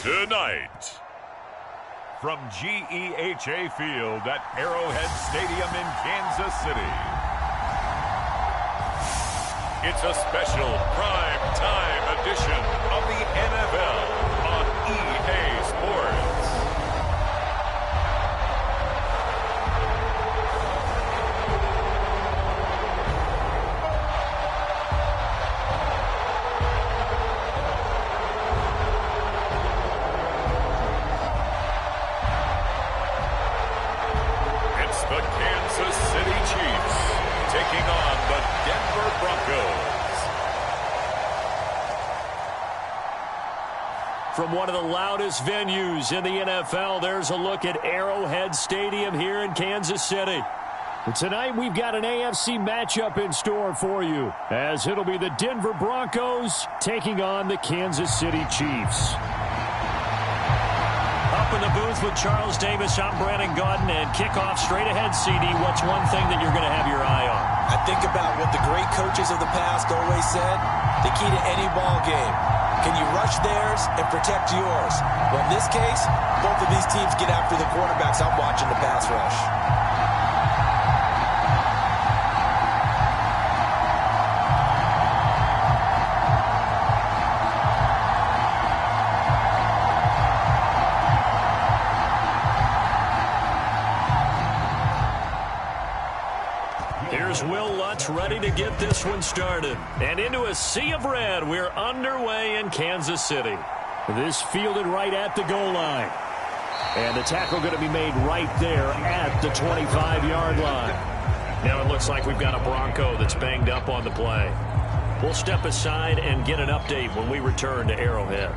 Tonight, from GEHA Field at Arrowhead Stadium in Kansas City, it's a special prime time edition of the NFL on EA Sports. The Kansas City Chiefs taking on the Denver Broncos. From one of the loudest venues in the NFL, there's a look at Arrowhead Stadium here in Kansas City. And tonight we've got an AFC matchup in store for you, as it'll be the Denver Broncos taking on the Kansas City Chiefs. Up in the booth with Charles Davis, I'm Brandon Gaudin, and kickoff straight ahead, CD. What's one thing that you're going to have your eye on? I think about what the great coaches of the past always said, the key to any ball game. Can you rush theirs and protect yours? Well, in this case, both of these teams get after the quarterbacks. I'm watching the pass rush. Here's Will Lutz ready to get this one started. And into a sea of red, we're underway in Kansas City. This fielded right at the goal line. And the tackle going to be made right there at the 25-yard line. Now it looks like we've got a Bronco that's banged up on the play. We'll step aside and get an update when we return to Arrowhead.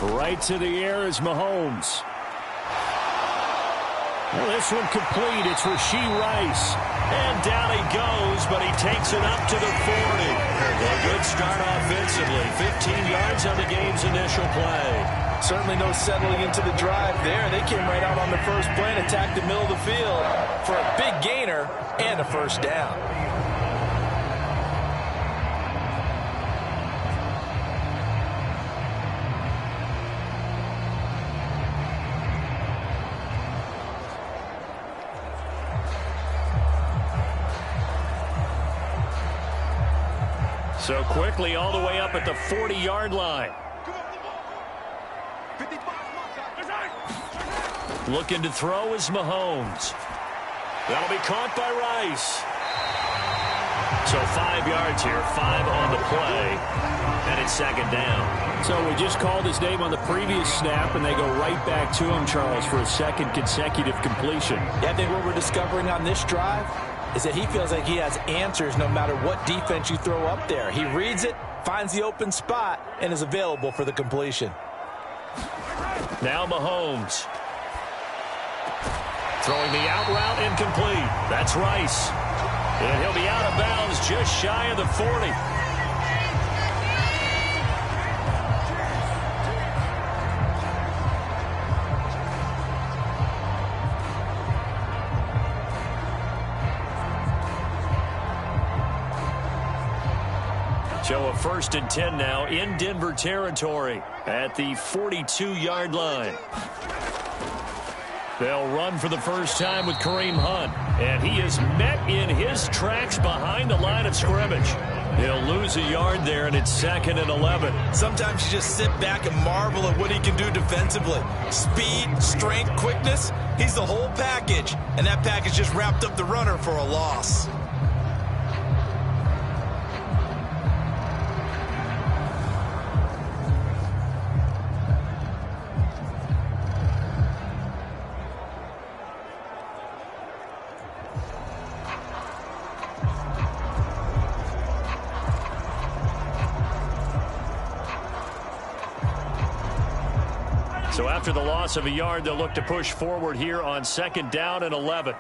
Right to the air is Mahomes. Well, this one complete. It's Rashee Rice. And down he goes, but he takes it up to the 40. A good start offensively. 15 yards on the game's initial play. Certainly no settling into the drive there. They came right out on the first play and attacked the middle of the field for a big gainer and a first down. So quickly all the way up at the 40-yard line. Looking to throw is Mahomes. That'll be caught by Rice. So 5 yards here, 5 on the play, and it's second down. So we just called his name on the previous snap, and they go right back to him, Charles, for a second consecutive completion. Yeah, I think what we're discovering on this drive is that he feels like he has answers no matter what defense you throw up there. He reads it, finds the open spot, and is available for the completion. Now Mahomes. Throwing the out route incomplete. That's Rice. And he'll be out of bounds just shy of the 40. So a 1st and 10 now in Denver territory at the 42-yard line. They'll run for the first time with Kareem Hunt, and he is met in his tracks behind the line of scrimmage. He'll lose a yard there, and it's 2nd and 11. Sometimes you just sit back and marvel at what he can do defensively. Speed, strength, quickness, he's the whole package, and that package just wrapped up the runner for a loss. So after the loss of a yard, they'll look to push forward here on 2nd down and 11.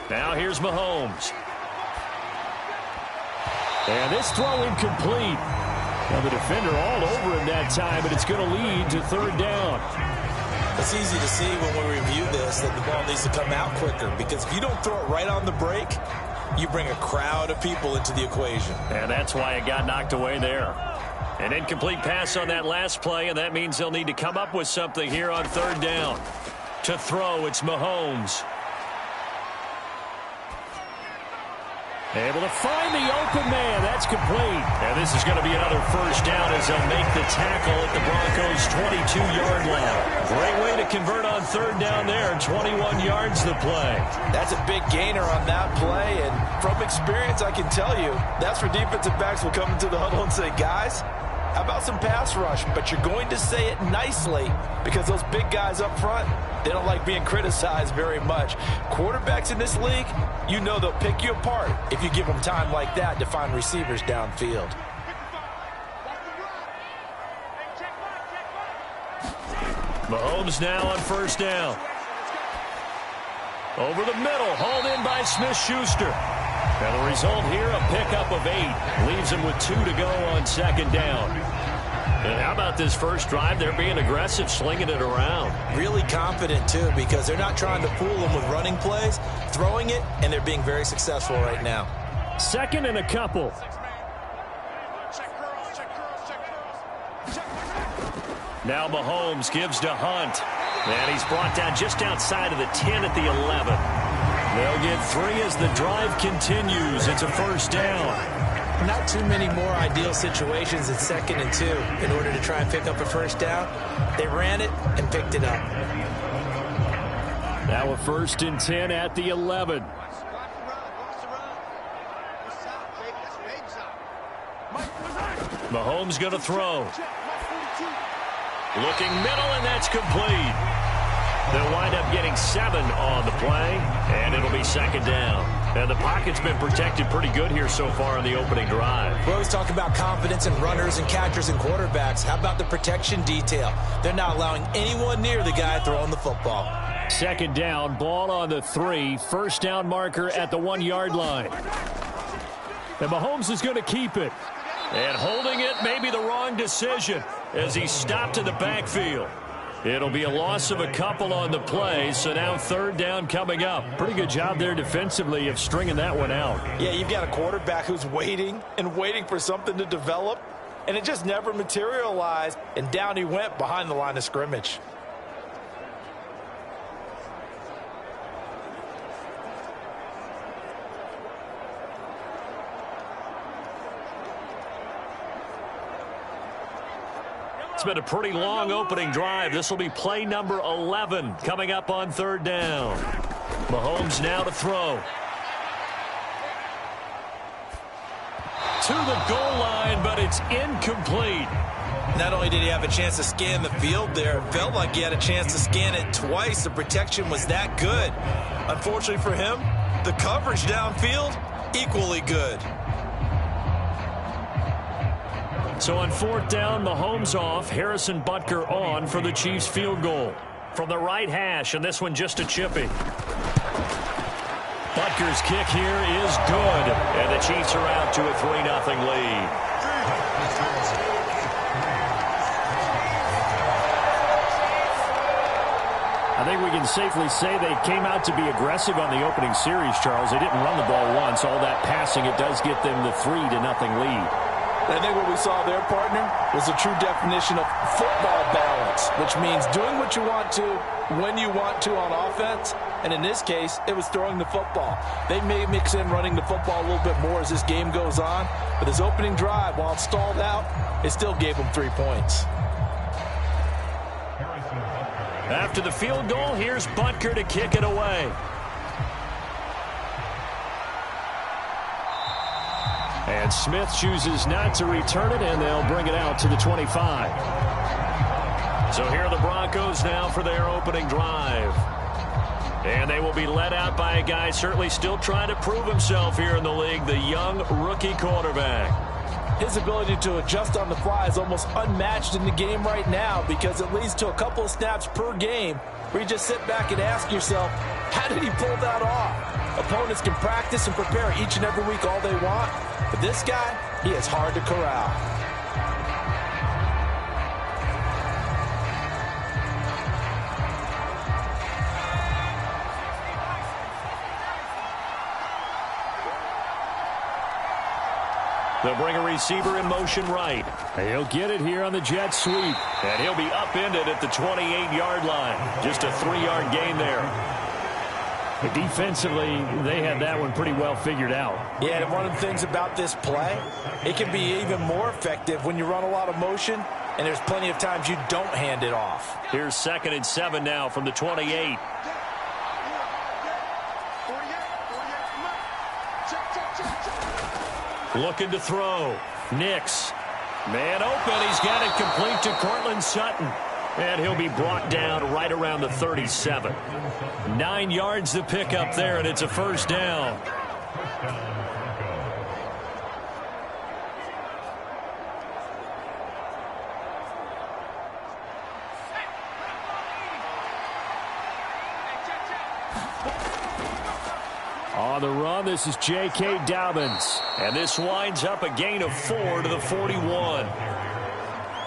Now here's Mahomes. And this throw incomplete. Now the defender all over him that time, but it's going to lead to 3rd down. It's easy to see when we review this that the ball needs to come out quicker, because if you don't throw it right on the break, you bring a crowd of people into the equation. And that's why it got knocked away there. An incomplete pass on that last play, and that means they'll need to come up with something here on 3rd down. To throw, it's Mahomes. Able to find the open man. That's complete. And this is going to be another 1st down as they'll make the tackle at the Broncos' 22-yard line. Great way to convert on 3rd down there. 21 yards the play. That's a big gainer on that play, and from experience, I can tell you, that's where defensive backs will come into the huddle and say, guys, how about some pass rush? But you're going to say it nicely, because those big guys up front, they don't like being criticized very much. Quarterbacks in this league, you know they'll pick you apart if you give them time like that to find receivers downfield. Mahomes now on 1st down. Over the middle, hauled in by Smith-Schuster. And the result here, a pickup of 8. Leaves him with 2 to go on 2nd down. And how about this first drive? They're being aggressive, slinging it around. Really confident, too, because they're not trying to fool them with running plays, throwing it, and they're being very successful right now. 2nd and a couple. Now Mahomes gives to Hunt. And he's brought down just outside of the 10 at the 11. They'll get 3 as the drive continues. It's a 1st down. Not too many more ideal situations at 2nd and 2 in order to try and pick up a 1st down. They ran it and picked it up. Now a 1st and 10 at the 11. Mahomes going to throw. Looking middle, and that's complete. They'll wind up getting 7 on the play, and it'll be 2nd down. And the pocket's been protected pretty good here so far on the opening drive. We always talk about confidence in runners and catchers and quarterbacks. How about the protection detail? They're not allowing anyone near the guy throwing the football. 2nd down, ball on the 3. 1st down marker at the 1-yard line. And Mahomes is going to keep it. And holding it may be the wrong decision as he stopped in the backfield. It'll be a loss of a couple on the play, so now 3rd down coming up. Pretty good job there defensively of stringing that one out. Yeah, you've got a quarterback who's waiting and waiting for something to develop, and it just never materialized, and down he went behind the line of scrimmage. It's been a pretty long opening drive. This will be play number 11 coming up on 3rd down. Mahomes now to throw. To the goal line, but it's incomplete. Not only did he have a chance to scan the field there, it felt like he had a chance to scan it twice. The protection was that good. Unfortunately for him, the coverage downfield, equally good. So on 4th down, Mahomes off, Harrison Butker on for the Chiefs field goal. From the right hash, and this one just a chippy. Butker's kick here is good, and the Chiefs are out to a 3-0 lead. I think we can safely say they came out to be aggressive on the opening series, Charles. They didn't run the ball once. All that passing, it does get them the 3-0 lead. I think what we saw there, partner, was a true definition of football balance, which means doing what you want to, when you want to on offense. And in this case, it was throwing the football. They may mix in running the football a little bit more as this game goes on. But this opening drive, while it stalled out, it still gave them 3 points. After the field goal, here's Butker to kick it away. And Smith chooses not to return it, and they'll bring it out to the 25. So here are the Broncos now for their opening drive. And they will be led out by a guy certainly still trying to prove himself here in the league, the young rookie quarterback. His ability to adjust on the fly is almost unmatched in the game right now because it leads to a couple of snaps per game where you just sit back and ask yourself, how did he pull that off? Opponents can practice and prepare each and every week all they want, but this guy, he is hard to corral. They'll bring a receiver in motion right. He'll get it here on the jet sweep. And he'll be upended at the 28-yard line. Just a 3-yard gain there. But defensively, they had that one pretty well figured out. Yeah, and one of the things about this play, it can be even more effective when you run a lot of motion, and there's plenty of times you don't hand it off. Here's 2nd and 7 now from the 28. Looking to throw. Nix. Man open. He's got it complete to Cortland Sutton. And he'll be brought down right around the 37. 9 yards to pick up there, and it's a first down. On the run, this is J.K. Dobbins. And this winds up a gain of 4 to the 41.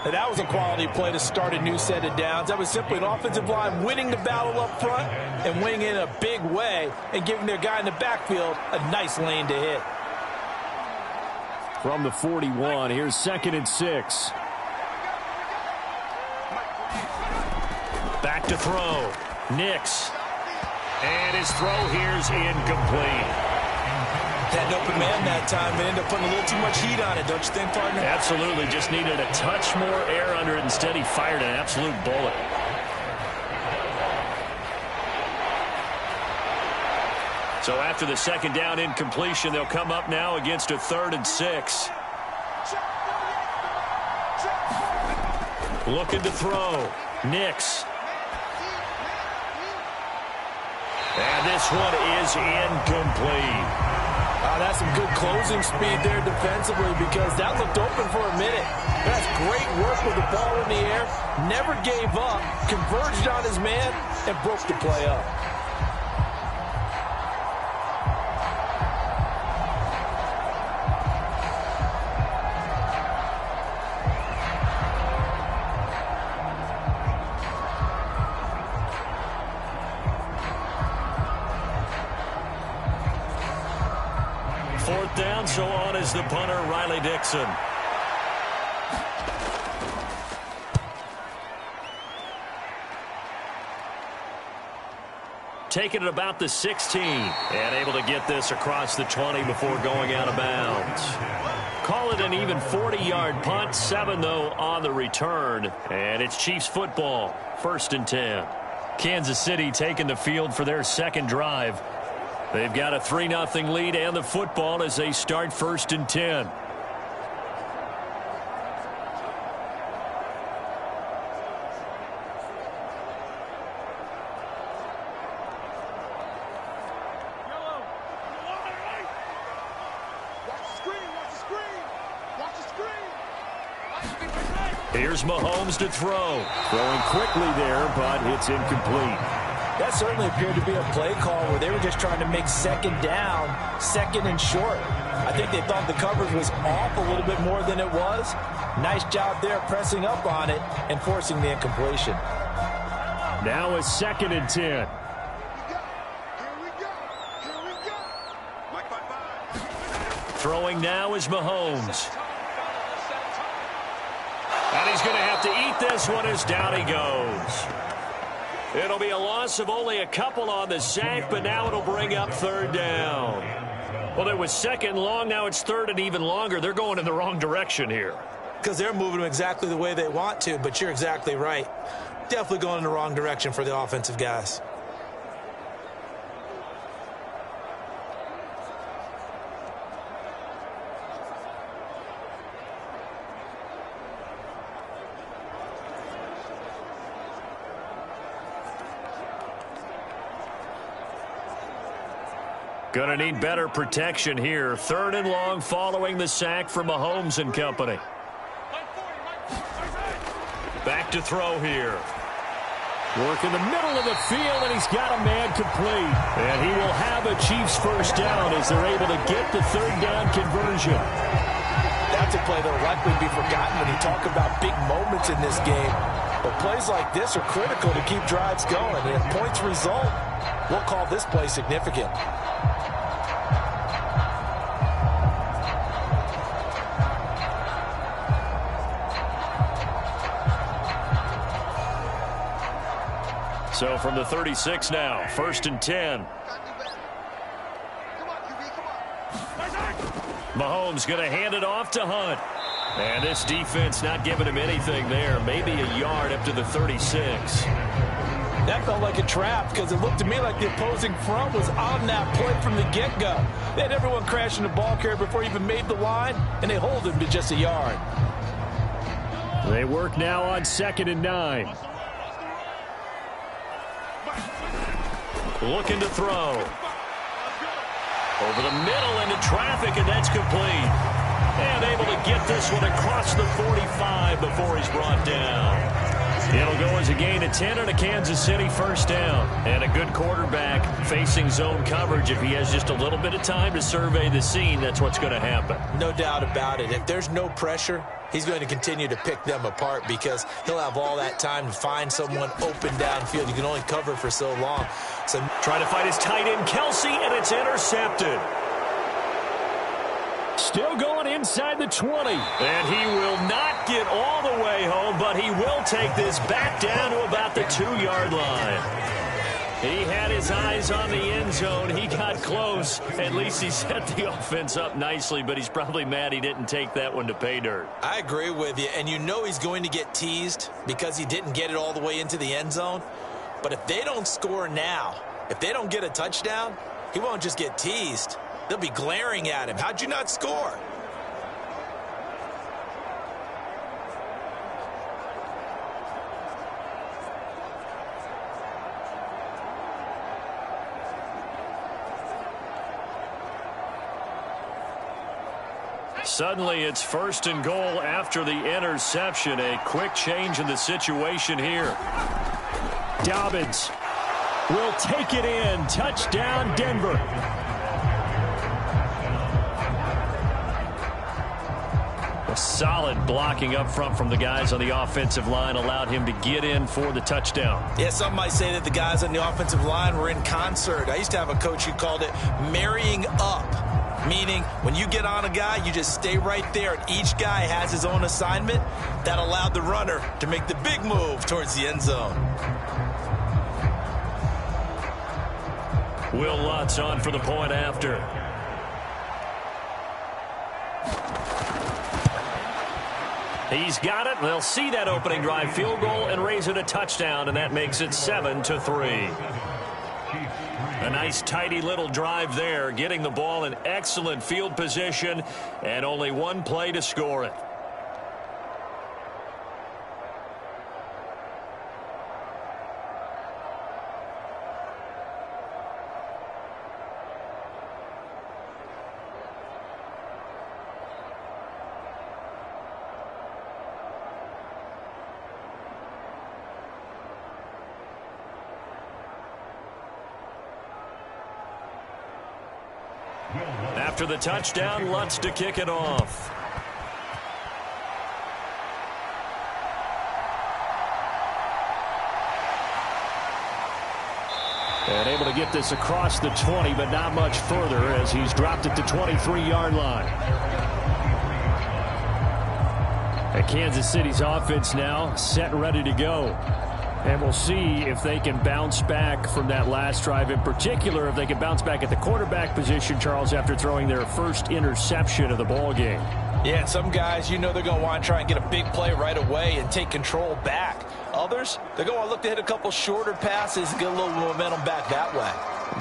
And that was a quality play to start a new set of downs. That was simply an offensive line winning the battle up front and winning in a big way and giving their guy in the backfield a nice lane to hit. From the 41, here's 2nd and 6. Back to throw. Nix. And his throw here's incomplete. Had an open man that time, but ended up putting a little too much heat on it, don't you think, partner? Absolutely. Just needed a touch more air under it. Instead, he fired an absolute bullet. So after the 2nd down incompletion, they'll come up now against a 3rd and 6. Looking to throw. Nix. And this one is incomplete. That's some good closing speed there defensively because that looked open for a minute. That's great work with the ball in the air. Never gave up, converged on his man, and broke the play up. Down, so on is the punter, Riley Dixon. Taking it about the 16 and able to get this across the 20 before going out of bounds. Call it an even 40-yard punt, 7 though on the return, and it's Chiefs football, 1st and 10. Kansas City taking the field for their 2nd drive. They've got a 3-0 lead and the football as they start 1st and 10. Here's Mahomes to throw. Throwing quickly there, but it's incomplete. That certainly appeared to be a play call where they were just trying to make 2nd down, 2nd and short. I think they thought the coverage was off a little bit more than it was. Nice job there pressing up on it and forcing the incompletion. Now it's 2nd and 10. Throwing now is Mahomes. And he's going to have to eat this one as down he goes. It'll be a loss of only a couple on the sack, but now it'll bring up 3rd down. Well, it was 2nd long, now it's 3rd and even longer. They're going in the wrong direction here. Because they're moving them exactly the way they want to, but you're exactly right. Definitely going in the wrong direction for the offensive guys. Gonna need better protection here. 3rd and long following the sack from Mahomes and company. Back to throw here. Work in the middle of the field, and he's got a man complete. And he will have a Chiefs first down as they're able to get the 3rd down conversion. That's a play that will likely be forgotten when you talk about big moments in this game. But plays like this are critical to keep drives going. And if points result, we'll call this play significant. So from the 36 now, 1st and 10. Mahomes going to hand it off to Hunt. And this defense not giving him anything there. Maybe a yard up to the 36. That felt like a trap because it looked to me like the opposing front was on that play from the get-go. They had everyone crashing the ball carrier before he even made the line, and they hold him to just a yard. They work now on 2nd and 9. Looking to throw. Over the middle into traffic, and that's complete. And able to get this one across the 45 before he's brought down. It'll go as a gain of 10 and a Kansas City first down. And a good quarterback facing zone coverage. If he has just a little bit of time to survey the scene, that's what's going to happen. No doubt about it. If there's no pressure, he's going to continue to pick them apart because he'll have all that time to find someone open downfield. You can only cover for so long. So trying to fight his tight end, Kelsey, and it's intercepted. Still going inside the 20. And he will not get all the way home, but he will take this back down to about the 2-yard line. He had his eyes on the end zone. He got close. At least he set the offense up nicely, but he's probably mad he didn't take that one to pay dirt. I agree with you, and you know he's going to get teased because he didn't get it all the way into the end zone. But if they don't score now, if they don't get a touchdown, he won't just get teased. They'll be glaring at him. How'd you not score? Suddenly it's 1st and goal after the interception. A quick change in the situation here. Dobbins will take it in. Touchdown, Denver. A solid blocking up front from the guys on the offensive line allowed him to get in for the touchdown. Yeah, some might say that the guys on the offensive line were in concert. I used to have a coach who called it marrying up, meaning when you get on a guy, you just stay right there, and each guy has his own assignment. That allowed the runner to make the big move towards the end zone. Will Lutz on for the point after. He's got it. They'll see that opening drive field goal and raise it a touchdown, and that makes it 7-3. A nice, tidy little drive there, getting the ball in excellent field position, and only one play to score it. After the touchdown, Lutz to kick it off. And able to get this across the 20, but not much further as he's dropped it to 23-yard line. And Kansas City's offense now set and ready to go. And we'll see if they can bounce back from that last drive. In particular, if they can bounce back at the quarterback position, Charles, after throwing their first interception of the ball game. Yeah, and some guys, you know they're going to want to try and get a big play right away and take control back. Others, they're going to look to hit a couple shorter passes and get a little momentum back that way.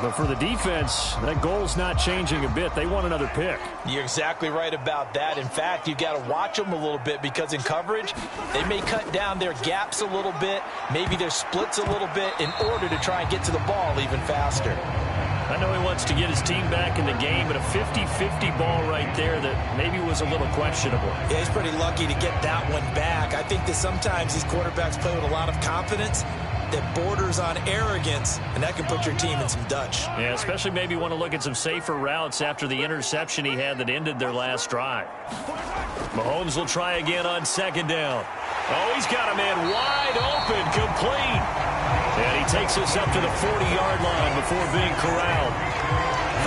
But for the defense, that goal's not changing a bit. They want another pick. You're exactly right about that. In fact, you've got to watch them a little bit because in coverage, they may cut down their gaps a little bit, maybe their splits a little bit in order to try and get to the ball even faster. I know he wants to get his team back in the game, but a 50-50 ball right there that maybe was a little questionable. Yeah, he's pretty lucky to get that one back. I think that sometimes these quarterbacks play with a lot of confidence that borders on arrogance, and that can put your team in some Dutch. Yeah, especially maybe want to look at some safer routes after the interception he had that ended their last drive. Mahomes will try again on second down. Oh, he's got a man wide open, complete. And he takes us up to the 40-yard line before being corralled.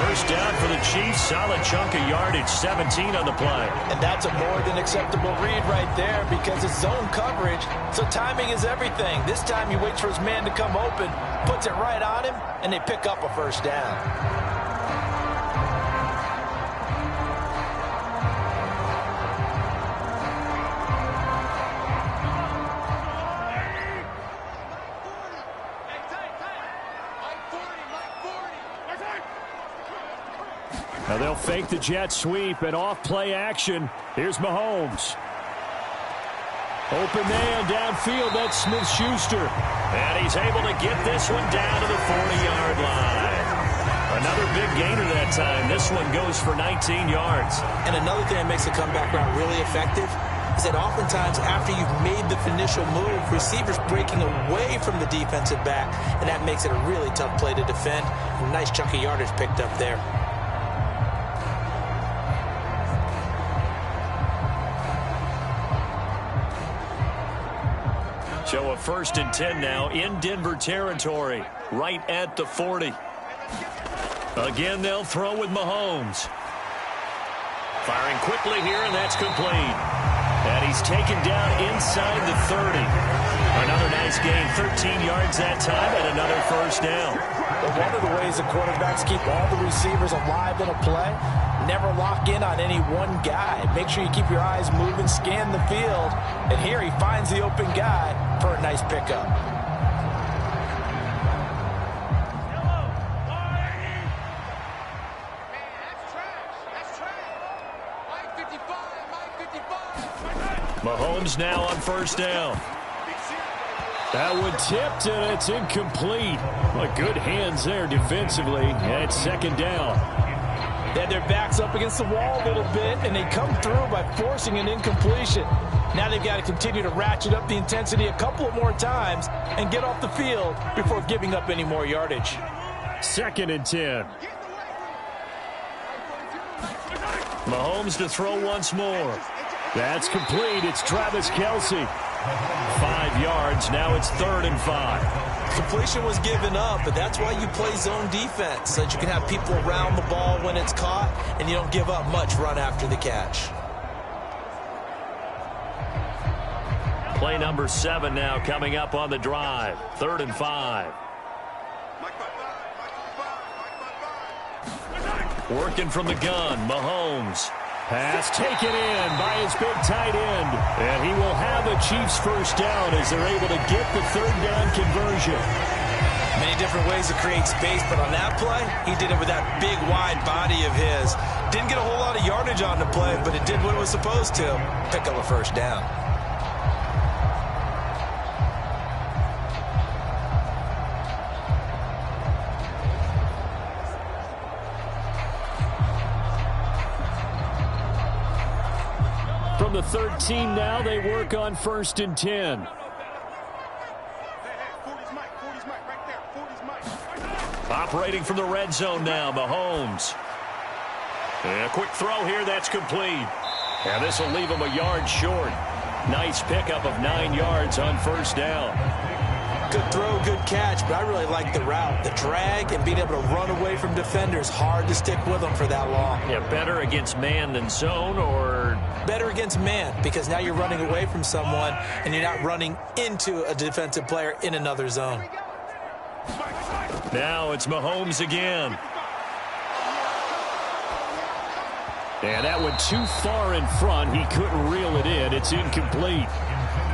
First down for the Chiefs, solid chunk of yardage, 17 on the play. And that's a more than acceptable read right there because it's zone coverage, so timing is everything. This time he waits for his man to come open, puts it right on him, and they pick up a first down. Now they'll fake the jet sweep and off play action. Here's Mahomes. Open man downfield. That's Smith-Schuster. And he's able to get this one down to the 40-yard line. Another big gainer that time. This one goes for 19 yards. And another thing that makes the comeback route really effective is that oftentimes after you've made the initial move, receivers breaking away from the defensive back, and that makes it a really tough play to defend. A nice chunk of yardage picked up there. So a 1st and 10 now in Denver territory, right at the 40. Again, they'll throw with Mahomes. Firing quickly here, and that's complete. And he's taken down inside the 30. Another nice gain, 13 yards that time, and another first down. But one of the ways the quarterbacks keep all the receivers alive in a play, never lock in on any one guy. Make sure you keep your eyes moving, scan the field. And here he finds the open guy for a nice pickup. Mahomes now on first down. That one tipped, and it's incomplete. But good hands there defensively, and it's second down. They had their backs up against the wall a little bit, and they come through by forcing an incompletion. Now they've got to continue to ratchet up the intensity a couple of more times and get off the field before giving up any more yardage. 2nd and 10. Mahomes to throw once more. That's complete. It's Travis Kelce. 5 yards. Now it's 3rd and 5. Completion was given up, but that's why you play zone defense, so that you can have people around the ball when it's caught, and you don't give up much run after the catch. Play number 7 now coming up on the drive. 3rd and 5. Working from the gun, Mahomes. Pass taken in by his big tight end. And he will have a Chiefs first down as they're able to get the 3rd down conversion. Many different ways to create space, but on that play, he did it with that big, wide body of his. Didn't get a whole lot of yardage on the play, but it did what it was supposed to. Pick up a first down. From the 13 now, they work on 1st and 10. Operating from the red zone now, Mahomes. And a quick throw here, that's complete. And this will leave him a yard short. Nice pickup of 9 yards on first down. Good throw, good catch, but I really like the route. The drag and being able to run away from defenders, hard to stick with them for that long. Yeah, better against man than zone, or? Better against man, because now you're running away from someone and you're not running into a defensive player in another zone. Now it's Mahomes again. And that went too far in front. He couldn't reel it in. It's incomplete.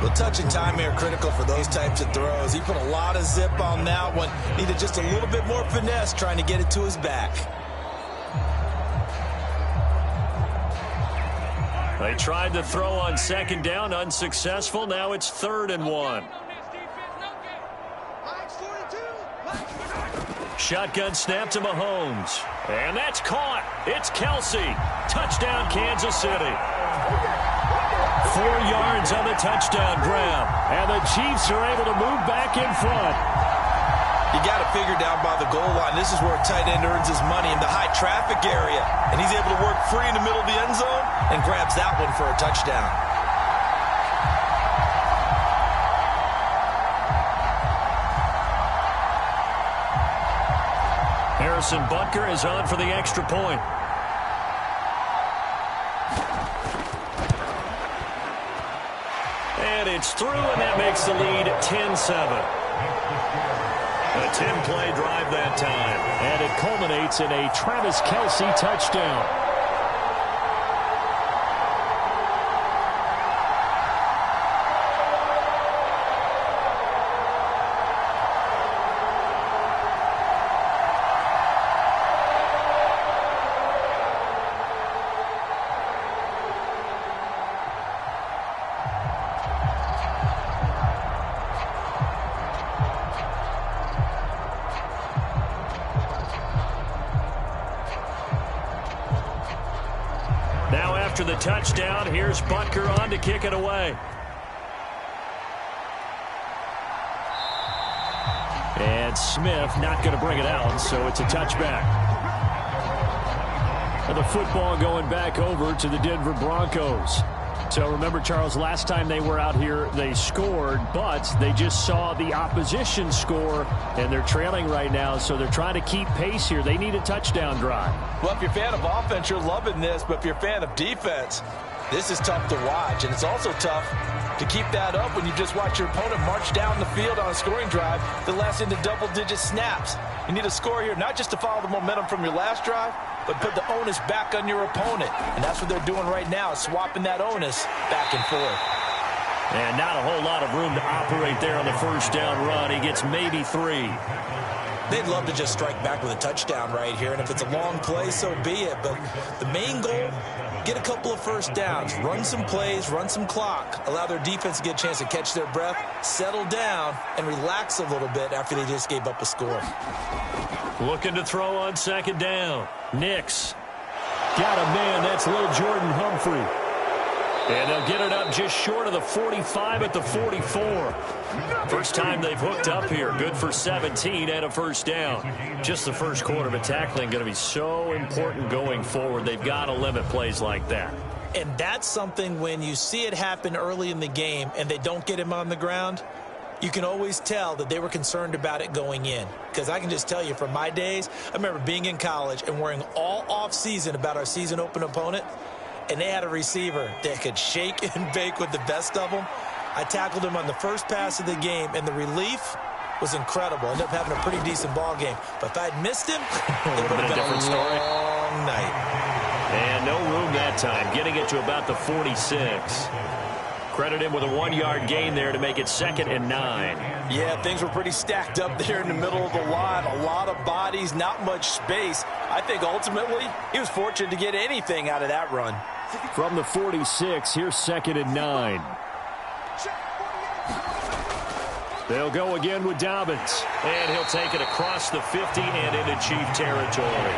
Well, touch and timing are critical for those types of throws. He put a lot of zip on that one. Needed just a little bit more finesse trying to get it to his back. They tried to throw on second down, unsuccessful. Now it's 3rd and 1. shotgun snap to Mahomes. And that's caught. It's Kelsey. Touchdown, Kansas City. 4 yards on the touchdown grab. And the Chiefs are able to move back in front. You got to figure down by the goal line. This is where a tight end earns his money, in the high traffic area. And he's able to work free in the middle of the end zone and grabs that one for a touchdown. Harrison Butker is on for the extra point. And it's through, and that makes the lead 10-7. A 10-play drive that time. And it culminates in a Travis Kelce touchdown. After the touchdown, here's Butker on to kick it away. And Smith not going to bring it out, so it's a touchback. And the football going back over to the Denver Broncos. So remember, Charles, last time they were out here, they scored, but they just saw the opposition score, and they're trailing right now, so they're trying to keep pace here. They need a touchdown drive. Well, if you're a fan of offense, you're loving this, but if you're a fan of defense, this is tough to watch, and it's also tough to keep that up when you just watch your opponent march down the field on a scoring drive that lasts into double-digit snaps. You need a score here, not just to follow the momentum from your last drive, but put the onus back on your opponent. And that's what they're doing right now, swapping that onus back and forth. And not a whole lot of room to operate there on the first down run. He gets maybe 3. They'd love to just strike back with a touchdown right here, and if it's a long play, so be it. But the main goal, get a couple of first downs, run some plays, run some clock, allow their defense to get a chance to catch their breath, settle down, and relax a little bit after they just gave up a score. Looking to throw on second down. Nix. Got a man. That's little Jordan Humphrey. And they'll get it up just short of the 45 at the 44. First time they've hooked up here. Good for 17 and a first down. Just the first quarter, but tackling going to be so important going forward. They've got to limit plays like that. And that's something when you see it happen early in the game and they don't get him on the ground, you can always tell that they were concerned about it going in. Because I can just tell you from my days, I remember being in college and worrying all off-season about our season open opponent, and they had a receiver that could shake and bake with the best of them. I tackled him on the first pass of the game, and the relief was incredible. Ended up having a pretty decent ball game. But if I'd missed him, it would have been a different story. Long night. And no room that time, getting it to about the 46. Credit him with a 1-yard gain there to make it 2nd and 9. Yeah, things were pretty stacked up there in the middle of the line. A lot of bodies, not much space. I think ultimately he was fortunate to get anything out of that run. From the 46, here's 2nd and 9. They'll go again with Dobbins. And he'll take it across the 50 and into Chief territory.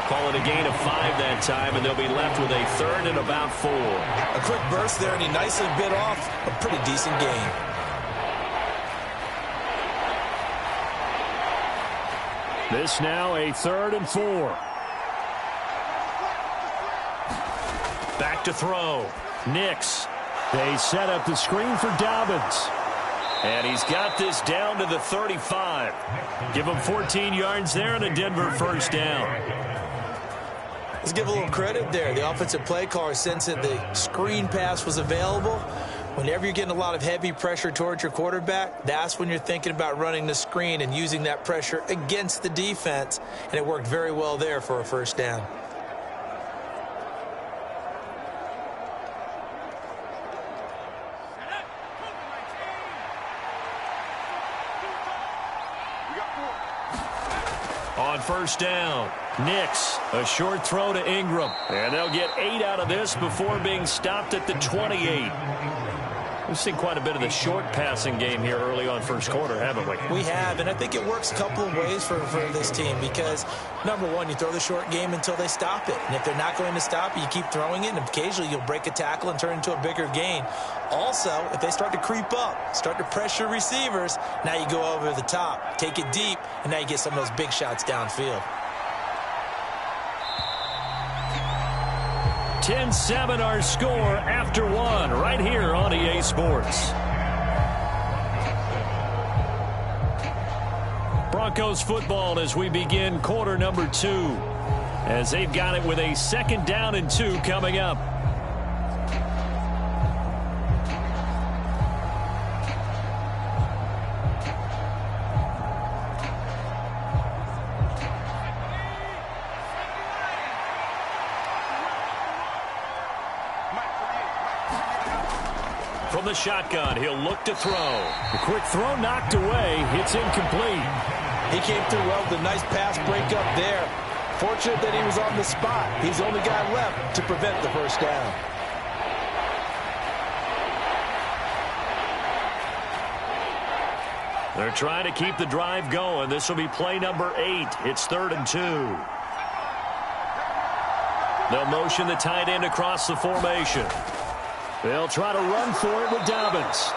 Call it a gain of 5 that time, and they'll be left with a 3rd and about 4. A quick burst there, and he nicely bit off a pretty decent gain. This now a 3rd and 4. Back to throw. Nix. They set up the screen for Dobbins. And he's got this down to the 35. Give him 14 yards there and a Denver first down. Let's give a little credit there. The offensive play caller sensed that the screen pass was available. Whenever you're getting a lot of heavy pressure towards your quarterback, that's when you're thinking about running the screen and using that pressure against the defense. And it worked very well there for a first down. On first down, Nix, a short throw to Ingram. And they'll get 8 out of this before being stopped at the 28. We've seen quite a bit of the short passing game here early on first quarter, haven't we? We have, and I think it works a couple of ways for this team because, number one, you throw the short game until they stop it. And if they're not going to stop it, you keep throwing it, and occasionally you'll break a tackle and turn it into a bigger gain. Also, if they start to creep up, start to pressure receivers, now you go over the top, take it deep, and now you get some of those big shots downfield. 10-7 our score after one right here on EA Sports. Broncos football as we begin quarter number 2 as they've got it with a 2nd down and 2 coming up. From the shotgun, he'll look to throw. The quick throw knocked away. It's incomplete. He came through well with a nice pass breakup there. Fortunate that he was on the spot. He's the only guy left to prevent the first down. They're trying to keep the drive going. This will be play number 8. It's 3rd and 2. They'll motion the tight end across the formation. They'll try to run for it with Dobbins.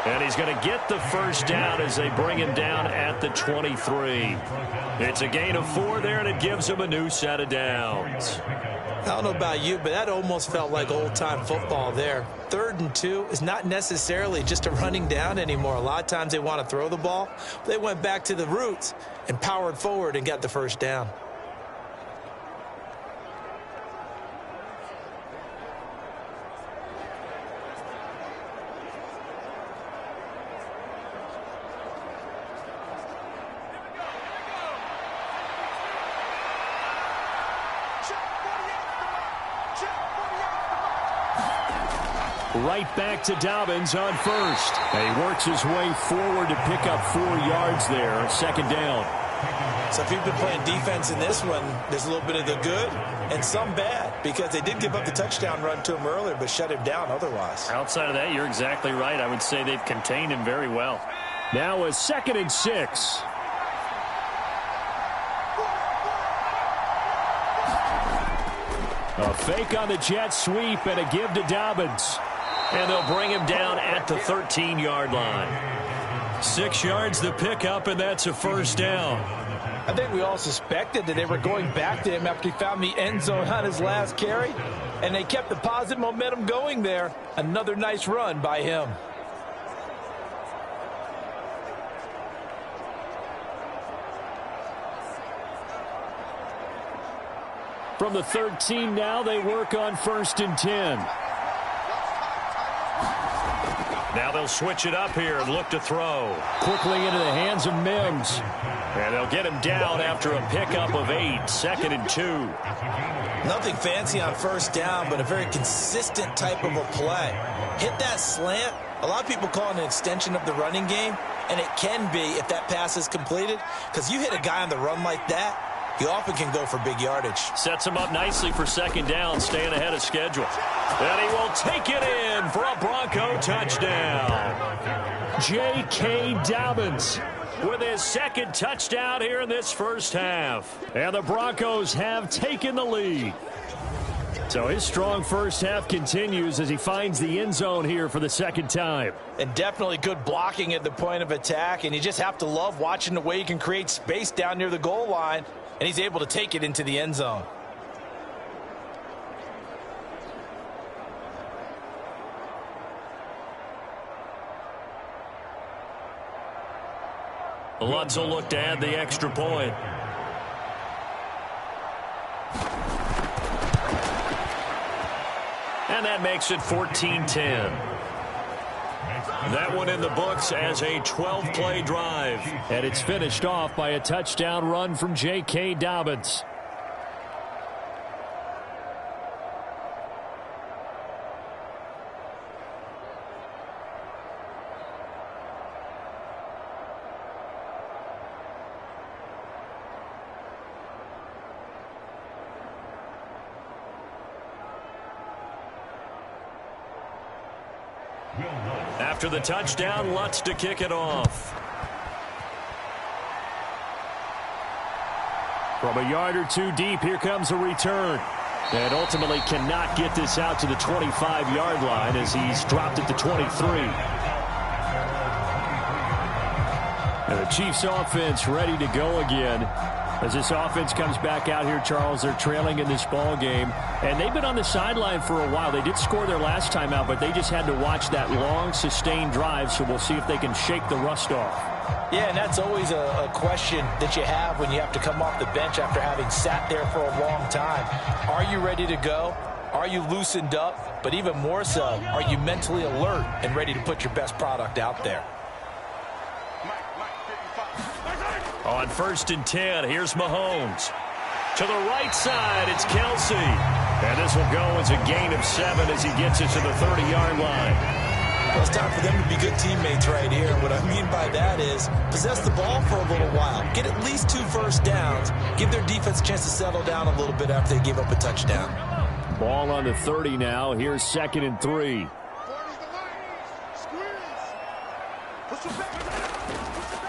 And he's going to get the first down as they bring him down at the 23. It's a gain of 4 there, and it gives him a new set of downs. I don't know about you, but that almost felt like old-time football there. 3rd and 2 is not necessarily just a running down anymore. A lot of times they want to throw the ball. They went back to the roots and powered forward and got the first down. Right back to Dobbins on first. And he works his way forward to pick up 4 yards there. 2nd down. So if you've been playing defense in this one, there's a little bit of the good and some bad because they did give up the touchdown run to him earlier but shut him down otherwise. Outside of that, you're exactly right. I would say they've contained him very well. Now a 2nd and 6. A fake on the jet sweep and a give to Dobbins. And they'll bring him down at the 13-yard line. 6 yards the pickup, and that's a first down. I think we all suspected that they were going back to him after he found the end zone on his last carry. And they kept the positive momentum going there. Another nice run by him. From the 13 now, they work on 1st and 10. Now they'll switch it up here and look to throw. Quickly into the hands of Mims. And they'll get him down after a pickup of 8. 2nd and 2. Nothing fancy on first down, but a very consistent type of a play. Hit that slant. A lot of people call it an extension of the running game, and it can be if that pass is completed, because you hit a guy on the run like that, he often can go for big yardage. Sets him up nicely for 2nd down, staying ahead of schedule. And he will take it in for a Bronco touchdown. J.K. Dobbins with his 2nd touchdown here in this first half. And the Broncos have taken the lead. So his strong first half continues as he finds the end zone here for the 2nd time. And definitely good blocking at the point of attack. And you just have to love watching the way he can create space down near the goal line. And he's able to take it into the end zone. Lutz will look to add the extra point. And that makes it 14-10. That one in the books as a 12-play drive. And it's finished off by a touchdown run from J.K. Dobbins. After the touchdown, Lutz to kick it off. From a yard or two deep, here comes a return. And ultimately cannot get this out to the 25-yard line as he's dropped at the 23. And the Chiefs offense ready to go again. As this offense comes back out here, Charles, they're trailing in this ball game. And they've been on the sideline for a while. They did score their last time out, but they just had to watch that long, sustained drive. So we'll see if they can shake the rust off. Yeah, and that's always a question that you have when you have to come off the bench after having sat there for a long time. Are you ready to go? Are you loosened up? But even more so, are you mentally alert and ready to put your best product out there? On 1st and 10, here's Mahomes. To the right side, it's Kelsey. And this will go as a gain of 7 as he gets it to the 30-yard line. Well, it's time for them to be good teammates right here. What I mean by that is possess the ball for a little while. Get at least 2 first downs. Give their defense a chance to settle down a little bit after they give up a touchdown. Ball on the 30 now. Here's 2nd and 3.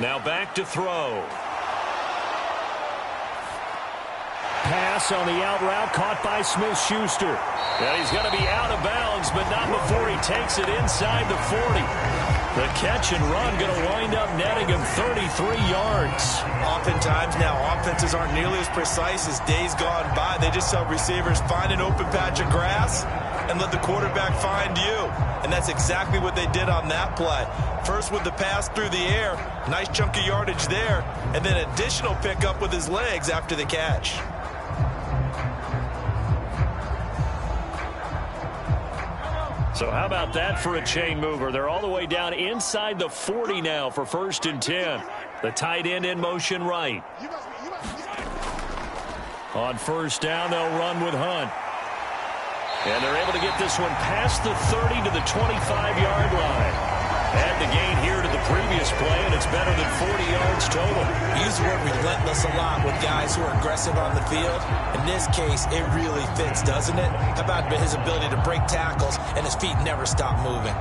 Now back to throw. Pass on the out route caught by Smith-Schuster. And he's going to be out of bounds, but not before he takes it inside the 40. The catch and run going to wind up netting him 33 yards. Oftentimes now, offenses aren't nearly as precise as days gone by. They just tell receivers, find an open patch of grass and let the quarterback find you. And that's exactly what they did on that play. First with the pass through the air, nice chunk of yardage there, and then additional pickup with his legs after the catch. So how about that for a chain mover? They're all the way down inside the 40 now for 1st and 10. The tight end in motion right. On 1st down, they'll run with Hunt. And they're able to get this one past the 30 to the 25-yard line. Add the gain here to the previous play, and it's better than 40 yards total. We use the word relentless a lot with guys who are aggressive on the field. In this case, it really fits, doesn't it? How about his ability to break tackles and his feet never stop moving?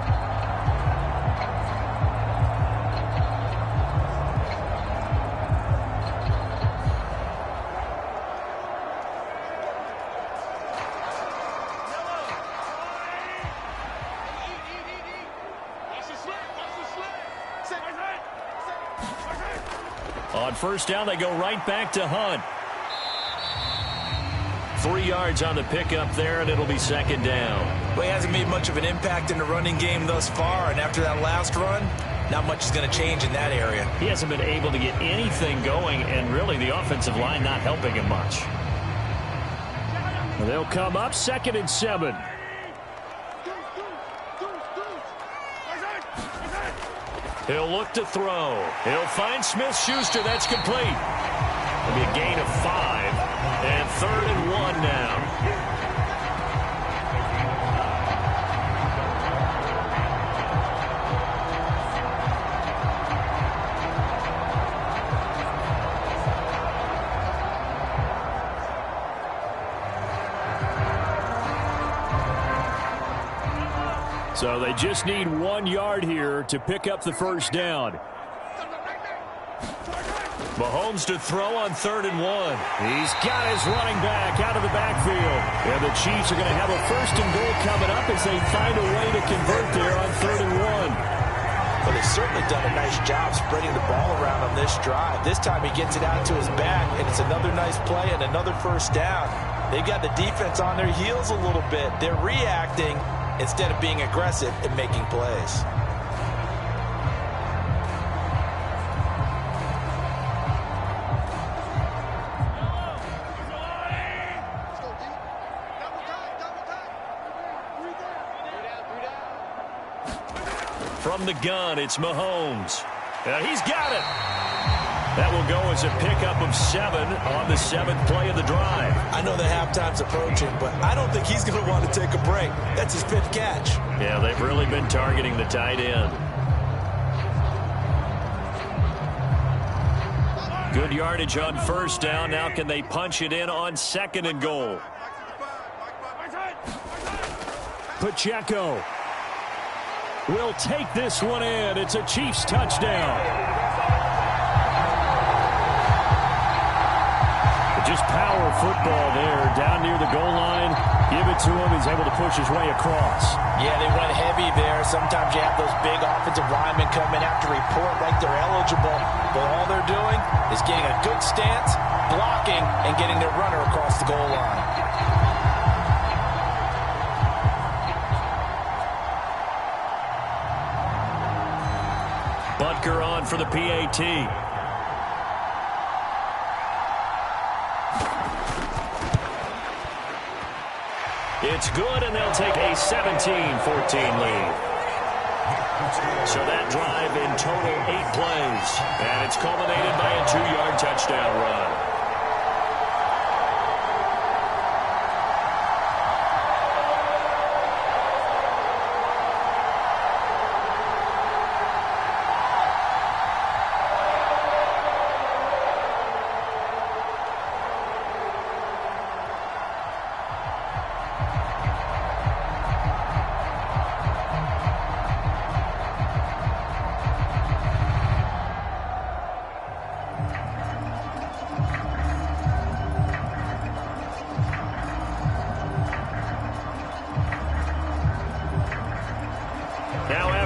On 1st down, they go right back to Hunt. 3 yards on the pickup there, and it'll be 2nd down. Well, he hasn't made much of an impact in the running game thus far, and after that last run, not much is going to change in that area. He hasn't been able to get anything going, and really the offensive line not helping him much. They'll come up 2nd and 7. He'll look to throw. He'll find Smith-Schuster. That's complete. It'll be a gain of 5. And 3rd and 1 now. So they just need 1 yard here to pick up the 1st down. Mahomes to throw on 3rd and 1. He's got his running back out of the backfield. And the Chiefs are going to have a 1st and goal coming up as they find a way to convert there on 3rd and 1. Well, they've certainly done a nice job spreading the ball around on this drive. This time he gets it out to his back, and it's another nice play and another 1st down. They've got the defense on their heels a little bit. They're reacting instead of being aggressive and making plays. From the gun, it's Mahomes. He's got it. That will go as a pickup of 7 on the 7th play of the drive. I know the halftime's approaching, but I don't think he's going to want to take a break. That's his 5th catch. Yeah, they've really been targeting the tight end. Good yardage on 1st down. Now can they punch it in on 2nd and goal? will take this one in. It's a Chiefs touchdown. Just power football there, down near the goal line. Give it to him. He's able to push his way across. Yeah, they went heavy there. Sometimes you have those big offensive linemen come in, have to report like they're eligible. But all they're doing is getting a good stance, blocking, and getting their runner across the goal line. Butker on for the PAT. It's good, and they'll take a 17-14 lead. So that drive in total 8 plays, and it's culminated by a 2-yard touchdown run.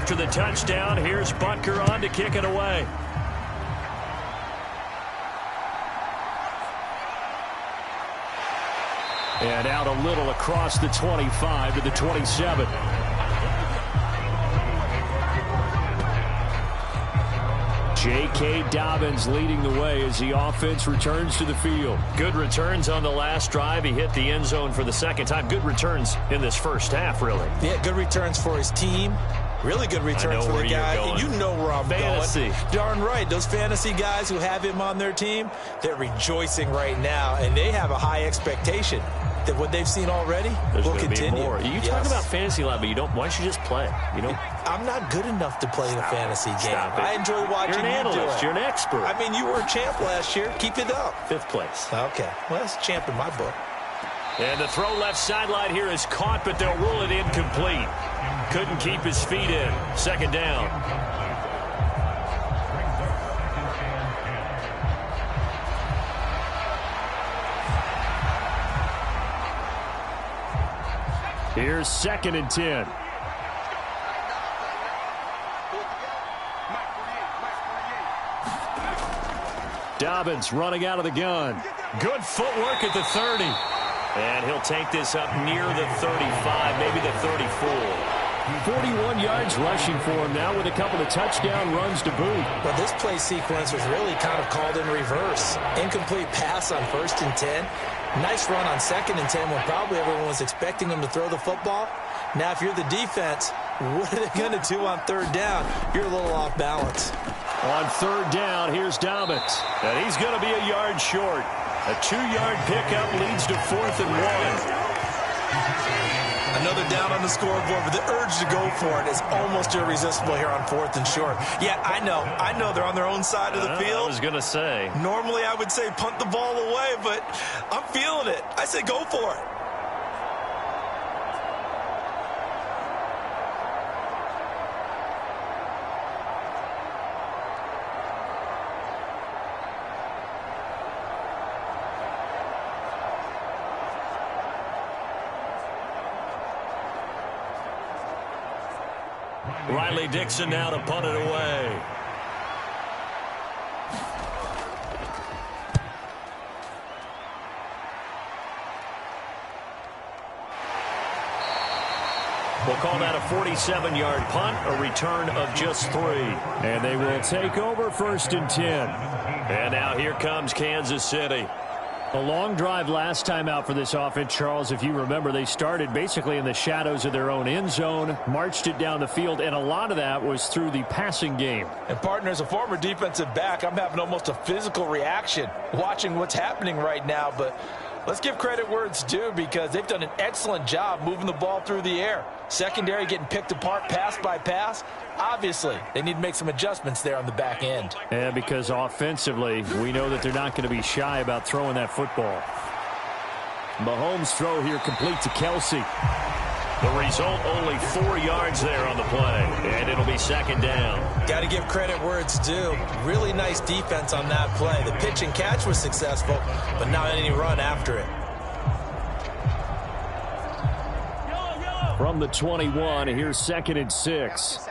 After the touchdown, here's Butker on to kick it away. And out a little across the 25 to the 27. J.K. Dobbins leading the way as the offense returns to the field. Good returns on the last drive. He hit the end zone for the second time. Good returns in this first half, really. Yeah, good returns for his team. Really good return for the guy. You know where I'm going. Darn right. Those fantasy guys who have him on their team, they're rejoicing right now, and they have a high expectation that what they've seen already will continue. More. You talk about fantasy a lot, but you don't. Why don't you just play? You know, I'm not good enough to play in a fantasy game. I enjoy watching you do it. You're an expert. I mean, you were a champ last year. Keep it up. 5th place. Okay. Well, that's a champ in my book. And the throw left sideline here is caught, but they'll rule it incomplete. Couldn't keep his feet in. 2nd down. Here's 2nd and 10. Dobbins running out of the gun. Good footwork at the 30. And he'll take this up near the 35, maybe the 34. 41 yards rushing for him now with a couple of touchdown runs to boot. But this play sequence was really kind of called in reverse. Incomplete pass on 1st and 10. Nice run on 2nd and 10 when probably everyone was expecting him to throw the football. Now, if you're the defense, what are they going to do on 3rd down? You're a little off balance. On 3rd down, here's Dobbins. And he's going to be a yard short. A 2-yard pickup leads to 4th and 1. Another down on the scoreboard, but the urge to go for it is almost irresistible here on 4th and short. Yeah, I know they're on their own side of the field. I was going to say. Normally I would say punt the ball away, but I'm feeling it. I say go for it. Riley Dixon now to punt it away. We'll call that a 47-yard punt, a return of just 3. And they will take over 1st and 10. And now here comes Kansas City. A long drive last time out for this offense, Charles. If you remember, they started basically in the shadows of their own end zone, marched it down the field, and a lot of that was through the passing game. And, partner, as a former defensive back, I'm having almost a physical reaction watching what's happening right now. But let's give credit where it's due because they've done an excellent job moving the ball through the air. Secondary getting picked apart pass by pass. Obviously, they need to make some adjustments there on the back end. And because offensively, we know that they're not going to be shy about throwing that football. Mahomes' throw here complete to Kelsey. The result, only 4 yards there on the play, and it'll be second down. Got to give credit where it's due. Really nice defense on that play. The pitch and catch was successful, but not any run after it. From the 21, here's 2nd and 6.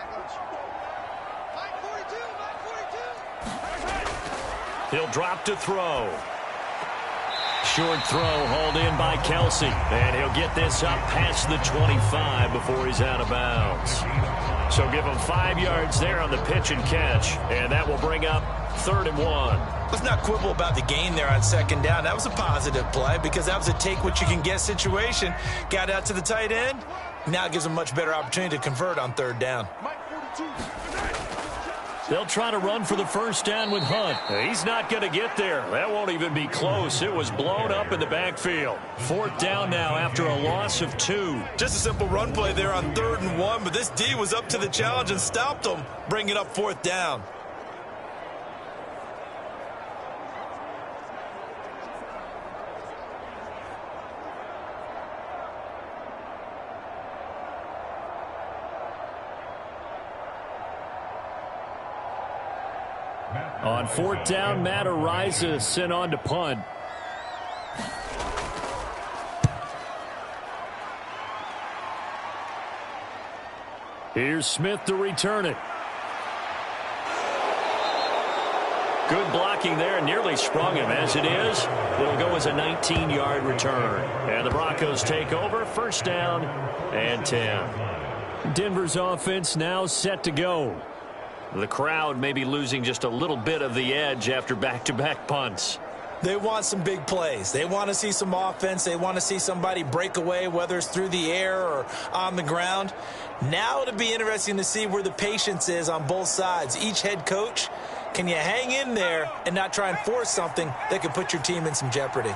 He'll drop to throw. Short throw hauled in by Kelsey. And he'll get this up past the 25 before he's out of bounds. So give him 5 yards there on the pitch and catch. And that will bring up 3rd and 1. Let's not quibble about the gain there on 2nd down. That was a positive play because that was a take-what-you-can-get situation. Got out to the tight end. Now it gives him a much better opportunity to convert on 3rd down. They'll try to run for the first down with Hunt. He's not going to get there. That won't even be close. It was blown up in the backfield. 4th down now after a loss of 2. Just a simple run play there on 3rd and 1, but this D was up to the challenge and stopped him, bringing up 4th down. On 4th down, Matt Araiza sent on to punt. Here's Smith to return it. Good blocking there, nearly sprung him. As it is, it'll go as a 19-yard return. And the Broncos take over, 1st down and 10. Denver's offense now set to go. The crowd may be losing just a little bit of the edge after back-to-back punts. They want some big plays. They want to see some offense. They want to see somebody break away, whether it's through the air or on the ground. Now it'll be interesting to see where the patience is on both sides. Each head coach, can you hang in there and not try and force something that could put your team in some jeopardy?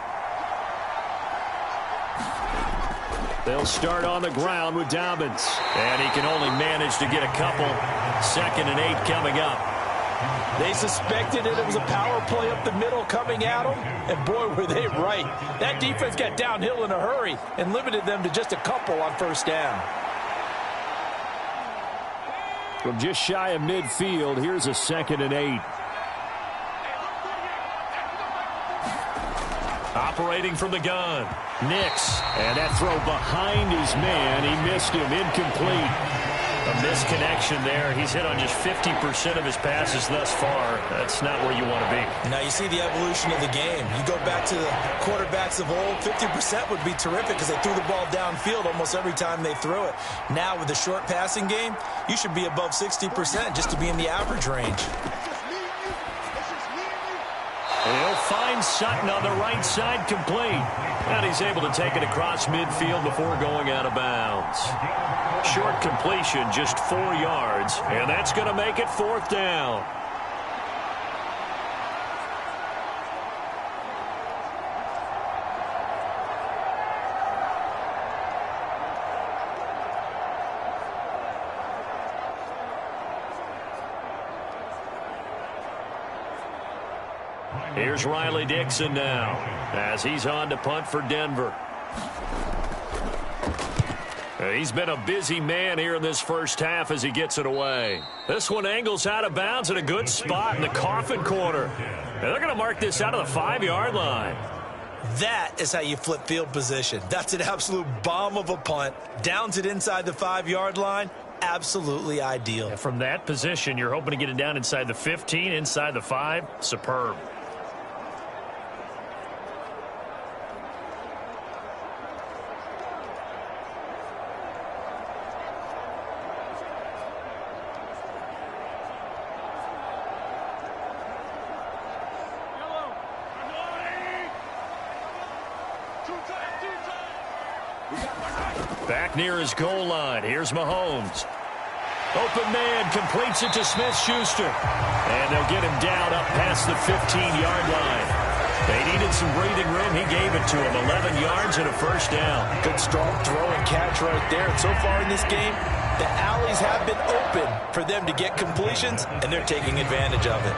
They'll start on the ground with Dobbins. And he can only manage to get a couple. 2nd and 8 coming up. They suspected it was a power play up the middle coming at them, and boy, were they right. That defense got downhill in a hurry and limited them to just a couple on 1st down. From just shy of midfield, here's a 2nd and 8. Operating from the gun. Nix. And that throw behind his man. He missed him. Incomplete. A misconnection there. He's hit on just 50% of his passes thus far. That's not where you want to be. Now you see the evolution of the game. You go back to the quarterbacks of old, 50% would be terrific because they threw the ball downfield almost every time they threw it. Now with the short passing game, you should be above 60% just to be in the average range. He'll find Sutton on the right side, complete. And he's able to take it across midfield before going out of bounds. Short completion, just 4 yards, and that's going to make it 4th down. Here's Riley Dixon now as he's on to punt for Denver. He's been a busy man here in this first half as he gets it away. This one angles out of bounds at a good spot in the coffin corner. And they're going to mark this out of the 5-yard line. That is how you flip field position. That's an absolute bomb of a punt. Downs it inside the 5-yard line. Absolutely ideal. And from that position, you're hoping to get it down inside the 15, inside the 5. Superb. Back near his goal line. Here's Mahomes. Open man completes it to Smith-Schuster. And they'll get him down up past the 15-yard line. They needed some breathing room. He gave it to him. 11 yards and a 1st down. Good strong throw and catch right there. And so far in this game, the alleys have been open for them to get completions, and they're taking advantage of it.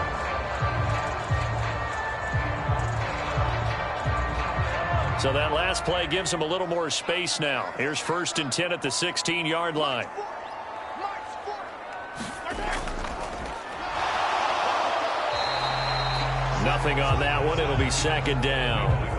So that last play gives him a little more space now. Here's 1st and 10 at the 16-yard line. Nothing on that one. It'll be 2nd down.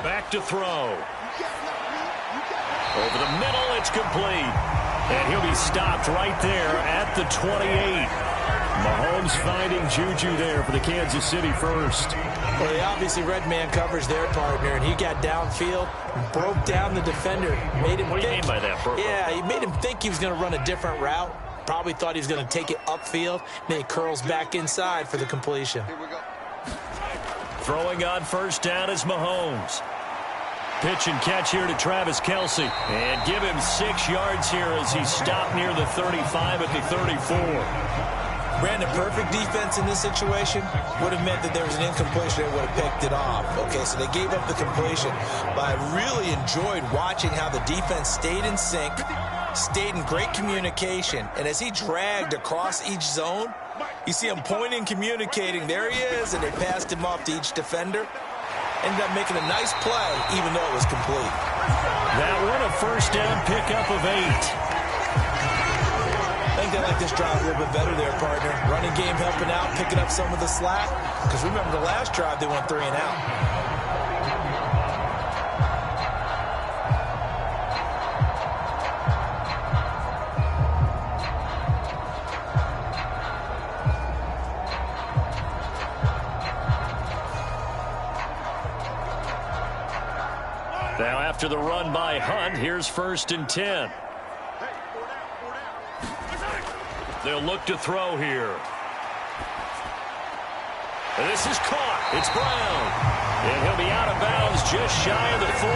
Back to throw. Over the middle, it's complete. And he'll be stopped right there at the 28. Mahomes finding Juju there for the Kansas City first. Well, he obviously read man coverage there, partner, and he got downfield, broke down the defender. Made him what do you mean by that, Burko? Yeah, he made him think he was going to run a different route. Probably thought he was going to take it upfield. Then he curls back inside for the completion. Throwing on 1st down is Mahomes. Pitch and catch here to Travis Kelce. And give him 6 yards here as he stopped near the 35 at the 34. Brandon, perfect defense in this situation would have meant that there was an incompletion that would have picked it off. Okay, so they gave up the completion. But I really enjoyed watching how the defense stayed in sync, stayed in great communication. And as he dragged across each zone, you see him pointing, communicating. There he is, and they passed him off to each defender. Ended up making a nice play, even though it was complete. That one a 1st down pickup of 8. I think they like this drive a little bit better there, partner. Running game helping out, picking up some of the slack. Because remember, the last drive, they went 3 and out. Now after the run by Hunt, here's 1st and 10. They'll look to throw here. And this is caught. It's Brown. And he'll be out of bounds just shy of the 40.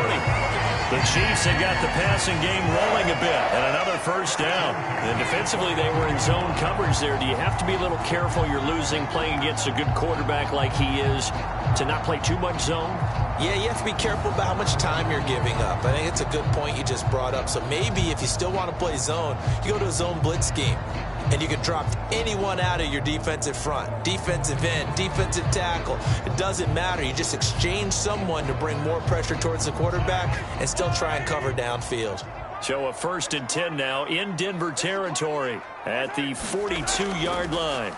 The Chiefs have got the passing game rolling a bit. And another 1st down. And defensively, they were in zone coverage there. Do you have to be a little careful? You're losing, playing against a good quarterback like he is, to not play too much zone? Yeah, you have to be careful about how much time you're giving up. I think it's a good point you just brought up. So maybe if you still want to play zone, you go to a zone blitz scheme. And you can drop anyone out of your defensive front, defensive end, defensive tackle. It doesn't matter. You just exchange someone to bring more pressure towards the quarterback and still try and cover downfield. So a 1st and 10 now in Denver territory at the 42-yard line.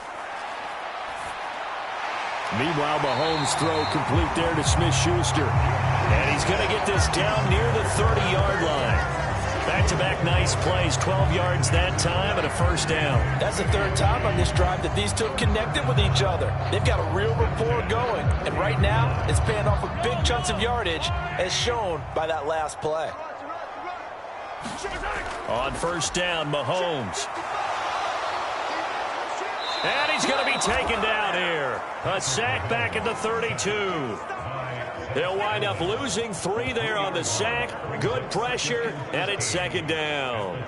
Meanwhile, Mahomes' throw complete there to Smith-Schuster. And he's going to get this down near the 30-yard line. Back-to-back nice plays, 12 yards that time and a 1st down. That's the 3rd time on this drive that these two have connected with each other. They've got a real rapport going. And right now, it's paying off with big chunks of yardage, as shown by that last play. On 1st down, Mahomes. And he's going to be taken down here. A sack back at the 32. They'll wind up losing 3 there on the sack. Good pressure, and it's 2nd down.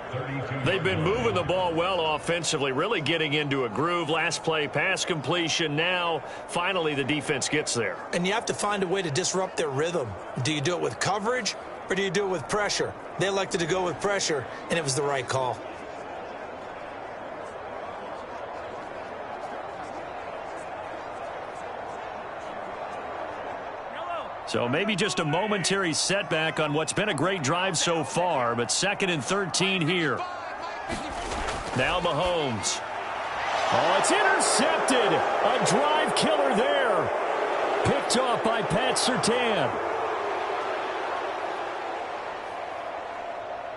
They've been moving the ball well offensively, really getting into a groove. Last play, pass completion. Now, finally, the defense gets there. And you have to find a way to disrupt their rhythm. Do you do it with coverage, or do you do it with pressure? They elected to go with pressure, and it was the right call. So maybe just a momentary setback on what's been a great drive so far, but 2nd and 13 here. Now Mahomes. Oh, it's intercepted. A drive killer there. Picked off by Pat Surtain.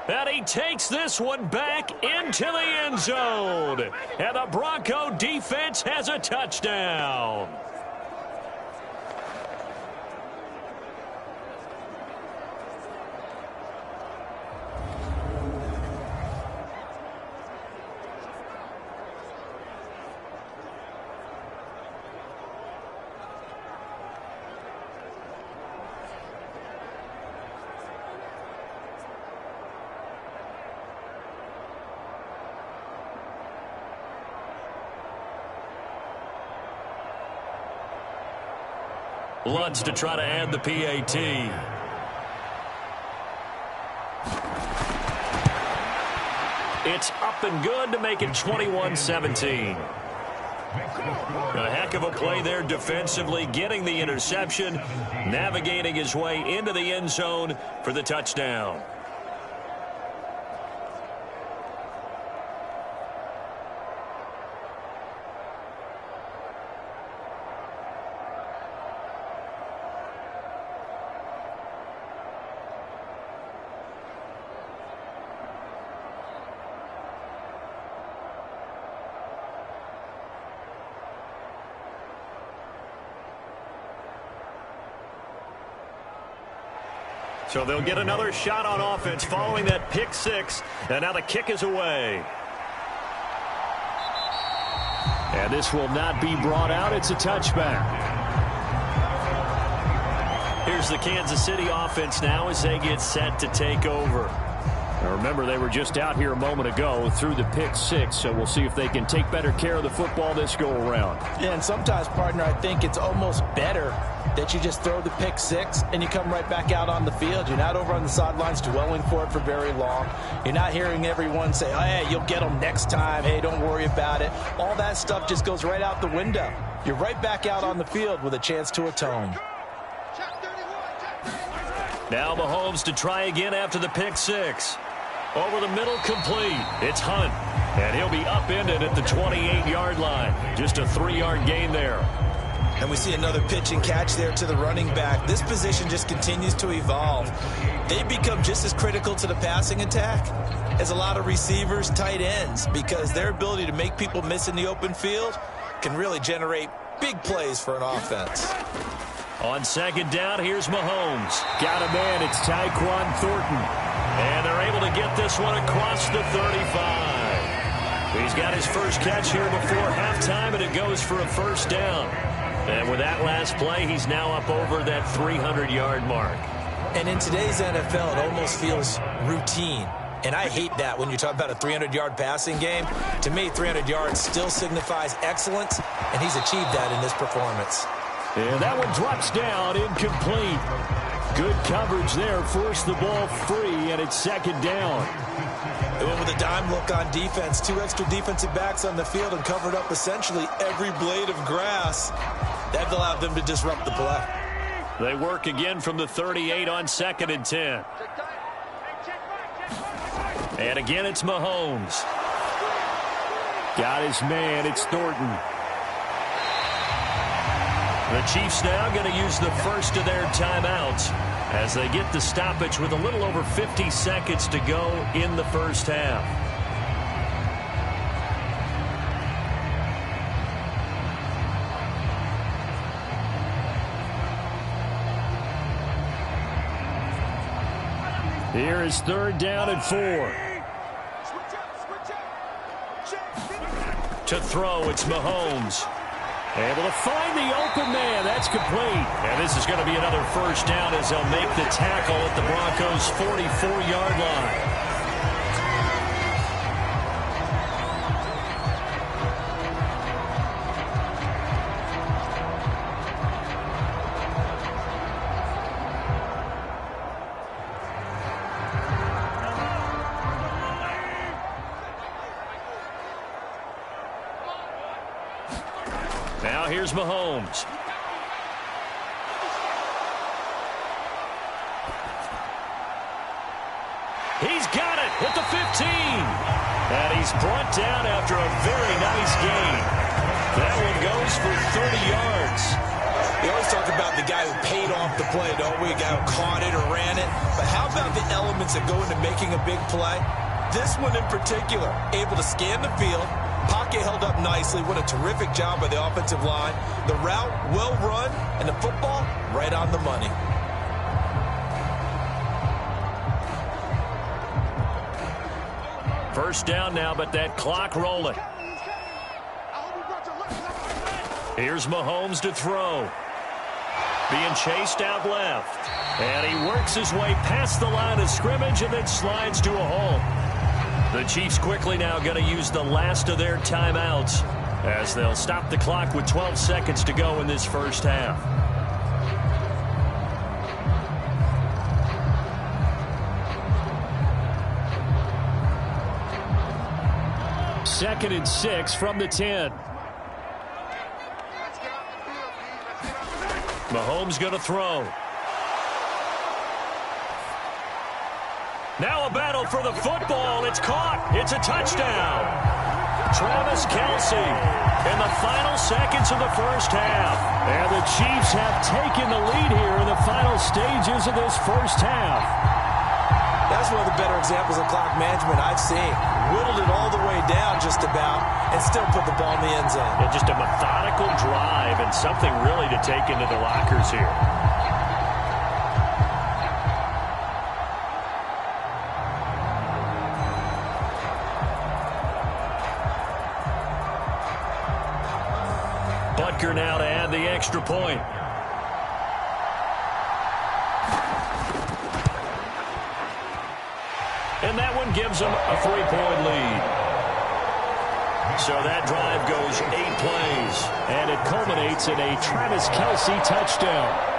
And he takes this one back into the end zone. And the Bronco defense has a touchdown. Lutz to try to add the PAT. It's up and good to make it 21-17. A heck of a play there defensively, getting the interception, navigating his way into the end zone for the touchdown. So they'll get another shot on offense following that pick six. And now the kick is away. And this will not be brought out. It's a touchback. Here's the Kansas City offense now as they get set to take over. Now remember, they were just out here a moment ago through the pick six, so we'll see if they can take better care of the football this go around. Yeah, and sometimes, partner, I think it's almost better that you just throw the pick six and you come right back out on the field. You're not over on the sidelines dwelling for it for very long. You're not hearing everyone say, oh, hey, you'll get them next time. Hey, don't worry about it. All that stuff just goes right out the window. You're right back out on the field with a chance to atone. Now Mahomes to try again after the pick six. Over the middle, complete. It's Hunt. And he'll be upended at the 28-yard line. Just a 3-yard gain there. And we see another pitch and catch there to the running back. This position just continues to evolve. They become just as critical to the passing attack as a lot of receivers, tight ends, because their ability to make people miss in the open field can really generate big plays for an offense. On second down, here's Mahomes. Got a man. It's Tyquan Thornton. And they're able to get this one across the 35. He's got his first catch here before halftime, and it goes for a first down. And with that last play, he's now up over that 300-yard mark. And in today's NFL, it almost feels routine. And I hate that when you talk about a 300-yard passing game. To me, 300 yards still signifies excellence, and he's achieved that in this performance. And that one drops down, incomplete. Good coverage there, forced the ball free, and it's second down. They went with a dime look on defense. 2 extra defensive backs on the field and covered up essentially every blade of grass. That allowed them to disrupt the play. They work again from the 38 on second and 10. And again, it's Mahomes. Got his man. It's Thornton. The Chiefs now going to use the first of their timeouts as they get the stoppage with a little over 50 seconds to go in the first half. Here is third down and 4. To throw, it's Mahomes. Able to find the open man. That's complete. And this is going to be another first down as they'll make the tackle at the Broncos' 44-yard line. Now here's Mahomes. He's got it at the 15. And he's brought down after a very nice gain. That one goes for 30 yards. We always talk about the guy who paid off the play, don't we? A guy who caught it or ran it. But how about the elements that go into making a big play? This one in particular, able to scan the field. Pocket held up nicely. What a terrific job by the offensive line. The route, well run, and the football, right on the money. First down now, but that clock rolling. Here's Mahomes to throw. Being chased out left. And he works his way past the line of scrimmage and then slides to a hole. The Chiefs quickly now going to use the last of their timeouts as they'll stop the clock with 12 seconds to go in this first half. 2nd and 6 from the 10. Mahomes going to throw. Now a battle for the football. It's caught. It's a touchdown. Travis Kelce in the final seconds of the first half. And the Chiefs have taken the lead here in the final stages of this first half. That's one of the better examples of clock management I've seen. Whittled it all the way down just about and still put the ball in the end zone. Yeah, just a methodical drive and something really to take into the lockers here. Butker now to add the extra point. And that one gives them a 3-point lead. So that drive goes 8 plays. And it culminates in a Travis Kelce touchdown.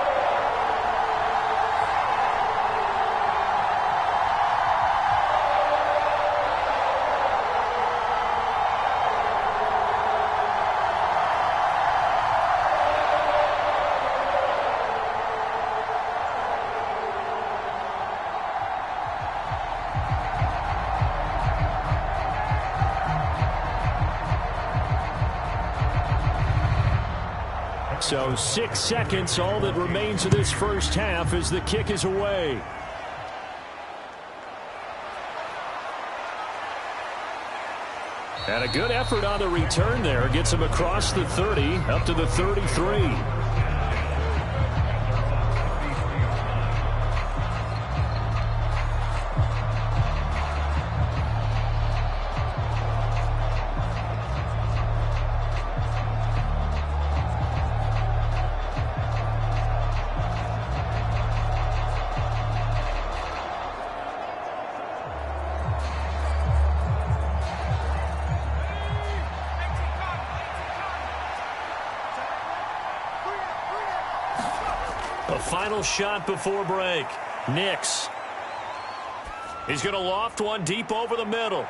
So 6 seconds, all that remains of this first half as the kick is away. And a good effort on the return there. Gets him across the 30, up to the 33. Final shot before break. Nix. He's going to loft one deep over the middle.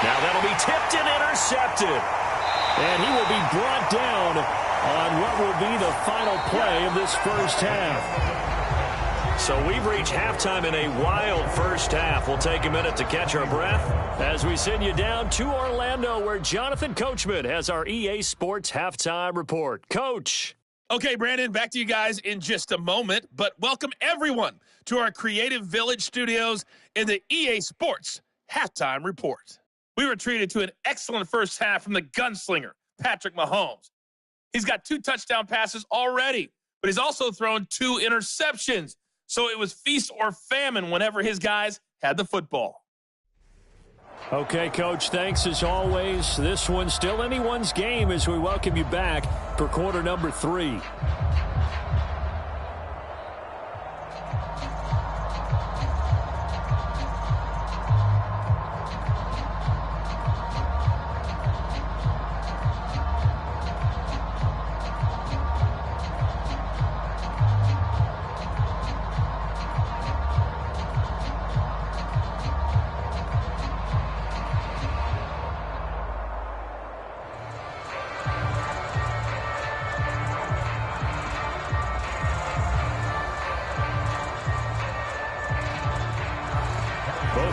Now that'll be tipped and intercepted. And he will be brought down on what will be the final play of this first half. So we've reached halftime in a wild first half. We'll take a minute to catch our breath as we send you down to Orlando, where Jonathan Coachman has our EA Sports Halftime Report. Coach. Okay, Brandon, back to you guys in just a moment, but welcome everyone to our Creative Village studios in the EA Sports Halftime Report. We were treated to an excellent first half from the gunslinger, Patrick Mahomes. He's got 2 touchdown passes already, but he's also thrown 2 interceptions, so it was feast or famine whenever his guys had the football. Okay, Coach, thanks as always. This one's still anyone's game as we welcome you back for quarter number 3.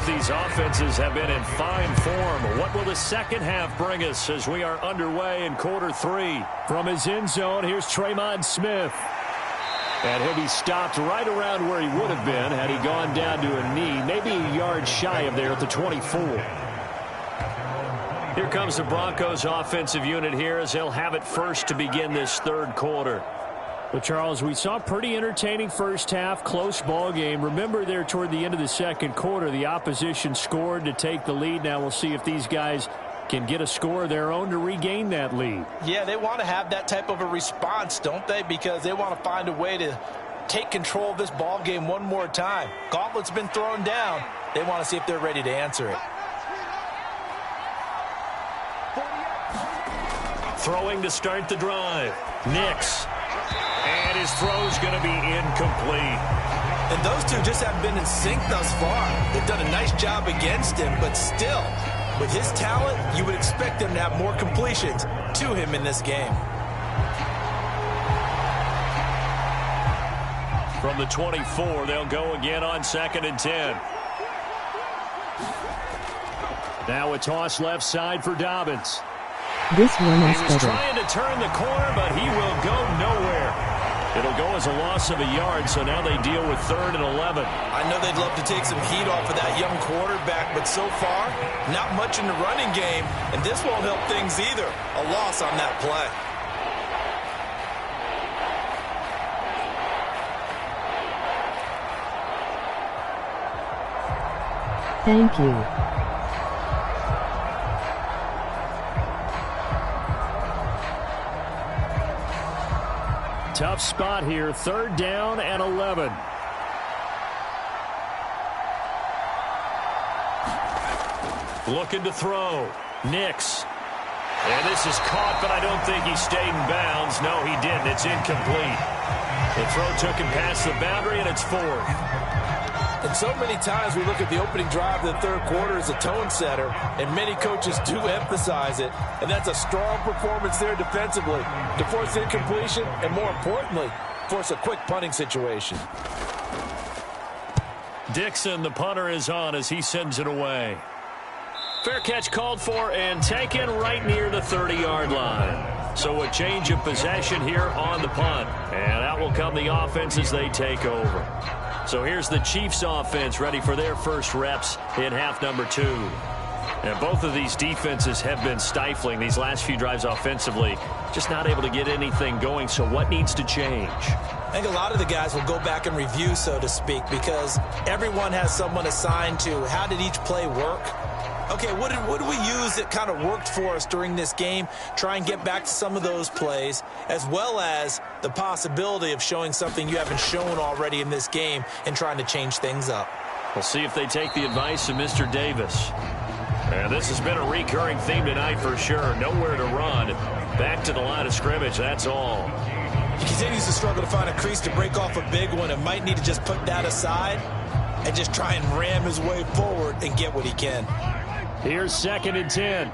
These offenses have been in fine form. What will the second half bring us as we are underway in quarter 3? From his end zone, here's Tremon Smith. And he'll be stopped right around where he would have been had he gone down to a knee, maybe a yard shy of there at the 24. Here comes the Broncos offensive unit here as they'll have it first to begin this third quarter. Well, Charles, we saw a pretty entertaining first half, close ball game. Remember there toward the end of the second quarter, the opposition scored to take the lead. Now we'll see if these guys can get a score of their own to regain that lead. Yeah, they want to have that type of a response, don't they? Because they want to find a way to take control of this ball game one more time. Gauntlet's been thrown down. They want to see if they're ready to answer it. Throwing to start the drive. Nix. And his throw's going to be incomplete. And those two just haven't been in sync thus far. They've done a nice job against him, but still, with his talent, you would expect him to have more completions to him in this game. From the 24, they'll go again on 2nd and 10. Now a toss left side for Dobbins. This one is He was trying to turn the corner, but he will go nowhere. It'll go as a loss of a yard, so now they deal with 3rd and 11. I know they'd love to take some heat off of that young quarterback, but so far, not much in the running game, and this won't help things either. A loss on that play. Thank you. Tough spot here, 3rd down and 11. Looking to throw. Nix. And this is caught, but I don't think he stayed in bounds. No, he didn't. It's incomplete. The throw took him past the boundary, and it's 4th. And so many times we look at the opening drive of the third quarter as a tone setter, and many coaches do emphasize it. And that's a strong performance there defensively to force incompletion and, more importantly, force a quick punting situation. Dixon, the punter, is on as he sends it away. Fair catch called for and taken right near the 30-yard line. So a change of possession here on the punt. And out will come the offense as they take over. So here's the Chiefs offense ready for their first reps in half number 2. And both of these defenses have been stifling these last few drives offensively. Just not able to get anything going. So what needs to change? I think a lot of the guys will go back and review, so to speak, because everyone has someone assigned to how did each play work. Okay, what did we use that kind of worked for us during this game? Try and get back to some of those plays, as well as the possibility of showing something you haven't shown already in this game and trying to change things up. We'll see if they take the advice of Mr. Davis. And this has been a recurring theme tonight for sure. Nowhere to run. Back to the line of scrimmage, that's all. He continues to struggle to find a crease to break off a big one and might need to just put that aside and just try and ram his way forward and get what he can. Here's 2nd and 10.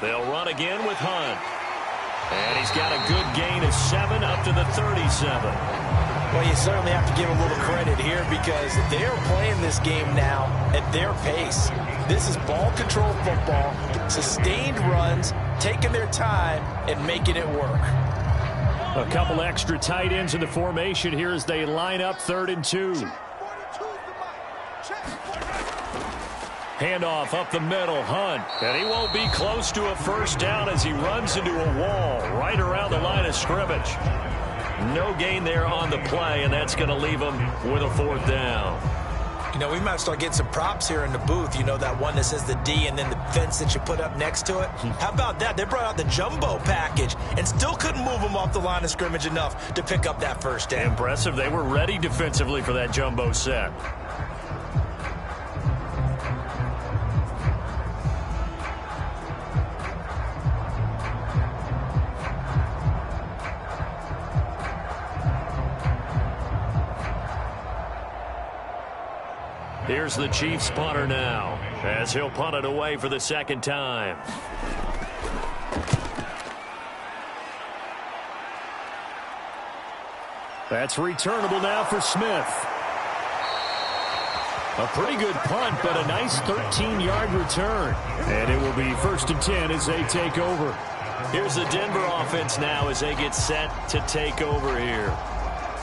They'll run again with Hunt. And he's got a good gain of 7 up to the 37. Well, you certainly have to give a little credit here because they're playing this game now at their pace. This is ball control football, sustained runs, taking their time and making it work. A couple extra tight ends in the formation here as they line up 3rd and 2. Handoff up the middle, Hunt. And he won't be close to a first down as he runs into a wall right around the line of scrimmage. No gain there on the play, and that's going to leave him with a 4th down. You know, we might start getting some props here in the booth. You know, that one that says the D and then the fence that you put up next to it. How about that? They brought out the jumbo package and still couldn't move him off the line of scrimmage enough to pick up that first down. Impressive. They were ready defensively for that jumbo set. Here's the Chiefs punter now, as he'll punt it away for the 2nd time. That's returnable now for Smith. A pretty good punt, but a nice 13-yard return. And it will be 1st and 10 as they take over. Here's the Denver offense now as they get set to take over here.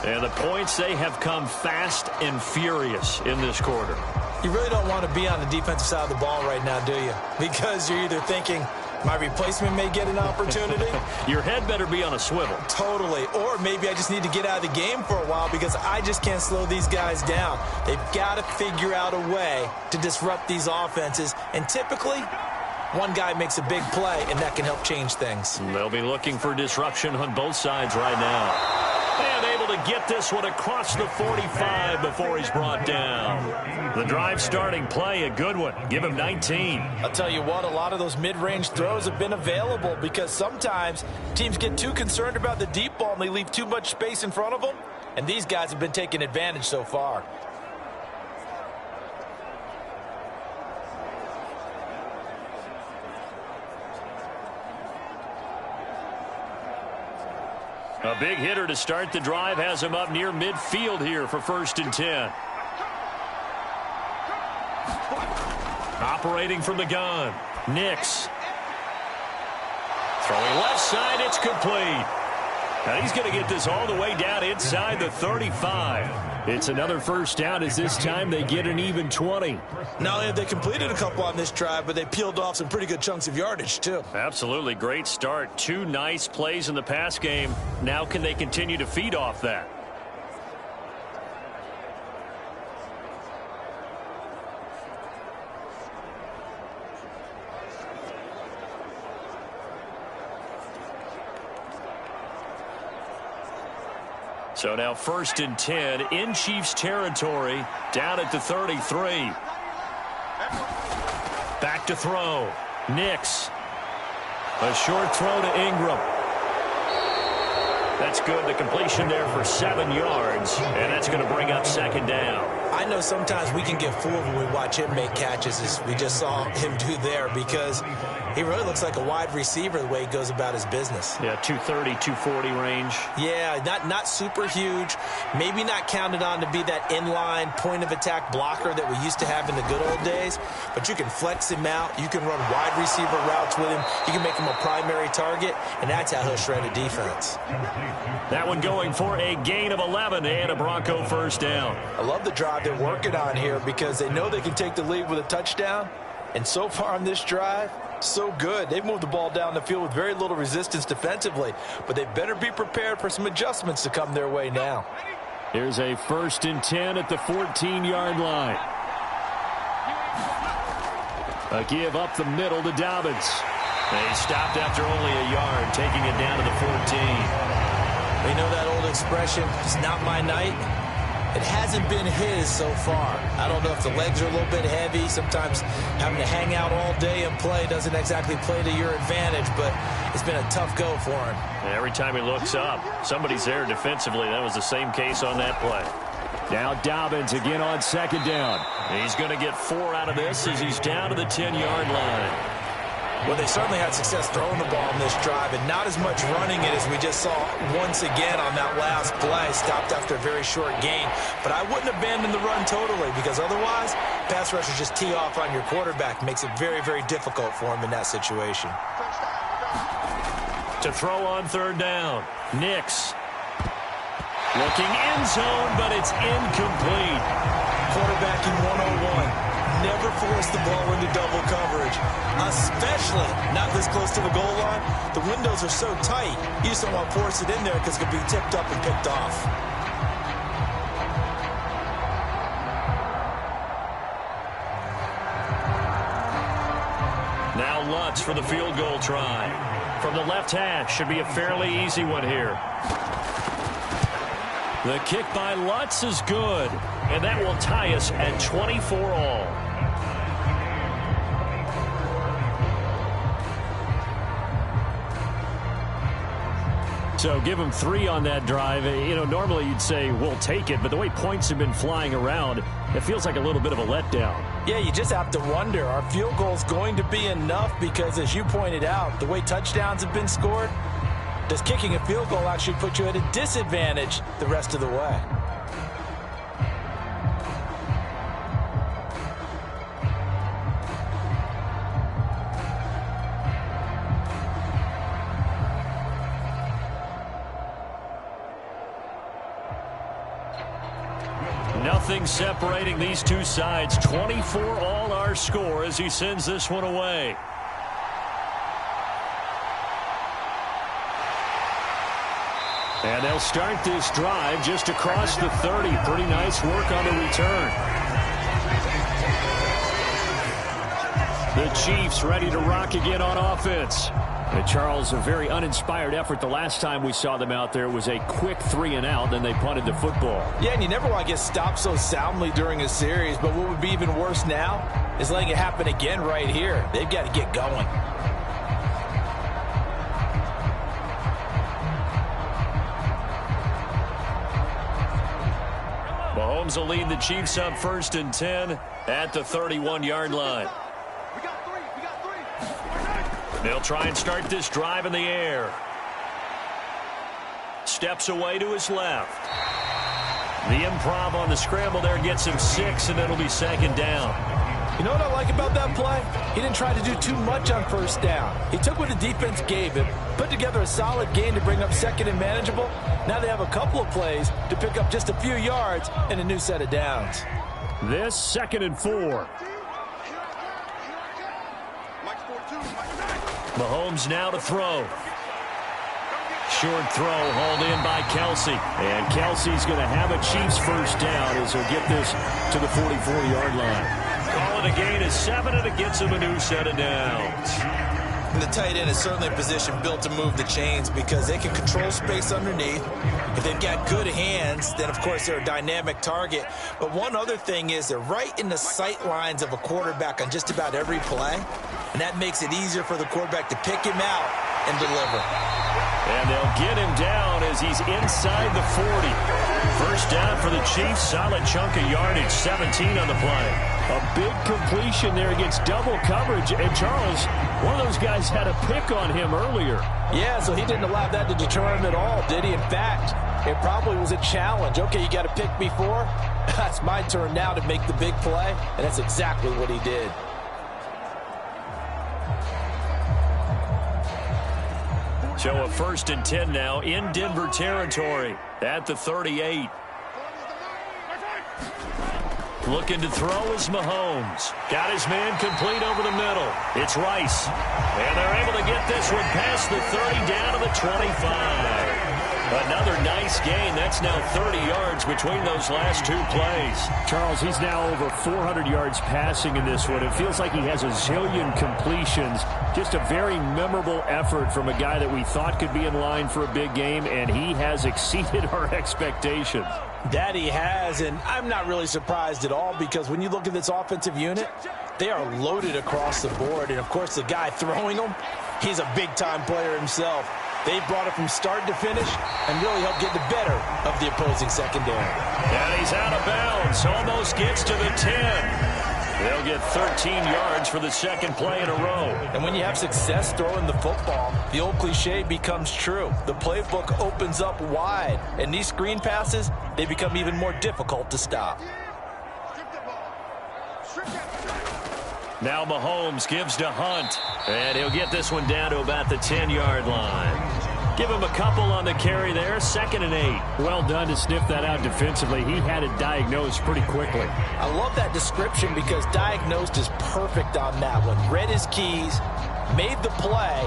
And the points, they have come fast and furious in this quarter. You really don't want to be on the defensive side of the ball right now, do you? Because you're either thinking, my replacement may get an opportunity. Your head better be on a swivel. Totally. Or maybe I just need to get out of the game for a while because I just can't slow these guys down. They've got to figure out a way to disrupt these offenses. And typically, one guy makes a big play, and that can help change things. They'll be looking for disruption on both sides right now. And able able to get this one across the 45 before he's brought down. The drive starting play, a good one. Give him 19. I'll tell you what, a lot of those mid-range throws have been available because sometimes teams get too concerned about the deep ball and they leave too much space in front of them, and these guys have been taking advantage so far. A big hitter to start the drive has him up near midfield here for 1st and 10. Operating from the gun, Nix. Throwing left side, it's complete. Now he's going to get this all the way down inside the 35. It's another 1st down as this time they get an even 20. Not only have they completed a couple on this drive, but they peeled off some pretty good chunks of yardage, too. Absolutely great start. 2 nice plays in the pass game. Now can they continue to feed off that? So now 1st and 10 in Chiefs territory, down at the 33. Back to throw. Nix. A short throw to Ingram. That's good. The completion there for 7 yards, and that's going to bring up 2nd down. I know sometimes we can get fooled when we watch him make catches, as we just saw him do there, because he really looks like a wide receiver the way he goes about his business. Yeah, 230, 240 range. Yeah, not super huge. Maybe not counted on to be that inline point-of-attack blocker that we used to have in the good old days, but you can flex him out. You can run wide receiver routes with him. You can make him a primary target, and that's how he'll shred a defense. That one going for a gain of 11 and a Bronco 1st down. I love the drive they're working on here because they know they can take the lead with a touchdown, and so far on this drive, so good. They've moved the ball down the field with very little resistance defensively, but they better be prepared for some adjustments to come their way now. Here's a 1st and 10 at the 14-yard line. A give up the middle to Dobbins. They stopped after only a yard, taking it down to the 14. You know that old expression, it's not my night? It hasn't been his so far. I don't know if the legs are a little bit heavy. Sometimes having to hang out all day and play doesn't exactly play to your advantage, but it's been a tough go for him. Every time he looks up, somebody's there defensively. That was the same case on that play. Now Dobbins again on 2nd down. He's going to get 4 out of this as he's down to the 10-yard line. Well, they certainly had success throwing the ball in this drive, and not as much running it as we just saw once again on that last play. Stopped after a very short gain. But I wouldn't abandon the run totally, because otherwise, pass rushers just tee off on your quarterback. Makes it very, very difficult for him in that situation. To throw on 3rd down, Nix. Looking end zone, but it's incomplete. Quarterbacking 101. Never force the ball into double coverage, especially not this close to the goal line. The windows are so tight, you just don't want to force it in there because it could be tipped up and picked off. Now Lutz for the field goal try. From the left hash, should be a fairly easy one here. The kick by Lutz is good, and that will tie us at 24 all. So give him 3 on that drive. You know, normally you'd say, we'll take it, but the way points have been flying around, it feels like a little bit of a letdown. Yeah, you just have to wonder, are field goals going to be enough? Because as you pointed out, the way touchdowns have been scored, does kicking a field goal actually put you at a disadvantage the rest of the way? Nothing separating these two sides. 24 all our score as he sends this one away. And they'll start this drive just across the 30. Pretty nice work on the return. The Chiefs ready to rock again on offense. And Charles, a very uninspired effort. The last time we saw them out there was a quick 3-and-out, then they punted the football. Yeah, and you never want to get stopped so soundly during a series, but what would be even worse now is letting it happen again right here. They've got to get going. Mahomes will lead the Chiefs up 1st and 10 at the 31-yard line. They'll try and start this drive in the air. Steps away to his left. The improv on the scramble there gets him 6, and it'll be 2nd down. You know what I like about that play? He didn't try to do too much on 1st down. He took what the defense gave him, put together a solid gain to bring up 2nd and manageable. Now they have a couple of plays to pick up just a few yards and a new set of downs. This 2nd and 4. Mahomes now to throw. Short throw hauled in by Kelsey. And Kelsey's going to have a Chiefs 1st down as he'll get this to the 44-yard line. Call it a gain of 7, and it gets him a new set of downs. And the tight end is certainly a position built to move the chains because they can control space underneath. If they've got good hands, then, of course, they're a dynamic target. But one other thing is they're right in the sight lines of a quarterback on just about every play. And that makes it easier for the quarterback to pick him out and deliver. And they'll get him down as he's inside the 40. 1st down for the Chiefs. Solid chunk of yardage, 17 on the play. A big completion there against double coverage. And Charles, one of those guys had a pick on him earlier. Yeah, so he didn't allow that to deter him at all, did he? In fact, it probably was a challenge. Okay, you got to pick me 4. That's my turn now to make the big play. And that's exactly what he did. So a 1st and 10 now in Denver territory at the 38. Looking to throw is Mahomes. Got his man complete over the middle. It's Rice. And they're able to get this one past the 30 down to the 25. Another nice gain. That's now 30 yards between those last 2 plays. Charles, he's now over 400 yards passing in this one. It feels like he has a zillion completions. Just a very memorable effort from a guy that we thought could be in line for a big game, and he has exceeded our expectations. That he has, and I'm not really surprised at all because when you look at this offensive unit, they are loaded across the board. And, of course, the guy throwing them, he's a big-time player himself. They brought it from start to finish and really helped get the better of the opposing secondary. And he's out of bounds. Almost gets to the 10. They'll get 13 yards for the 2nd play in a row. And when you have success throwing the football, the old cliche becomes true. The playbook opens up wide. And these screen passes, they become even more difficult to stop. Now Mahomes gives to Hunt. And he'll get this one down to about the 10-yard line. Give him a couple on the carry there. 2nd and 8. Well done to sniff that out defensively. He had it diagnosed pretty quickly. I love that description because diagnosed is perfect on that one. Read his keys, made the play,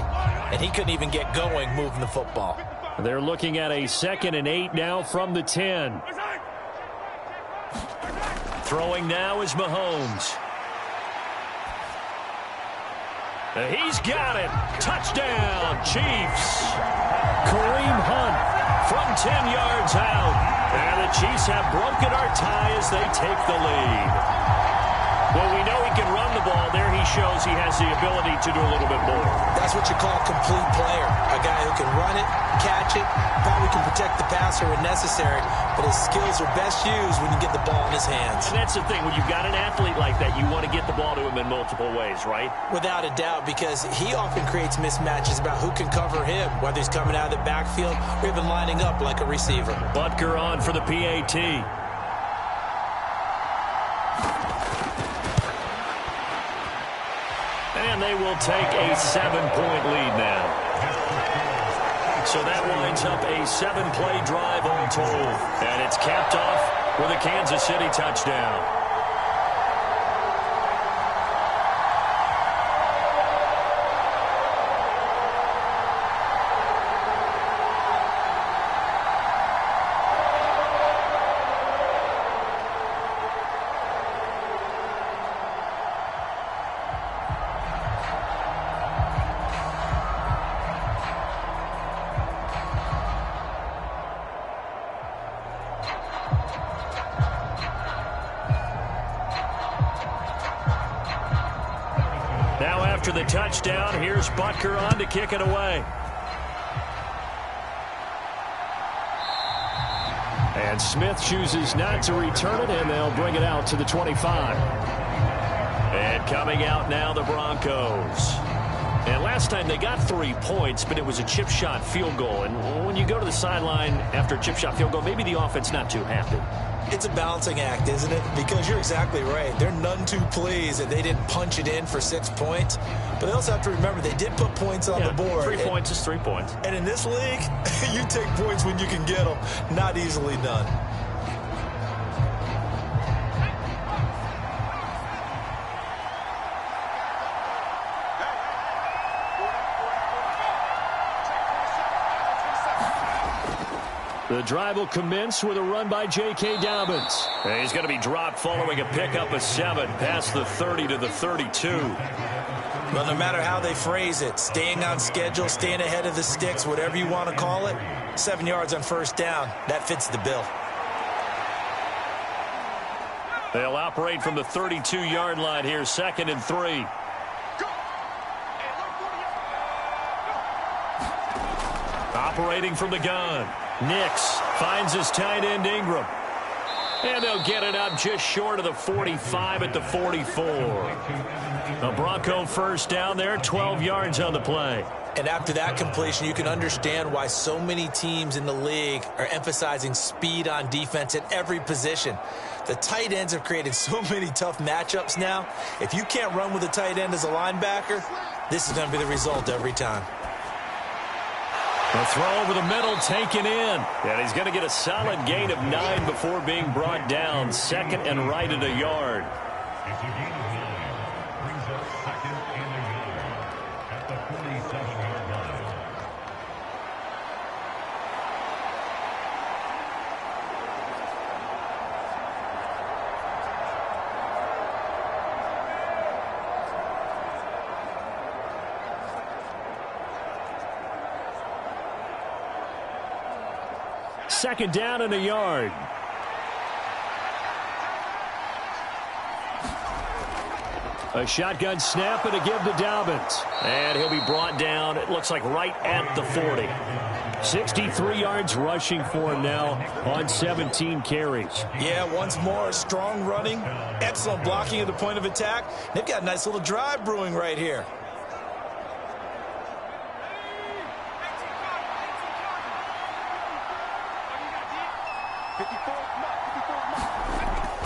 and he couldn't even get going moving the football. They're looking at a 2nd and 8 now from the 10. Throwing now is Mahomes. He's got it. Touchdown, Chiefs. Kareem Hunt from 10 yards out. And the Chiefs have broken our tie as they take the lead. Well, we know he can run the ball. There he shows he has the ability to do a little bit more. That's what you call a complete player. A guy who can run it, catch it, probably can protect the passer when necessary, but his skills are best used when you get the ball in his hands. And that's the thing. When you've got an athlete like that, you want to get the ball to him in multiple ways, right? Without a doubt, because he often creates mismatches about who can cover him, whether he's coming out of the backfield or even lining up like a receiver. Butker on for the PAT. And they will take a 7-point lead now. So that winds up a 7-play drive all told. And it's capped off with a Kansas City touchdown. after the touchdown. Here's Butker on to kick it away. And Smith chooses not to return it, and they'll bring it out to the 25. And coming out now, the Broncos. And last time they got 3 points, but it was a chip shot field goal. And when you go to the sideline after a chip shot field goal, maybe the offense not too happy. It's a balancing act, isn't it? Because you're exactly right. They're none too pleased that they didn't punch it in for 6 points. But they also have to remember they did put points on the board. 3 points is 3 points. And in this league, you take points when you can get them. Not easily done. The drive will commence with a run by J.K. Dobbins. And he's going to be dropped following a pickup of 7 past the 30 to the 32. Well, no matter how they phrase it, staying on schedule, staying ahead of the sticks, whatever you want to call it, 7 yards on first down, that fits the bill. They'll operate from the 32-yard line here, 2nd and 3. Operating from the gun. Nix finds his tight end Ingram. And they'll get it up just short of the 45 at the 44. A Bronco first down there, 12 yards on the play. And after that completion, you can understand why so many teams in the league are emphasizing speed on defense at every position. The tight ends have created so many tough matchups now. If you can't run with a tight end as a linebacker, this is going to be the result every time. The throw over the middle taken in. And he's going to get a solid gain of 9 before being brought down. 2nd and right at a yard. Second down and a yard. A shotgun snap and a give to Dobbins. And he'll be brought down, it looks like right at the 40. 63 yards rushing for him now on 17 carries. Yeah, once more, strong running, excellent blocking at the point of attack. They've got a nice little drive brewing right here.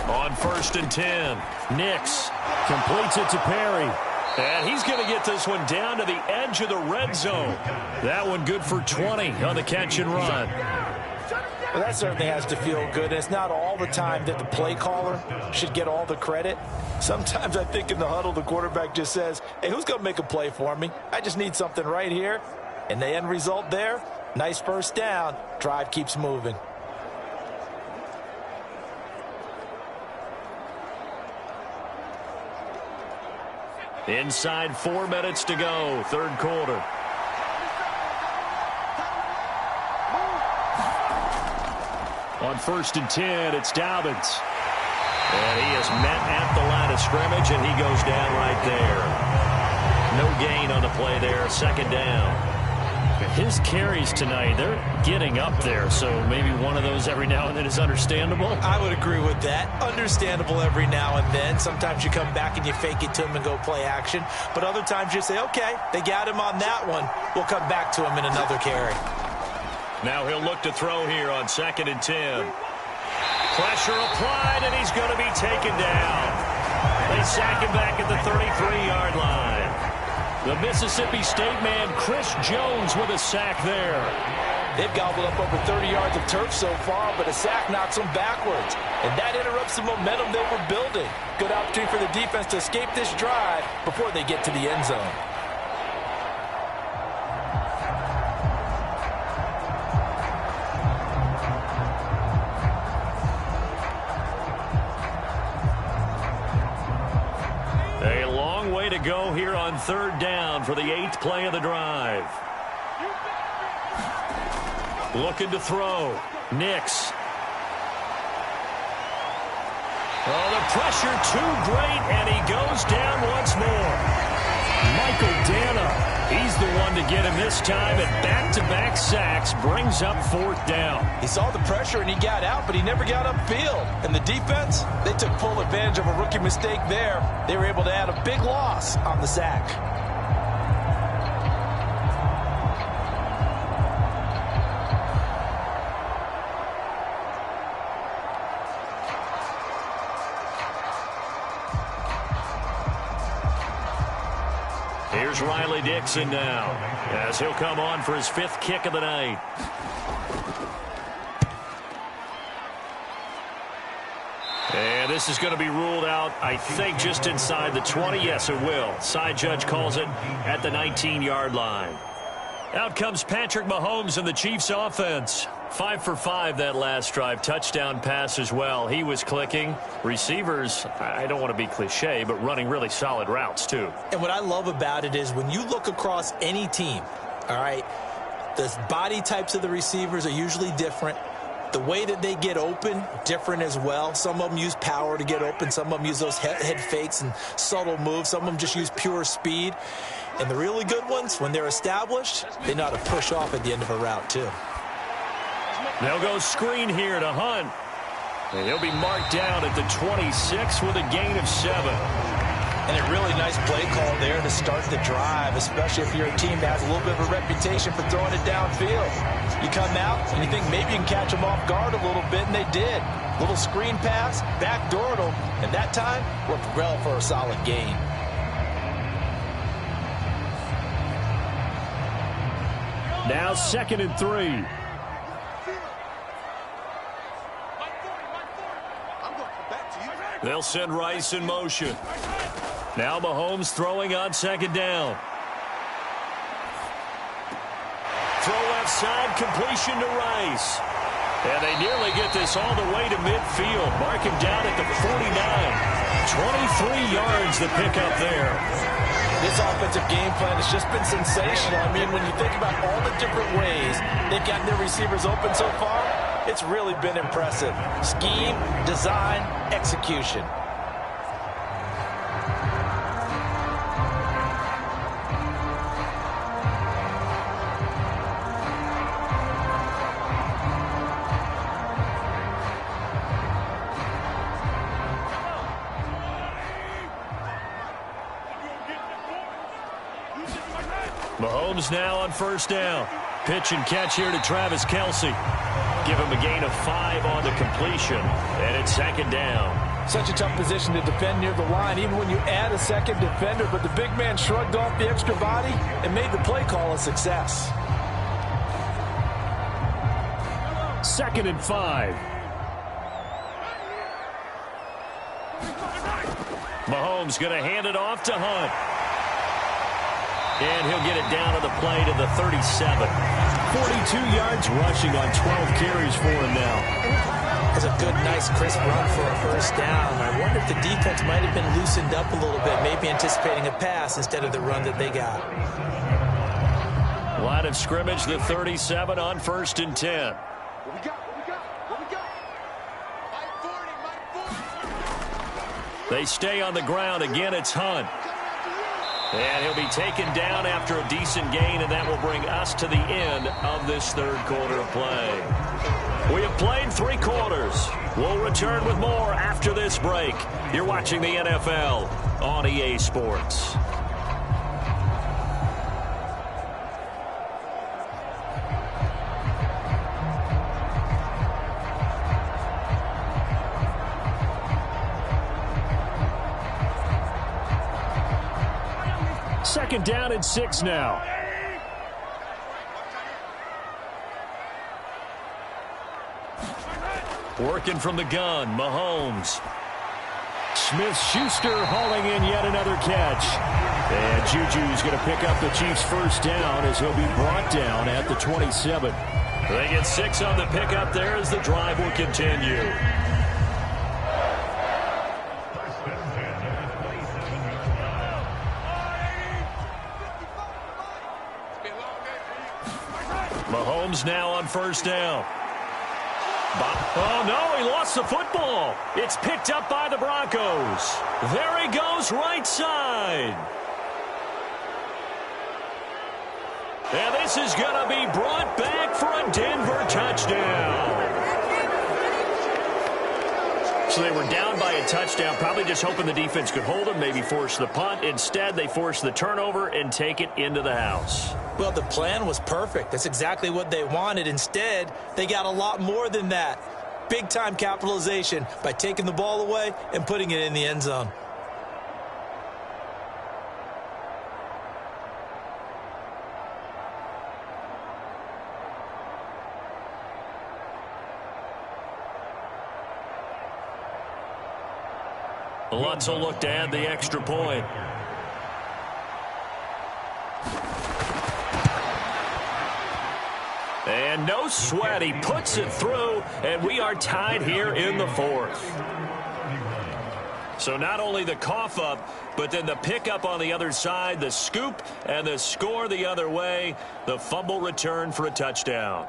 On 1st and 10, Nix completes it to Perry. And he's going to get this one down to the edge of the red zone. That one good for 20 on the catch and run. Well, that certainly has to feel good. And it's not all the time that the play caller should get all the credit. Sometimes I think in the huddle, the quarterback just says, hey, who's going to make a play for me? I just need something right here. And the end result there, nice first down. Drive keeps moving. Inside 4 minutes to go, 3rd quarter. On 1st and 10, it's Dobbins. And he is met at the line of scrimmage, and he goes down right there. No gain on the play there, 2nd down. His carries tonight, they're getting up there, so maybe one of those every now and then is understandable. I would agree with that. Understandable every now and then. Sometimes you come back and you fake it to him and go play action. But other times you say, okay, they got him on that one. We'll come back to him in another carry. Now he'll look to throw here on 2nd and 10. Pressure applied, and he's going to be taken down. They sack him back at the 33-yard line. The Mississippi State man, Chris Jones, with a sack there. They've gobbled up over 30 yards of turf so far, but a sack knocks them backwards. And that interrupts the momentum they were building. Good opportunity for the defense to escape this drive before they get to the end zone. A long way to go here on 3rd down for the 8th play of the drive. Looking to throw. Nix. Oh, the pressure too great, and he goes down once more. to get him this time, and back-to-back sacks brings up 4th down. He saw the pressure and he got out, but he never got upfield. And the defense, they took full advantage of a rookie mistake there. They were able to add a big loss on the sack. Here's Riley Dixon now, as he'll come on for his 5th kick of the night. And this is going to be ruled out, I think, just inside the 20. Yes, it will. Side judge calls it at the 19-yard line. Out comes Patrick Mahomes and the Chiefs offense. 5 for 5 that last drive. Touchdown pass as well. He was clicking. Receivers, I don't want to be cliche, but running really solid routes too. And what I love about it is when you look across any team, all right, the body types of the receivers are usually different. The way that they get open, different as well. Some of them use power to get open. Some of them use those head fakes and subtle moves. Some of them just use pure speed. And the really good ones, when they're established, they know how to push off at the end of a route too. They'll go screen here to Hunt. And he'll be marked down at the 26 with a gain of 7. And a really nice play call there to start the drive, especially if you're a team that has a little bit of a reputation for throwing it downfield. You come out and you think maybe you can catch them off guard a little bit, and they did. Little screen pass, backdoored them, and that time worked well for a solid gain. Now 2nd and 3. They'll send Rice in motion. Now Mahomes throwing on 2nd down. Throw left side, completion to Rice. And they nearly get this all the way to midfield. Mark him down at the 49. 23 yards the pickup there. This offensive game plan has just been sensational. I mean, when you think about all the different ways they've gotten their receivers open so far, it's really been impressive. Scheme, design, execution. Mahomes now on 1st down. Pitch and catch here to Travis Kelce. Give him a gain of 5 on the completion, and it's 2nd down. Such a tough position to defend near the line, even when you add a second defender, but the big man shrugged off the extra body and made the play call a success. 2nd and 5. Mahomes going to hand it off to Hunt. And he'll get it down to the play to the 37. 42 yards rushing on 12 carries for him now. It's a good, nice, crisp run for a 1st down. I wonder if the defense might have been loosened up a little bit, maybe anticipating a pass instead of the run that they got. Line of scrimmage, the 37 on 1st and 10. They stay on the ground. Again, it's Hunt. And he'll be taken down after a decent gain, and that will bring us to the end of this 3rd quarter of play. We have played 3 quarters. We'll return with more after this break. You're watching the NFL on EA Sports. Second down and 6 now. Working from the gun, Mahomes. Smith-Schuster hauling in yet another catch. And Juju's going to pick up the Chiefs' 1st down as he'll be brought down at the 27. They get 6 on the pickup there as the drive will continue. Mahomes now on 1st down. Oh, no, he lost the football. It's picked up by the Broncos. There he goes, right side. And this is going to be brought back for a Denver touchdown. So they were down by a touchdown, probably just hoping the defense could hold them, maybe force the punt. Instead, they force the turnover and take it into the house. Well, the plan was perfect. That's exactly what they wanted. Instead, they got a lot more than that. Big-time capitalization by taking the ball away and putting it in the end zone. Lutz will look to add the extra point. And no sweat. He puts it through, and we are tied here in the fourth. So not only the cough up, but then the pickup on the other side, the scoop, and the score the other way. The fumble return for a touchdown.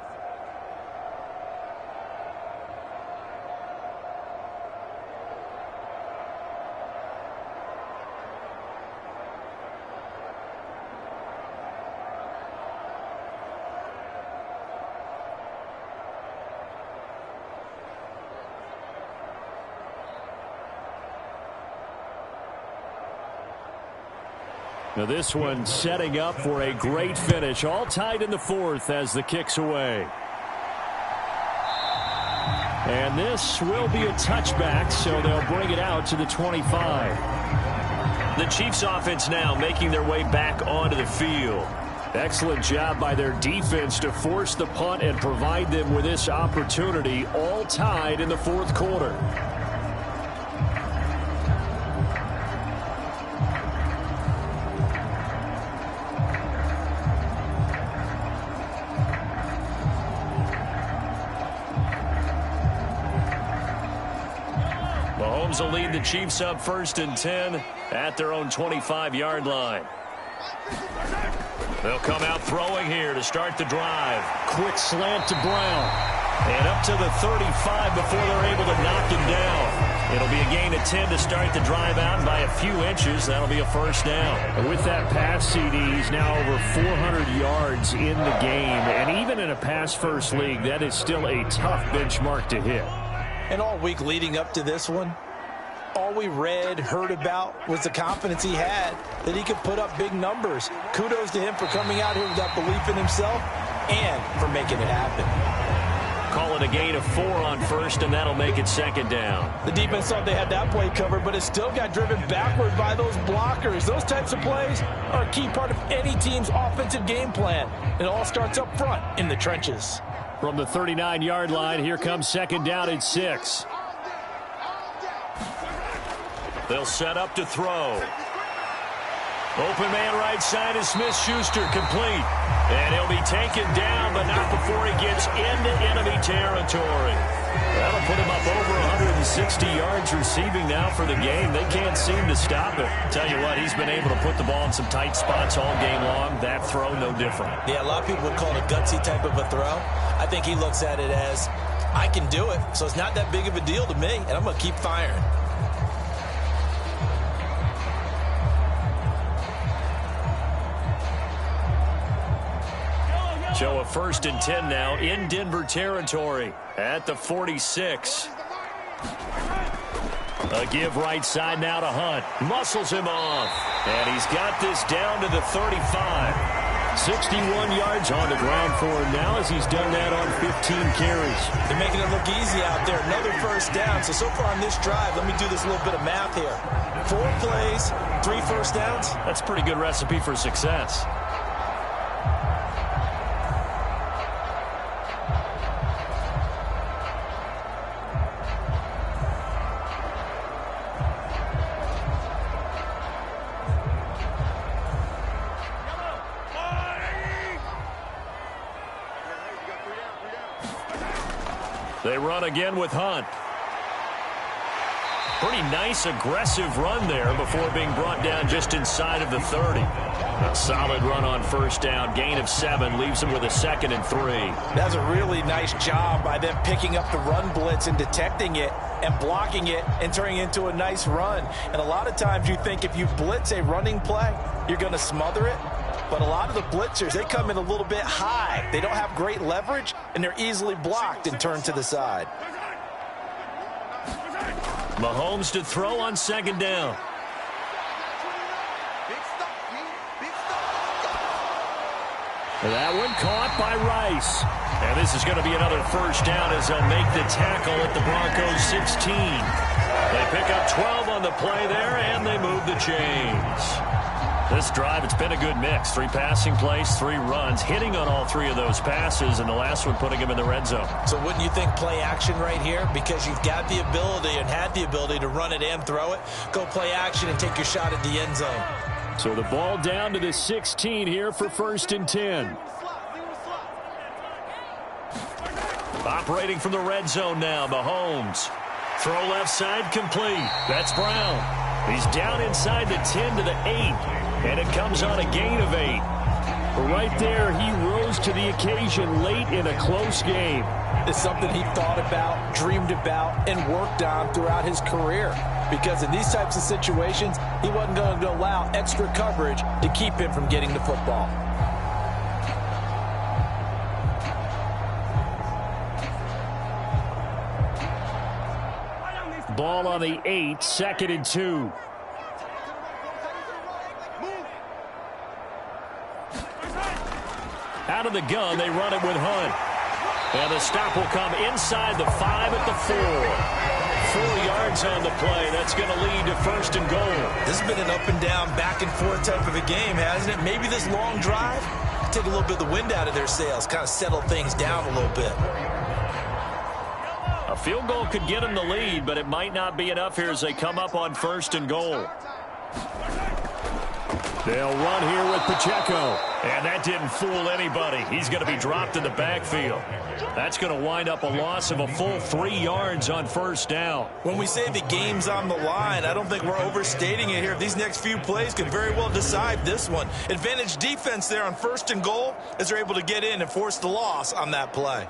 Now this one setting up for a great finish. All tied in the fourth as the kick's away. And this will be a touchback, so they'll bring it out to the 25. The Chiefs offense now making their way back onto the field. Excellent job by their defense to force the punt and provide them with this opportunity, all tied in the fourth quarter. Mahomes will lead the Chiefs up 1st and 10 at their own 25-yard line. They'll come out throwing here to start the drive. Quick slant to Brown. And up to the 35 before they're able to knock him down. It'll be a gain of 10 to start the drive out by a few inches. That'll be a first down. And with that pass, CD, he's now over 400 yards in the game. And even in a pass-first league, that is still a tough benchmark to hit. And all week leading up to this one, all we read, heard about was the confidence he had that he could put up big numbers. Kudos to him for coming out here with that belief in himself and for making it happen. Call it a gain of 4 on first, and that'll make it 2nd down. The defense thought they had that play covered, but it still got driven backward by those blockers. Those types of plays are a key part of any team's offensive game plan. It all starts up front in the trenches. From the 39-yard line, here comes 2nd down and 6. They'll set up to throw. Open man right side is Smith-Schuster, complete. And he'll be taken down, but not before he gets into enemy territory. That'll put him up over 160 yards receiving now for the game. They can't seem to stop it. Tell you what, he's been able to put the ball in some tight spots all game long. That throw, no different. Yeah, a lot of people would call it a gutsy type of a throw. I think he looks at it as, I can do it, so it's not that big of a deal to me, and I'm going to keep firing. So a 1st and 10 now in Denver territory at the 46. A give right side now to Hunt. Muscles him off. And he's got this down to the 35. 61 yards on the ground for him now as he's done that on 15 carries. They're making it look easy out there. Another first down. So far on this drive, let me do this little bit of math here. 4 plays, 3 first downs. That's a pretty good recipe for success. They run again with Hunt. Pretty nice, aggressive run there before being brought down just inside of the 30. A solid run on first down. Gain of 7 leaves him with a 2nd and 3. That's a really nice job by them picking up the run blitz and detecting it and blocking it and turning it into a nice run. And a lot of times you think if you blitz a running play, you're going to smother it. But a lot of the blitzers, they come in a little bit high. They don't have great leverage, and they're easily blocked and turned to the side. Mahomes to throw on second down. That one caught by Rice. And this is going to be another first down as they'll make the tackle at the Broncos 16. They pick up 12 on the play there, and they move the chains. This drive, it's been a good mix. 3 passing plays, 3 runs, hitting on all 3 of those passes, and the last one putting him in the red zone. So wouldn't you think play action right here? Because you've got the ability and had the ability to run it and throw it. Go play action and take your shot at the end zone. So the ball down to the 16 here for 1st and 10. Operating from the red zone now, Mahomes. Throw left side complete. That's Brown. He's down inside the 10 to the 8. And it comes on a gain of 8. Right there, he rose to the occasion late in a close game. It's something he thought about, dreamed about, and worked on throughout his career. Because in these types of situations, he wasn't going to allow extra coverage to keep him from getting the football. Ball on the 8, 2nd and 2. Out of the gun, they run it with Hunt. And the stop will come inside the 5 at the 4. 4 yards on the play. That's going to lead to 1st and goal. This has been an up and down, back and forth type of a game, hasn't it? Maybe this long drive take a little bit of the wind out of their sails, kind of settle things down a little bit. A field goal could get them the lead, but it might not be enough here as they come up on 1st and goal. They'll run here with Pacheco. And that didn't fool anybody. He's going to be dropped in the backfield. That's going to wind up a loss of a full 3 yards on 1st down. When we say the game's on the line, I don't think we're overstating it here. These next few plays could very well decide this one. Advantage defense there on 1st and goal as they're able to get in and force the loss on that play.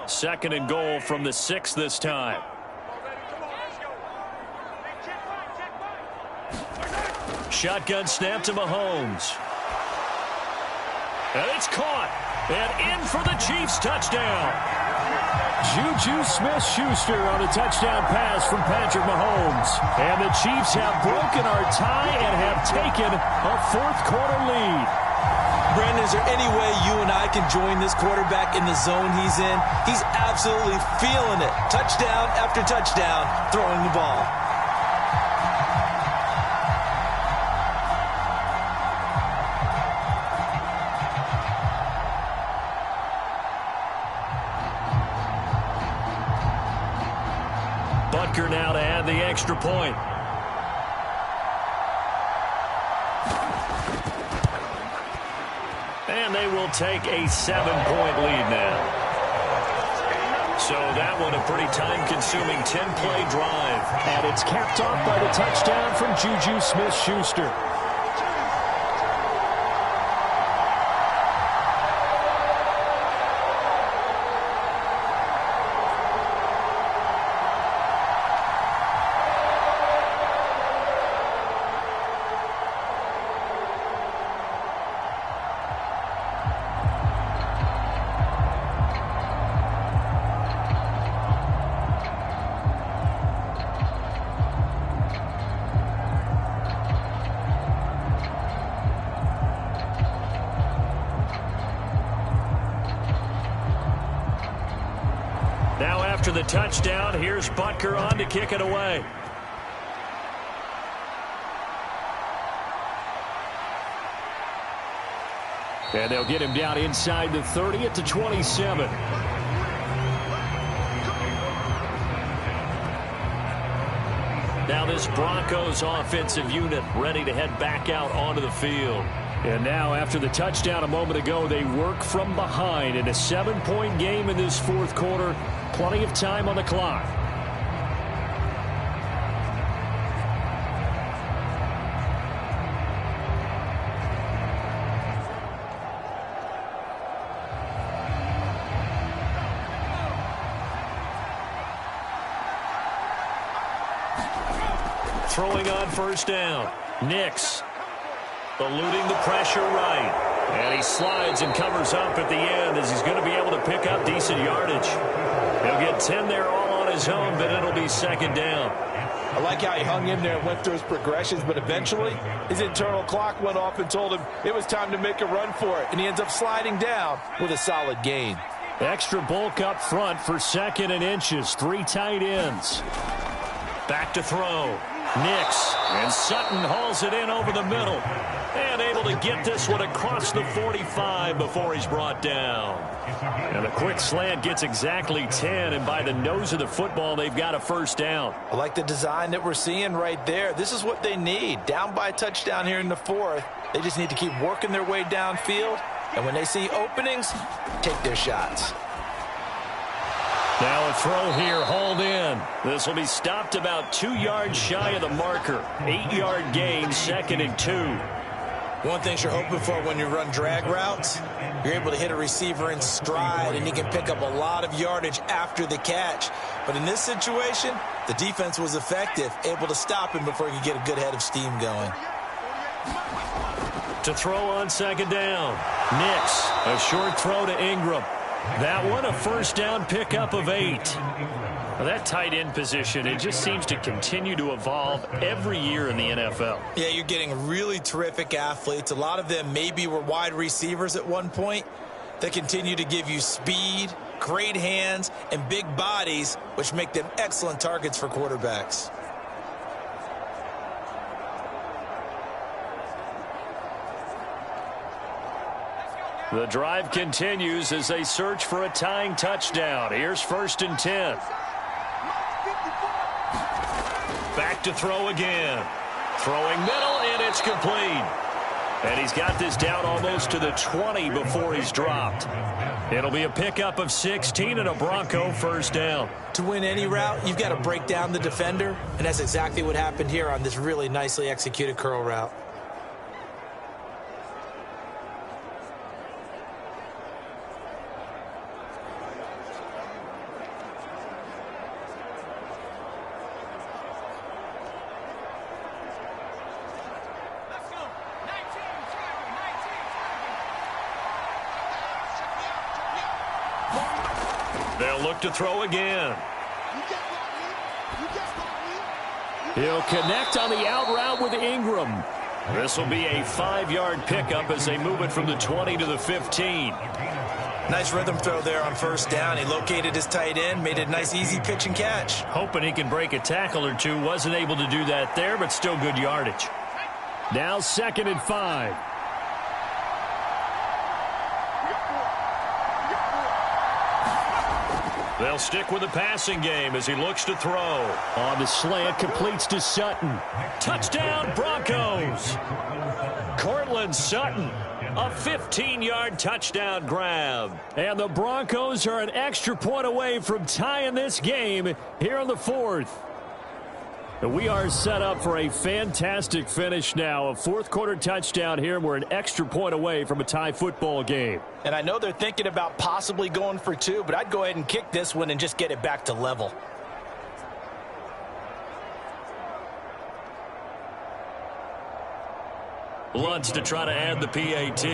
Second and goal from the 6 this time. Shotgun snap to Mahomes. And it's caught. And in for the Chiefs touchdown. Juju Smith-Schuster on a touchdown pass from Patrick Mahomes. And the Chiefs have broken our tie and have taken a 4th quarter lead. Brandon, is there any way you and I can join this quarterback in the zone he's in? He's absolutely feeling it. Touchdown after touchdown, throwing the ball. Butker now to add the extra point. And they will take a 7-point lead now. So that one a pretty time-consuming 10-play drive. And it's capped off by the touchdown from Juju Smith-Schuster. Now after the touchdown, here's Butker on to kick it away. And they'll get him down inside the 30 at the 27. Now this Broncos offensive unit ready to head back out onto the field. And now after the touchdown a moment ago, they work from behind in a 7-point game in this 4th quarter. Plenty of time on the clock. throwing on first down. Nix eluding the pressure right. And he slides and covers up at the end as he's going to be able to pick up decent yardage. He'll get 10 there all on his own, but it'll be second down. I like how he hung in there and went through his progressions, but eventually his internal clock went off and told him it was time to make a run for it, and he ends up sliding down with a solid gain. Extra bulk up front for 2nd and inches. 3 tight ends. Back to throw. Nix, and Sutton hauls it in over the middle. And able to get this one across the 45 before he's brought down. And a quick slant gets exactly 10, and by the nose of the football, they've got a first down. I like the design that we're seeing right there. This is what they need. Down by a touchdown here in the 4th. They just need to keep working their way downfield. And when they see openings, take their shots. Now a throw here, hauled in. This will be stopped about 2 yards shy of the marker. 8-yard gain, 2nd and 2. One thing you're hoping for when you run drag routes, you're able to hit a receiver in stride, and he can pick up a lot of yardage after the catch. But in this situation, the defense was effective, able to stop him before he could get a good head of steam going. To throw on second down. Nix, a short throw to Ingram. That one a first down pickup of 8. Well, that tight end position, it just seems to continue to evolve every year in the NFL. Yeah, you're getting really terrific athletes. A lot of them maybe were wide receivers at one point. They continue to give you speed, great hands, and big bodies, which make them excellent targets for quarterbacks. The drive continues as they search for a tying touchdown. Here's 1st and 10. Back to throw again. Throwing middle, and it's complete. And he's got this down almost to the 20 before he's dropped. It'll be a pickup of 16 and a Bronco first down. To win any route, you've got to break down the defender, and that's exactly what happened here on this really nicely executed curl route. They'll look to throw again. He'll connect on the out route with Ingram. This will be a 5-yard pickup as they move it from the 20 to the 15. Nice rhythm throw there on first down. He located his tight end, made it a nice easy pitch and catch. Hoping he can break a tackle or two. Wasn't able to do that there, but still good yardage. Now 2nd and 5. They'll stick with the passing game as he looks to throw. On the slant, completes to Sutton. Touchdown, Broncos! Cortland Sutton, a 15-yard touchdown grab. And the Broncos are an extra point away from tying this game here in the 4th. We are set up for a fantastic finish now. A 4th quarter touchdown here. We're an extra point away from a tie football game. And I know they're thinking about possibly going for 2, but I'd go ahead and kick this one and just get it back to level. Lutz to try to add the PAT.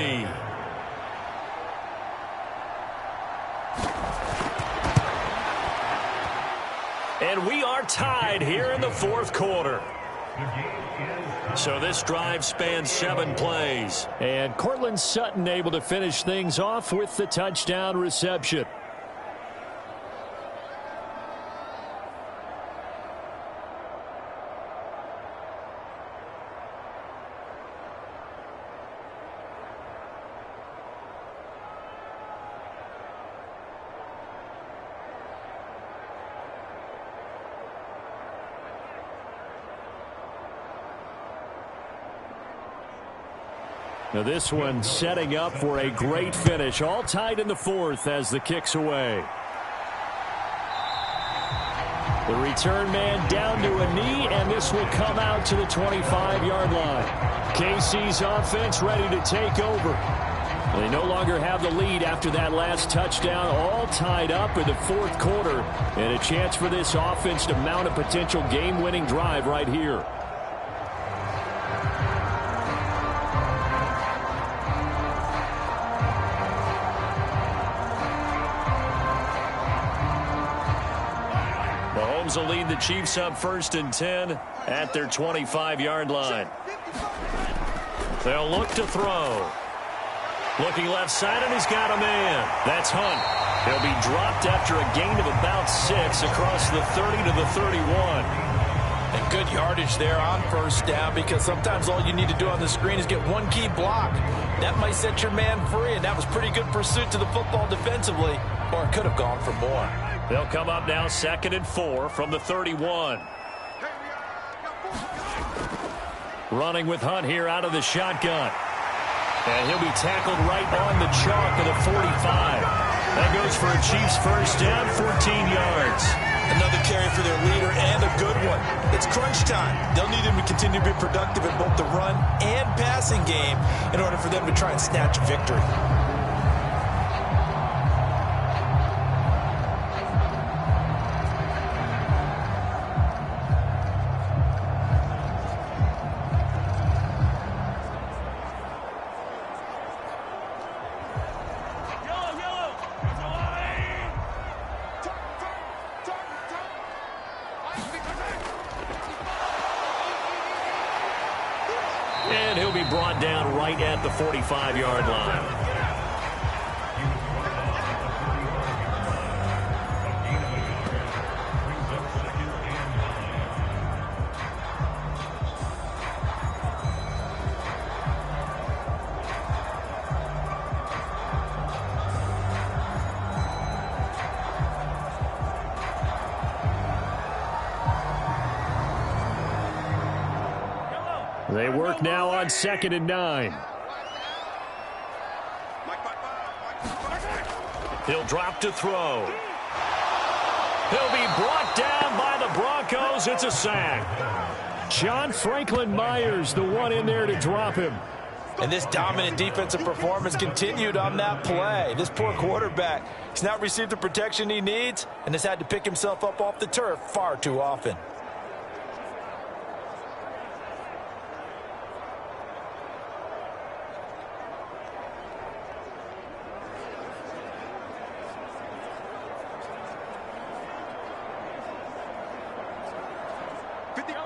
And we are tied here in the 4th quarter. So this drive spans 7 plays. And Cortland Sutton able to finish things off with the touchdown reception. Now this one setting up for a great finish. All tied in the 4th as the kick's away. The return man down to a knee, and this will come out to the 25-yard line. KC's offense ready to take over. They no longer have the lead after that last touchdown. All tied up in the 4th quarter, and a chance for this offense to mount a potential game-winning drive right here. Rams will lead the Chiefs up 1st and 10 at their 25-yard line. They'll look to throw. Looking left side, and he's got a man. That's Hunt. He'll be dropped after a gain of about 6 across the 30 to the 31. And good yardage there on 1st down, because sometimes all you need to do on the screen is get one key block. That might set your man free, and that was pretty good pursuit to the football defensively, or it could have gone for more. They'll come up now 2nd and 4 from the 31. Running with Hunt here out of the shotgun. And he'll be tackled right on the chalk of the 45. That goes for a Chiefs 1st down, 14 yards. Another carry for their leader, and a good one. It's crunch time. They'll need him to continue to be productive in both the run and passing game in order for them to try and snatch victory. And he'll be brought down right at the 45-yard line. They work now on 2nd and 9. He'll drop to throw. He'll be brought down by the Broncos. It's a sack. John Franklin Myers, the one in there to drop him. And this dominant defensive performance continued on that play. This poor quarterback, he's not received the protection he needs and has had to pick himself up off the turf far too often.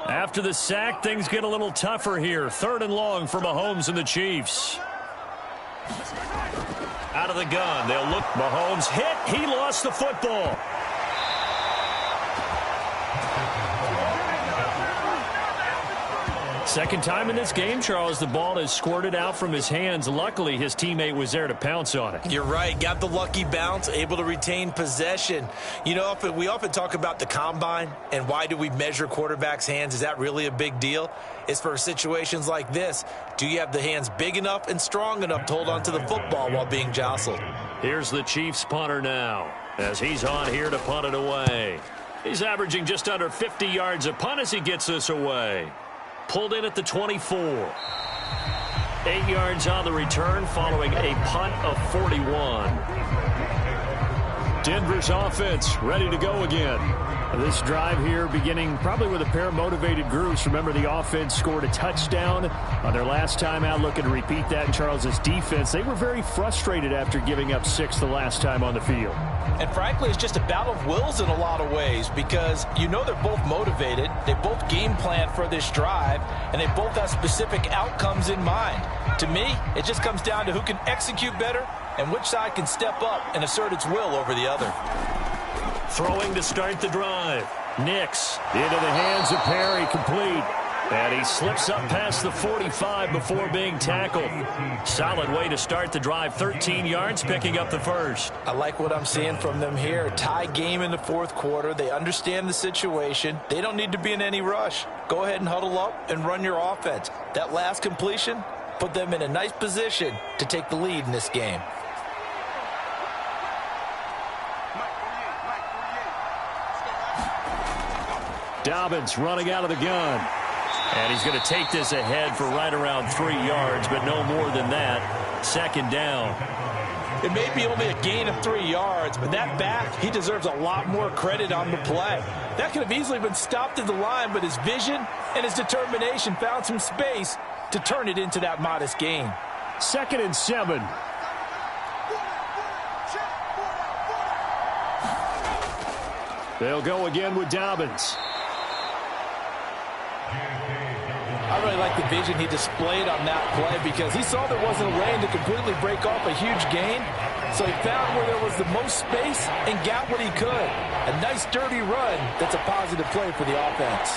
After the sack, things get a little tougher here. 3rd and long for Mahomes and the Chiefs. Out of the gun, they'll look. Mahomes hit. He lost the football. Second time in this game, Charles, the ball has squirted out from his hands. Luckily, his teammate was there to pounce on it. You're right. Got the lucky bounce, able to retain possession. You know, we often talk about the combine and why do we measure quarterbacks' hands. Is that really a big deal? It's for situations like this. Do you have the hands big enough and strong enough to hold on to the football while being jostled? Here's the Chiefs punter now as he's on here to punt it away. He's averaging just under 50 yards a punt as he gets this away. Pulled in at the 24. 8 yards on the return following a punt of 41. Denver's offense ready to go again. This drive here beginning probably with a pair of motivated groups. Remember, the offense scored a touchdown on their last time out. Looking to repeat that in Charles's defense. They were very frustrated after giving up 6 the last time on the field. And frankly, it's just a battle of wills in a lot of ways, because you know they're both motivated. They both game plan for this drive, and they both have specific outcomes in mind. To me, it just comes down to who can execute better and which side can step up and assert its will over the other. Throwing to start the drive. Nix into the hands of Perry, complete. And he slips up past the 45 before being tackled. Solid way to start the drive. 13 yards, picking up the first. I like what I'm seeing from them here. Tie game in the 4th quarter. They understand the situation. They don't need to be in any rush. Go ahead and huddle up and run your offense. That last completion put them in a nice position to take the lead in this game. Dobbins running out of the gun. And he's going to take this ahead for right around 3 yards, but no more than that. 2nd down. It may be only a gain of 3 yards, but that back, he deserves a lot more credit on the play. That could have easily been stopped at the line, but his vision and his determination found some space to turn it into that modest gain. 2nd and 7. They'll go again with Dobbins. I really like the vision he displayed on that play because he saw there wasn't a lane to completely break off a huge gain. So he found where there was the most space and got what he could. A nice dirty run that's a positive play for the offense.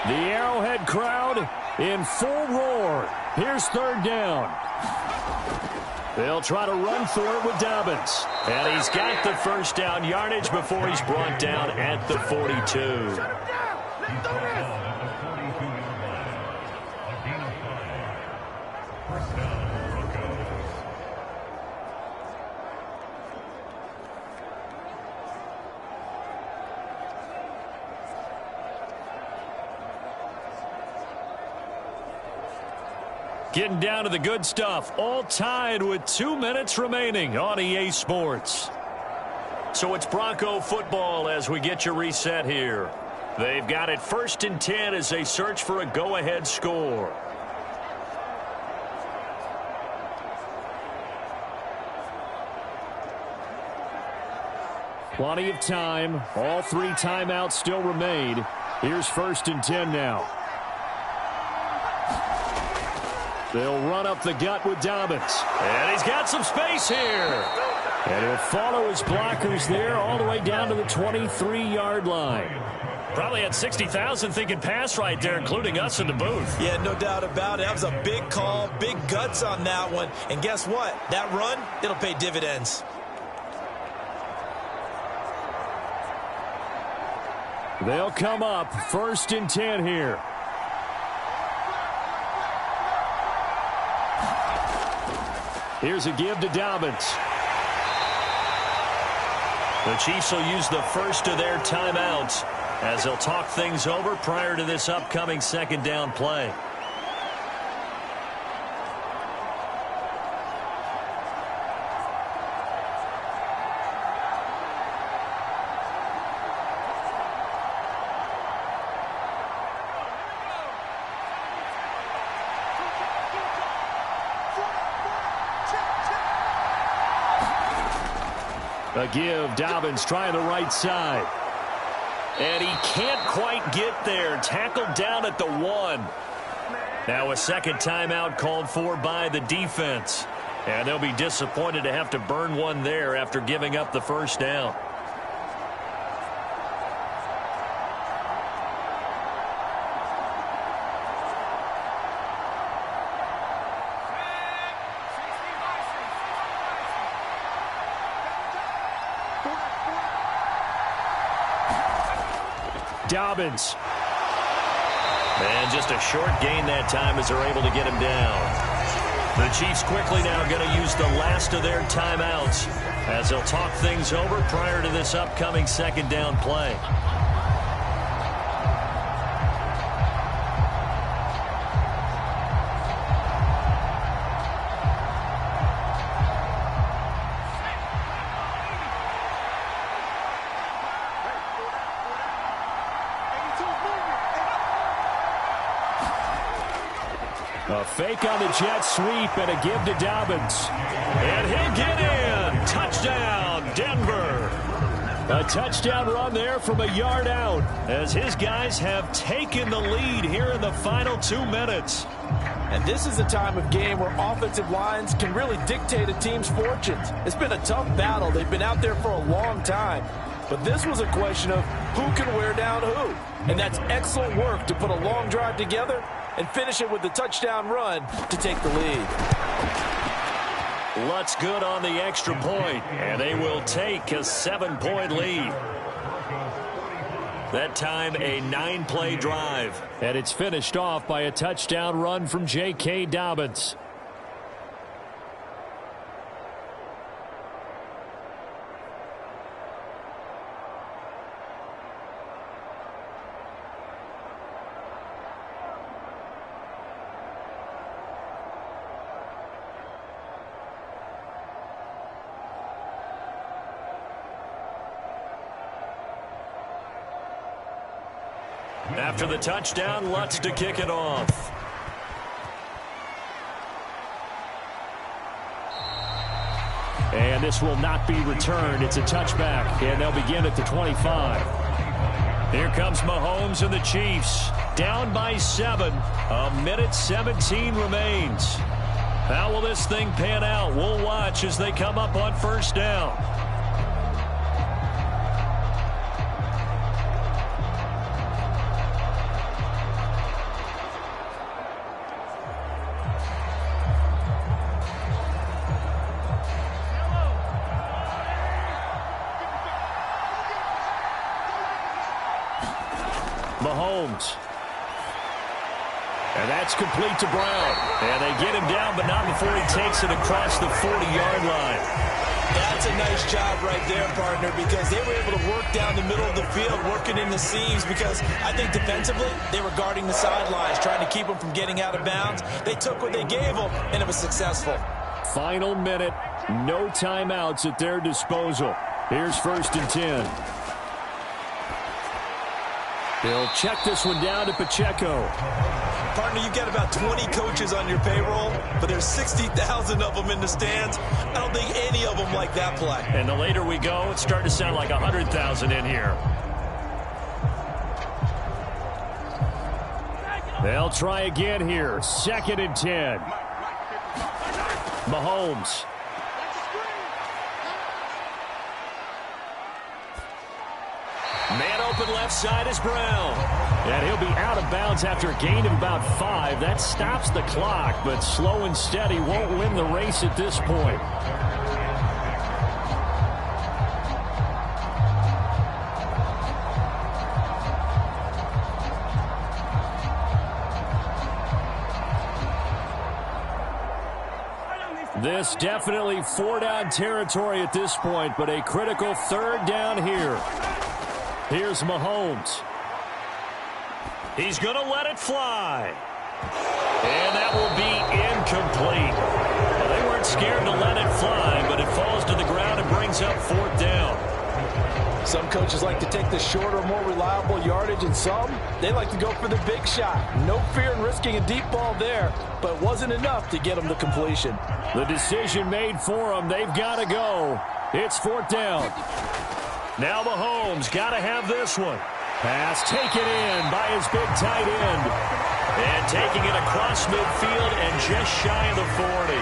The Arrowhead crowd in full roar. Here's third down. They'll try to run for it with Dobbins. And he's got the first down yardage before he's brought down at the 42. Getting down to the good stuff, all tied with 2 minutes remaining on EA Sports. So it's Bronco football as we get you reset here. They've got it 1st and 10 as they search for a go-ahead score. Plenty of time. All 3 timeouts still remain. Here's 1st and 10 now. They'll run up the gut with Dobbins. And he's got some space here. And he'll follow his blockers there all the way down to the 23-yard line. Probably had 60,000 thinking pass right there, including us in the booth. Yeah, no doubt about it. That was a big call, big guts on that one. And guess what? That run, it'll pay dividends. They'll come up 1st and 10 here. Here's a give to Dobbins. The Chiefs will use the first of their timeouts as they'll talk things over prior to this upcoming 2nd down play. A give, Dobbins trying the right side. And he can't quite get there. Tackled down at the 1. Now a 2nd timeout called for by the defense. And they'll be disappointed to have to burn one there after giving up the 1st down. Dobbins. And just a short gain that time as they're able to get him down. The Chiefs quickly now going to use the last of their timeouts as they'll talk things over prior to this upcoming 2nd down play. A fake on the jet sweep and a give to Dobbins. And he'll get in. Touchdown, Denver. A touchdown run there from a yard out as his guys have taken the lead here in the final 2 minutes. And this is a time of game where offensive lines can really dictate a team's fortunes. It's been a tough battle. They've been out there for a long time. But this was a question of who can wear down who. And that's excellent work to put a long drive together and finish it with the touchdown run to take the lead. Lutz good on the extra point, and they will take a 7-point lead. That time a 9-play drive. And it's finished off by a touchdown run from J.K. Dobbins. After the touchdown, Lutz to kick it off. And this will not be returned. It's a touchback, and they'll begin at the 25. Here comes Mahomes and the Chiefs. Down by 7. 1:17 remains. How will this thing pan out? We'll watch as they come up on first down. Mahomes. And that's complete to Brown. And they get him down, but not before he takes it across the 40-yard line. That's a nice job right there, partner, because they were able to work down the middle of the field, working in the seams, because I think defensively they were guarding the sidelines, trying to keep them from getting out of bounds. They took what they gave them, and it was successful. Final minute, no timeouts at their disposal. Here's 1st and 10. They'll check this one down to Pacheco. Partner, you've got about 20 coaches on your payroll, but there's 60,000 of them in the stands. I don't think any of them like that play. And the later we go, it's starting to sound like 100,000 in here. They'll try again here. 2nd and 10. Mahomes. Man open left side is Brown. And he'll be out of bounds after a gain of about 5. That stops the clock, but slow and steady won't win the race at this point. This definitely 4-down territory at this point, but a critical 3rd down here. Here's Mahomes. He's going to let it fly. And that will be incomplete. Well, they weren't scared to let it fly, but it falls to the ground and brings up 4th down. Some coaches like to take the shorter, more reliable yardage, and some, they like to go for the big shot. No fear in risking a deep ball there, but it wasn't enough to get them to completion. The decision made for them. They've got to go. It's 4th down. Now Mahomes got to have this one. Pass taken in by his big tight end. And taking it across midfield and just shy of the 40.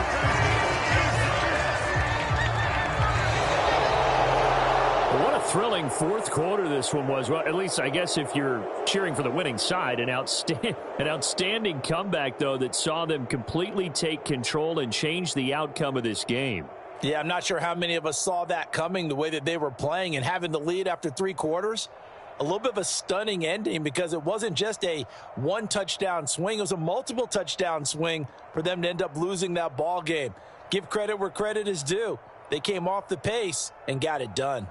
What a thrilling 4th quarter this one was. Well, at least I guess if you're cheering for the winning side, an outstanding comeback, though, that saw them completely take control and change the outcome of this game. Yeah, I'm not sure how many of us saw that coming, the way that they were playing and having the lead after 3 quarters. A little bit of a stunning ending because it wasn't just a 1-touchdown swing. It was a multiple touchdown swing for them to end up losing that ball game. Give credit where credit is due. They came off the pace and got it done.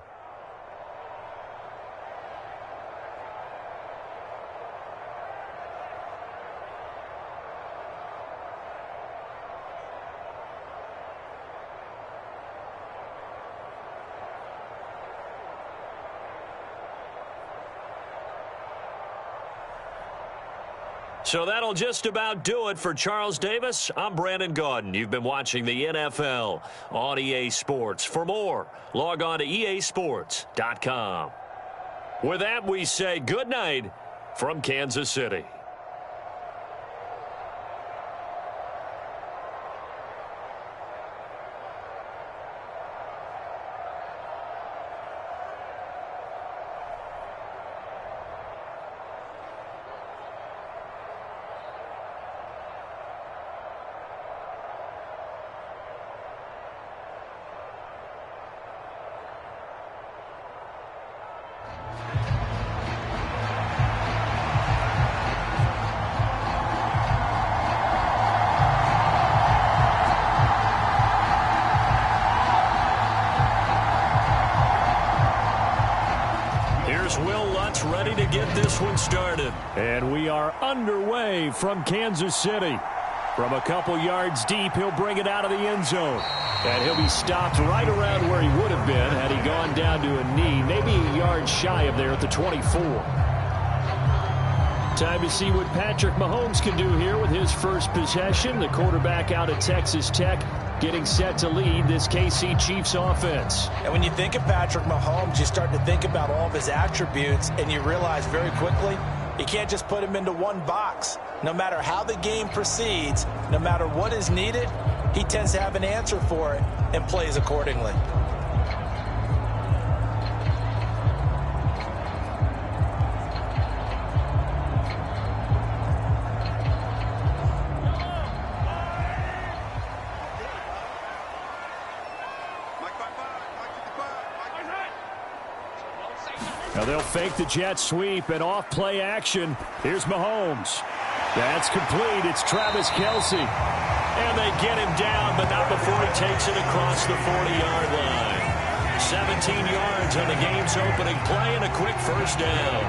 So that'll just about do it for Charles Davis. I'm Brandon Gaudin. You've been watching the NFL on EA Sports. For more, log on to easports.com. With that, we say good night from Kansas City. Ready to get this one started. And we are underway from Kansas City. From a couple yards deep, he'll bring it out of the end zone. And he'll be stopped right around where he would have been had he gone down to a knee, maybe a yard shy of there at the 24. Time to see what Patrick Mahomes can do here with his first possession. The quarterback out of Texas Tech getting set to lead this KC Chiefs offense. And when you think of Patrick Mahomes, you start to think about all of his attributes, and you realize very quickly you can't just put him into one box. No matter how the game proceeds, no matter what is needed, he tends to have an answer for it and plays accordingly. Now they'll fake the jet sweep and off play action. Here's Mahomes. That's complete. It's Travis Kelce. And they get him down, but not before he takes it across the 40-yard line. 17 yards on the game's opening play and a quick first down.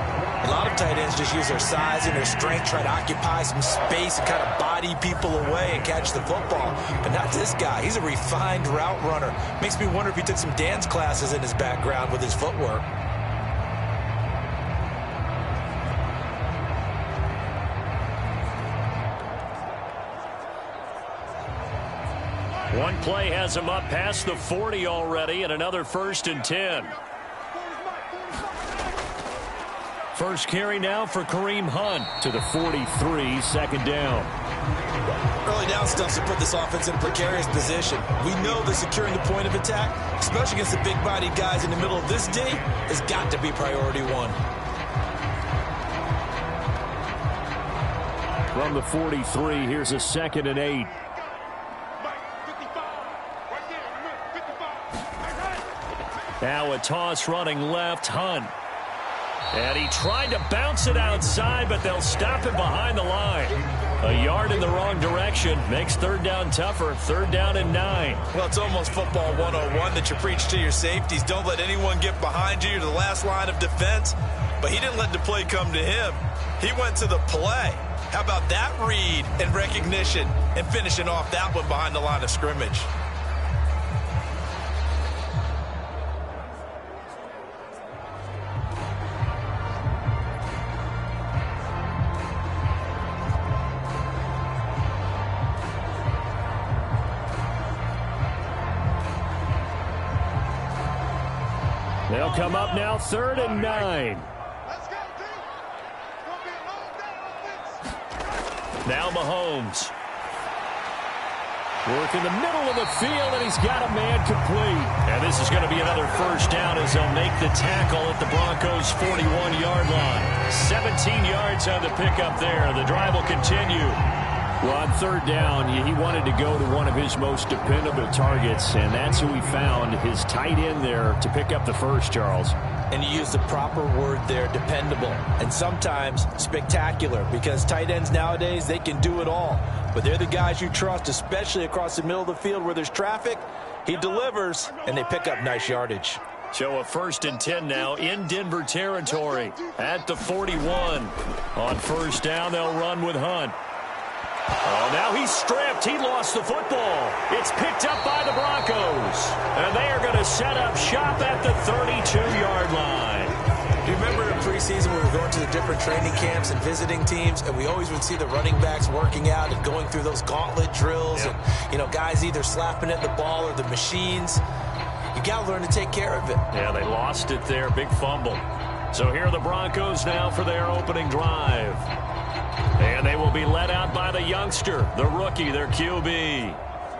A lot of tight ends just use their size and their strength, try to occupy some space and kind of body people away and catch the football. But not this guy. He's a refined route runner. Makes me wonder if he took some dance classes in his background with his footwork. One play has him up past the 40 already, and another 1st and 10. First carry now for Kareem Hunt to the 43, second down. Early down stuff to put this offense in precarious position. We know that securing the point of attack, especially against the big-bodied guys in the middle of this D, has got to be priority one. From the 43, here's a 2nd and 8. Now a toss running left, Hunt. And he tried to bounce it outside, but they'll stop him behind the line. A yard in the wrong direction makes 3rd down tougher. 3rd down and 9. Well, it's almost football 101 that you preach to your safeties. Don't let anyone get behind you. You're the last line of defense. But he didn't let the play come to him. He went to the play. How about that read and recognition and finishing off that one behind the line of scrimmage? They'll come up now 3rd and 9. Now Mahomes. Work in the middle of the field, and he's got a man complete. And this is going to be another first down as they'll make the tackle at the Broncos' 41-yard line. 17 yards on the pickup there. The drive will continue. Well, on 3rd down, he wanted to go to one of his most dependable targets, and that's who he found, his tight end there, to pick up the first, Charles. And you use the proper word there, dependable, and sometimes spectacular, because tight ends nowadays, they can do it all. But they're the guys you trust, especially across the middle of the field where there's traffic. He delivers, and they pick up nice yardage. So a 1st and 10 now in Denver territory at the 41. On 1st down, they'll run with Hunt. Oh, now he's stripped. He lost the football. It's picked up by the Broncos. And they are going to set up shop at the 32-yard line. Do you remember in preseason when we were going to the different training camps and visiting teams, and we always would see the running backs working out and going through those gauntlet drills, and, you know, guys either slapping at the ball or the machines. You got to learn to take care of it. Yeah, they lost it there. Big fumble. So here are the Broncos now for their opening drive. And they will be led out by the youngster, the rookie, their QB.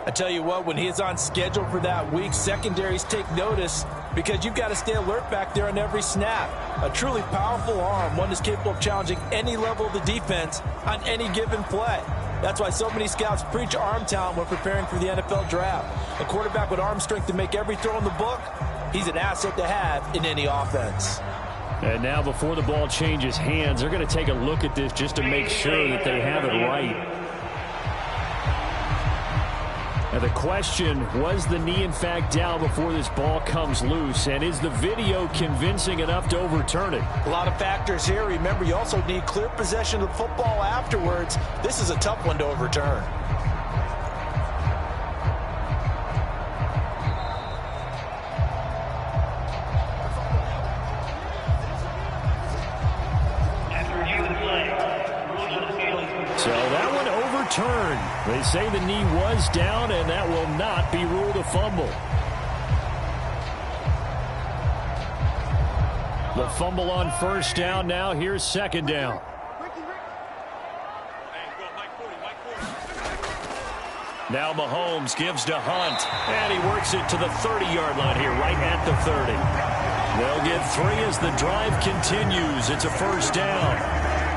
I tell you what, when he's on schedule for that week, secondaries take notice because you've got to stay alert back there on every snap. A truly powerful arm, one that's capable of challenging any level of the defense on any given play. That's why so many scouts preach arm talent when preparing for the NFL draft. A quarterback with arm strength to make every throw in the book, he's an asset to have in any offense. And now before the ball changes hands, they're going to take a look at this just to make sure that they have it right. Now the question, was the knee in fact down before this ball comes loose? And is the video convincing enough to overturn it? A lot of factors here. Remember, you also need clear possession of the football afterwards. This is a tough one to overturn. So that one overturned. They say the knee was down, and that will not be ruled a fumble. The fumble on first down. Now here's second down. Now Mahomes gives to Hunt, and he works it to the 30-yard line here, right at the 30. They'll get 3 as the drive continues. It's a first down.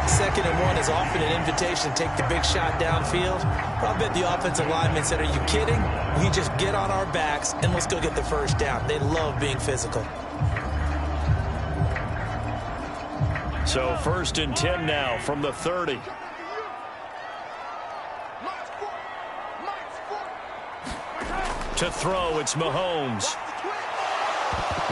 2nd and 1 is often an invitation to take the big shot downfield. I bet the offensive lineman said, are you kidding? We just get on our backs, and let's go get the first down. They love being physical. So 1st and 10 now from the 30. To throw, it's Mahomes.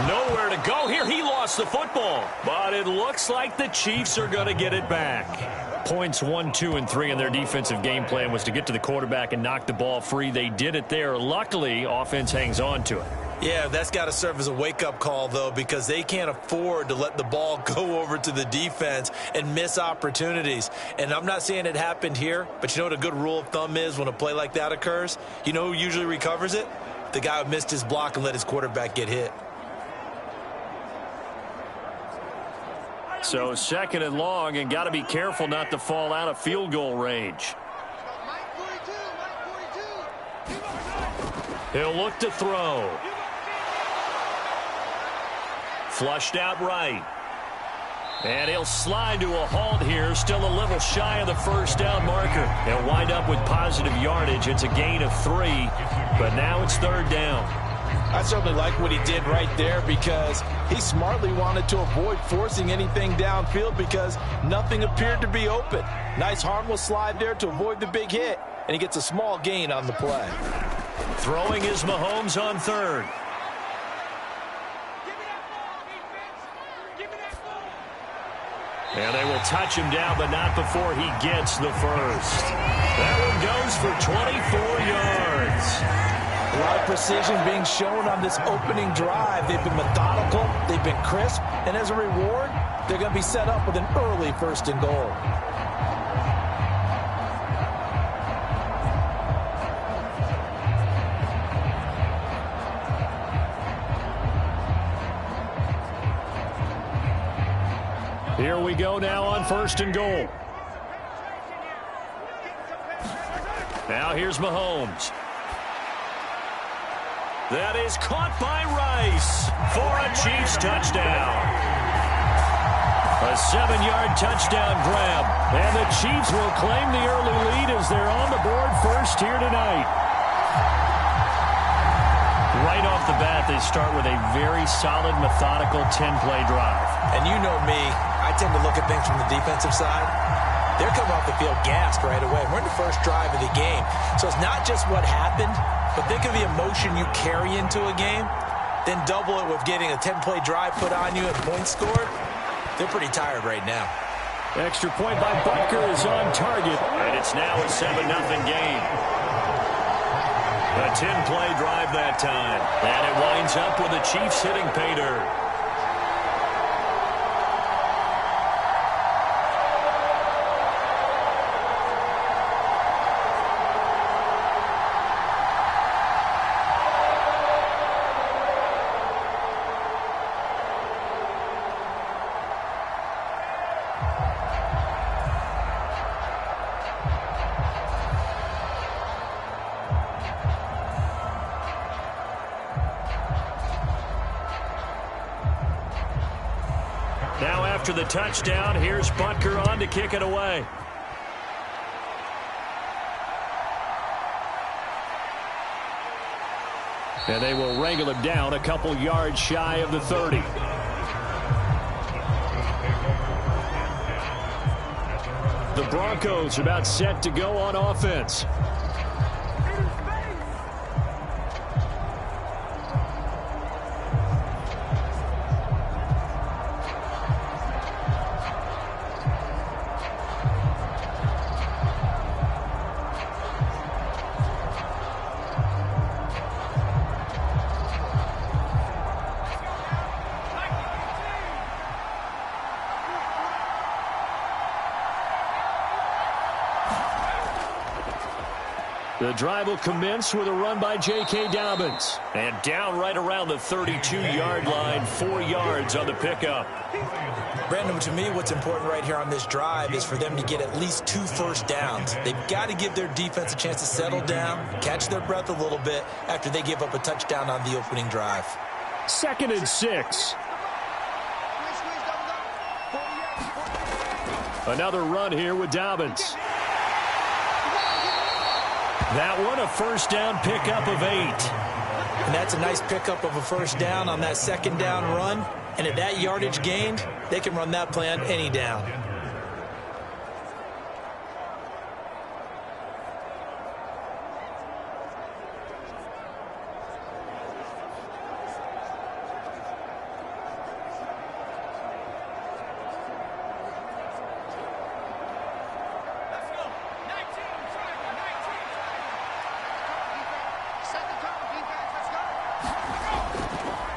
Nowhere to go here. He lost the football. But it looks like the Chiefs are going to get it back. Points 1, 2, and 3 in their defensive game plan was to get to the quarterback and knock the ball free. They did it there. Luckily, offense hangs on to it. Yeah, that's got to serve as a wake-up call, though, because they can't afford to let the ball go over to the defense and miss opportunities. And I'm not saying it happened here, but you know what a good rule of thumb is when a play like that occurs? You know who usually recovers it? The guy who missed his block and let his quarterback get hit. So 2nd and long, and got to be careful not to fall out of field goal range. He'll look to throw. Flushed out right. And he'll slide to a halt here, still a little shy of the first down marker. He'll wind up with positive yardage. It's a gain of 3, but now it's 3rd down. I certainly like what he did right there because he smartly wanted to avoid forcing anything downfield because nothing appeared to be open. Nice harmless slide there to avoid the big hit, and he gets a small gain on the play. Throwing is Mahomes on 3rd. And they will touch him down, but not before he gets the first. That one goes for 24 yards. A lot of precision being shown on this opening drive. They've been methodical, they've been crisp, and as a reward, they're going to be set up with an early 1st and goal. Here we go now on 1st and goal. Now here's Mahomes. That is caught by Rice for a Chiefs touchdown. A 7-yard touchdown grab. And the Chiefs will claim the early lead as they're on the board first here tonight. Right off the bat, they start with a very solid, methodical 10-play drive. And you know me, I tend to look at things from the defensive side. They're coming off the field gassed right away. We're in the first drive of the game. So it's not just what happened, but think of the emotion you carry into a game. Then double it with getting a 10-play drive put on you and points scored. They're pretty tired right now. Extra point by Butker is on target. And it's now a 7-0 game. A 10-play drive that time. And it winds up with the Chiefs hitting pay dirt. Now after the touchdown, here's Butker on to kick it away. And they will wrangle him down a couple yards shy of the 30. The Broncos are about set to go on offense. The drive will commence with a run by J.K. Dobbins. And down right around the 32-yard line, 4 yards on the pickup. Brandon, to me, what's important right here on this drive is for them to get at least 2 first downs. They've got to give their defense a chance to settle down, catch their breath a little bit after they give up a touchdown on the opening drive. 2nd and 6. Another run here with Dobbins. That one, a first down pickup of 8. And that's a nice pickup of a first down on that 2nd down run. And if that yardage gained, they can run that play on any down.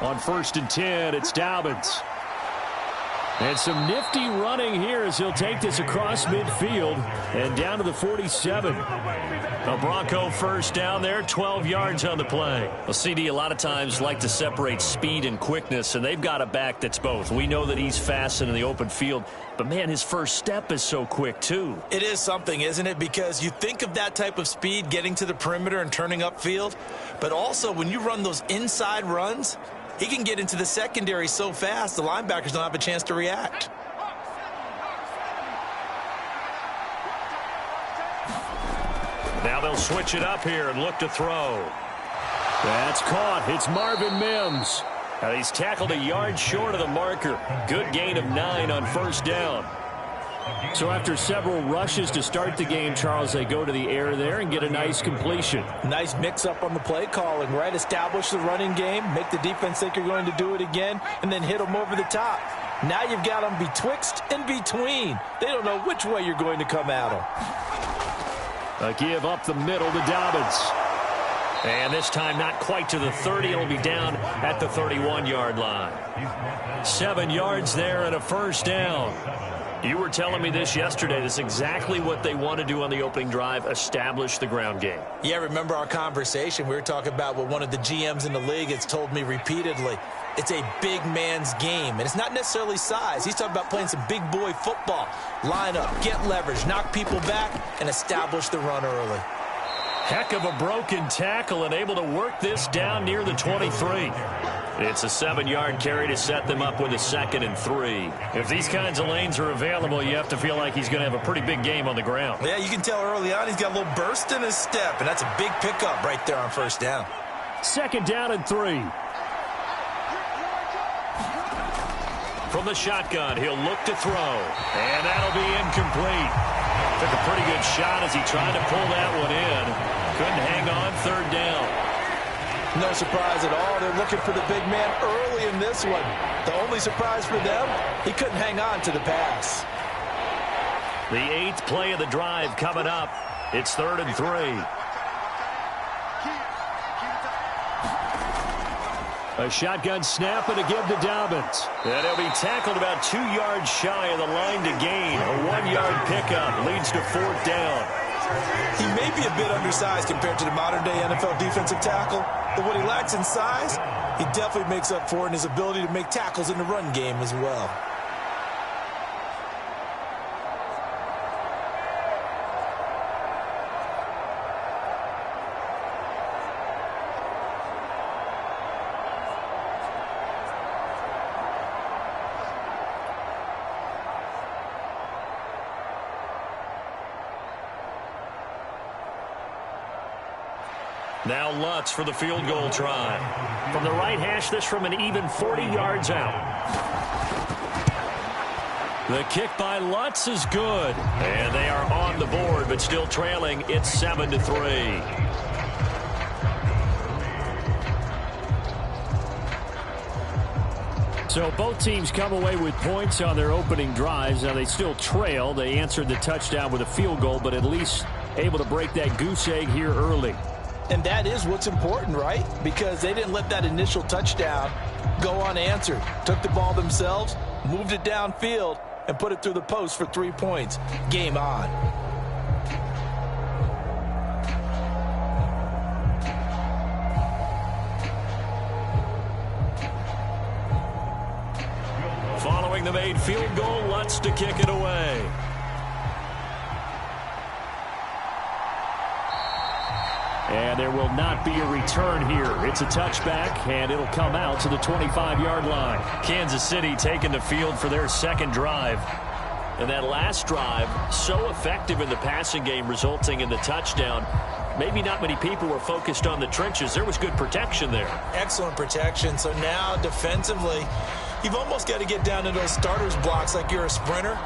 On 1st and 10, it's Dobbins. And some nifty running here as he'll take this across midfield and down to the 47. A Bronco first down there, 12 yards on the play. Well, CD a lot of times like to separate speed and quickness, and they've got a back that's both. We know that he's fast in the open field, but, man, his first step is so quick, too. It is something, isn't it? Because you think of that type of speed getting to the perimeter and turning upfield, but also when you run those inside runs, he can get into the secondary so fast, the linebackers don't have a chance to react. Now they'll switch it up here and look to throw. That's caught. It's Marvin Mims. And he's tackled a yard short of the marker. Good gain of 9 on first down. So after several rushes to start the game, Charles, they go to the air there and get a nice completion. Nice mix-up on the play calling, right? Establish the running game, make the defense think you're going to do it again, and then hit them over the top. Now you've got them betwixt and between. They don't know which way you're going to come at them. A give up the middle to Dobbins. And this time not quite to the 30. It'll be down at the 31-yard line. 7 yards there and a first down. You were telling me this yesterday. This is exactly what they want to do on the opening drive, establish the ground game. Yeah, remember our conversation. We were talking about what one of the GMs in the league has told me repeatedly. It's a big man's game, and it's not necessarily size. He's talking about playing some big boy football. Line up, get leverage, knock people back, and establish the run early. Heck of a broken tackle and able to work this down near the 23. It's a 7-yard carry to set them up with a 2nd and 3. If these kinds of lanes are available, you have to feel like he's going to have a pretty big game on the ground. Yeah, you can tell early on he's got a little burst in his step, and that's a big pickup right there on first down. 2nd down and 3. From the shotgun, he'll look to throw, and that'll be incomplete. Took a pretty good shot as he tried to pull that one in. Couldn't hang on, 3rd down. No surprise at all. They're looking for the big man early in this one. The only surprise for them, he couldn't hang on to the pass. The 8th play of the drive coming up. It's 3rd and 3. A shotgun snap and a give to Dobbins. And he'll be tackled about 2 yards shy of the line to gain. A 1-yard pickup leads to 4th down. He may be a bit undersized compared to the modern-day NFL defensive tackle, but what he lacks in size, he definitely makes up for in his ability to make tackles in the run game as well. Now Lutz for the field goal try. From the right hash, this from an even 40 yards out. The kick by Lutz is good. And they are on the board, but still trailing. It's 7-3. So both teams come away with points on their opening drives. Now they still trail. They answered the touchdown with a field goal, but at least able to break that goose egg here early. And that is what's important, right? Because they didn't let that initial touchdown go unanswered. Took the ball themselves, moved it downfield, and put it through the post for 3 points. Game on. throwing the made field goal. Lutz to kick it away. And there will not be a return here. It's a touchback, and it'll come out to the 25-yard line. Kansas City taking the field for their second drive. And that last drive, so effective in the passing game, resulting in the touchdown. Maybe not many people were focused on the trenches. There was good protection there. Excellent protection. So now, defensively, you've almost got to get down to those starters blocks like you're a sprinter.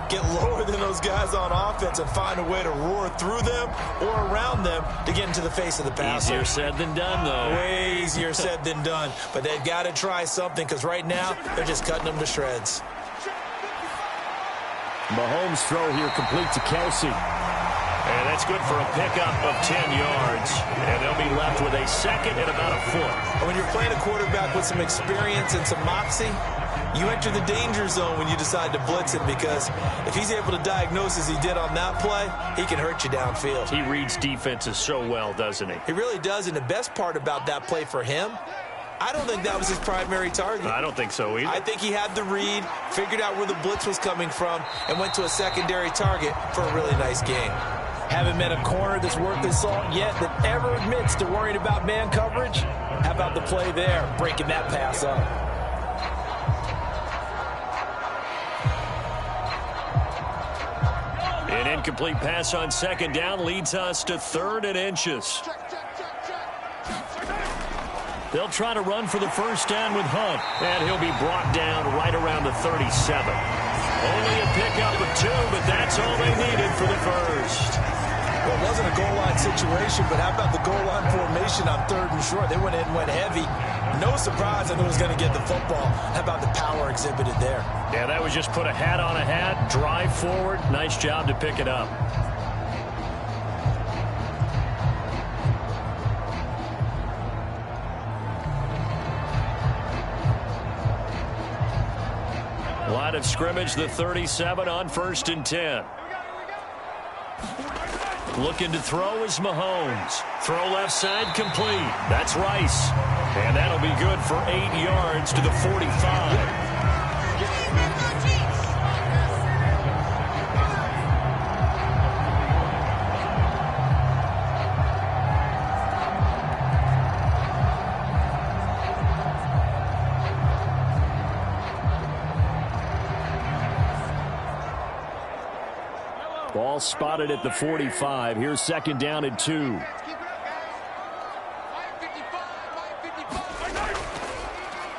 Get lower than those guys on offense and find a way to roar through them or around them to get into the face of the passer. Easier said than done, though. Way easier said than done. But they've got to try something because right now they're just cutting them to shreds. Mahomes' throw here complete to Kelsey. And that's good for a pickup of 10 yards. And they'll be left with a second and about a foot. And when you're playing a quarterback with some experience and some moxie, you enter the danger zone when you decide to blitz him, because if he's able to diagnose as he did on that play, he can hurt you downfield. He reads defenses so well, doesn't he? He really does, and the best part about that play for him, I don't think that was his primary target. I don't think so either. I think he had the read, figured out where the blitz was coming from, and went to a secondary target for a really nice game. Haven't met a corner that's worth his salt yet that ever admits to worrying about man coverage. How about the play there, breaking that pass up? An incomplete pass on second down leads us to 3rd and inches. They'll try to run for the first down with Hunt, and he'll be brought down right around the 37. Only a pickup of 2, but that's all they needed for the first. Well, it wasn't a goal line situation, but how about the goal line formation on 3rd and short? They went in and went heavy. No surprise, I knew he was going to get the football. How about the power exhibited there? Yeah, that was just put a hat on a hat, drive forward. Nice job to pick it up. Line of scrimmage, the 37 on 1st and 10. Looking to throw is Mahomes. Throw left side complete. That's Rice. And that'll be good for 8 yards to the 45. Ball spotted at the 45. Here's 2nd down and 2.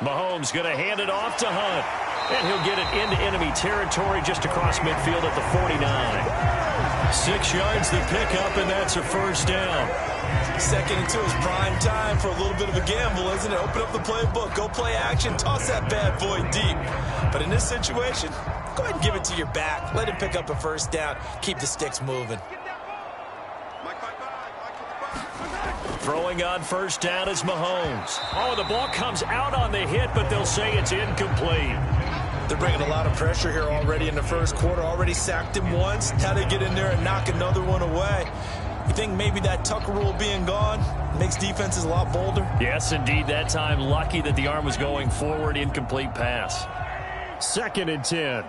Mahomes going to hand it off to Hunt. And he'll get it into enemy territory just across midfield at the 49. 6 yards the pickup, and that's a first down. 2nd and 2 is prime time for a little bit of a gamble, isn't it? Open up the playbook, go play action, toss that bad boy deep. But in this situation, go ahead and give it to your back. Let him pick up a first down. Keep the sticks moving. Throwing on first down is Mahomes. Oh, the ball comes out on the hit, but they'll say it's incomplete. They're bringing a lot of pressure here already in the first quarter. Already sacked him once. How they get in there and knock another one away. You think maybe that Tucker rule being gone makes defenses a lot bolder? Yes, indeed. That time, lucky that the arm was going forward. Incomplete pass. 2nd and 10.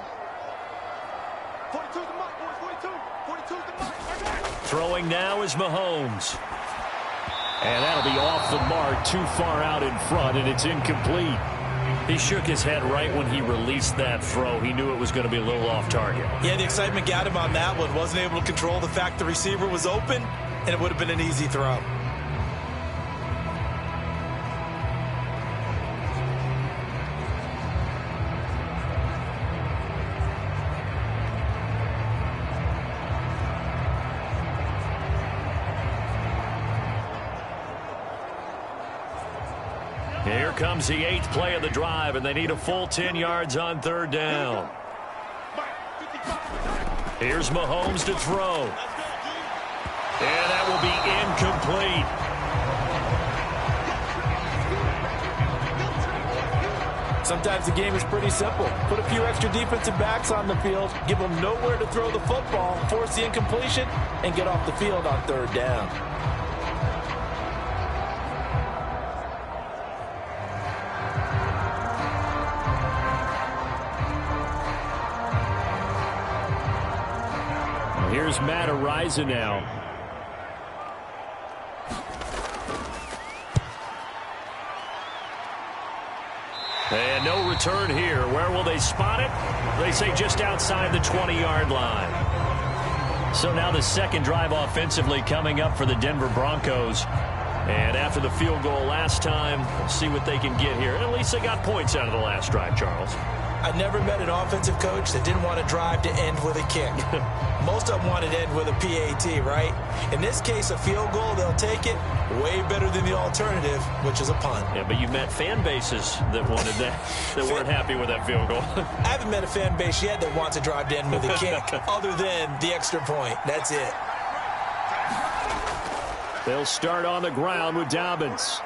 Throwing now is Mahomes. And that'll be off the mark, too far out in front, and it's incomplete. He shook his head right when he released that throw. He knew it was going to be a little off target. Yeah, the excitement got him on that one. Wasn't able to control the fact the receiver was open, and it would have been an easy throw. Here comes the 8th play of the drive, and they need a full 10 yards on 3rd down. Here's Mahomes to throw. And that will be incomplete. Sometimes the game is pretty simple. Put a few extra defensive backs on the field, give them nowhere to throw the football, force the incompletion, and get off the field on 3rd down. Here's Matt Ariza now. And no return here. Where will they spot it? They say just outside the 20-yard line. So now the second drive offensively coming up for the Denver Broncos. And after the field goal last time, we'll see what they can get here. At least they got points out of the last drive, Charles. I never met an offensive coach that didn't want to drive to end with a kick. Most of them wanted to end with a PAT, right? In this case, a field goal, they'll take it. Way better than the alternative, which is a punt. Yeah, but you've met fan bases that wanted that, that weren't happy with that field goal. I haven't met a fan base yet that wants to drive to end with a kick, other than the extra point. That's it. They'll start on the ground with Dobbins.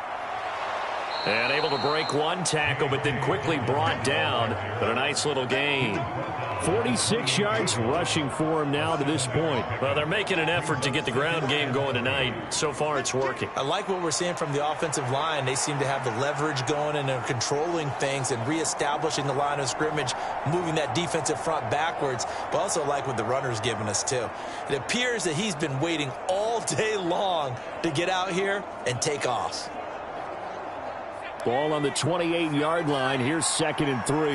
And able to break one tackle, but then quickly brought down. But a nice little gain. 46 yards rushing for him now to this point. Well, they're making an effort to get the ground game going tonight. So far, it's working. I like what we're seeing from the offensive line. They seem to have the leverage going, and they're controlling things and reestablishing the line of scrimmage, moving that defensive front backwards. But also like what the runner's giving us, too. It appears that he's been waiting all day long to get out here and take off. Ball on the 28-yard line. Here's 2nd and 3.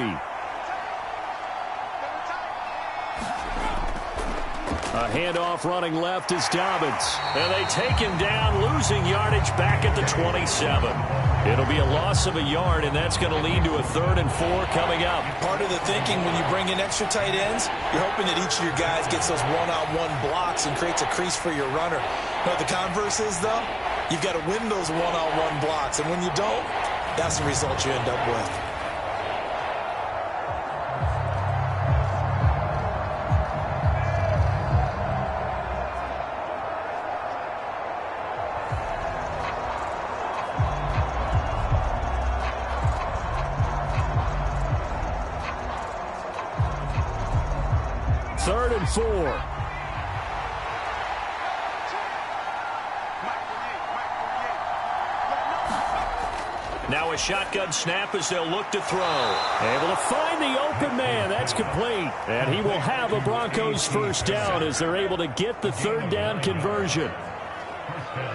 A handoff running left is Dobbins. And they take him down, losing yardage back at the 27. It'll be a loss of a yard, and that's going to lead to a 3rd and 4 coming up. Part of the thinking when you bring in extra tight ends, you're hoping that each of your guys gets those one-on-one blocks and creates a crease for your runner. What the converse is, though? You've got to win those one-on-one blocks, and when you don't, that's the result you end up with. Third and 4. Now a shotgun snap as they'll look to throw. Able to find the open man. That's complete. And he will have a Broncos first down as they're able to get the 3rd down conversion.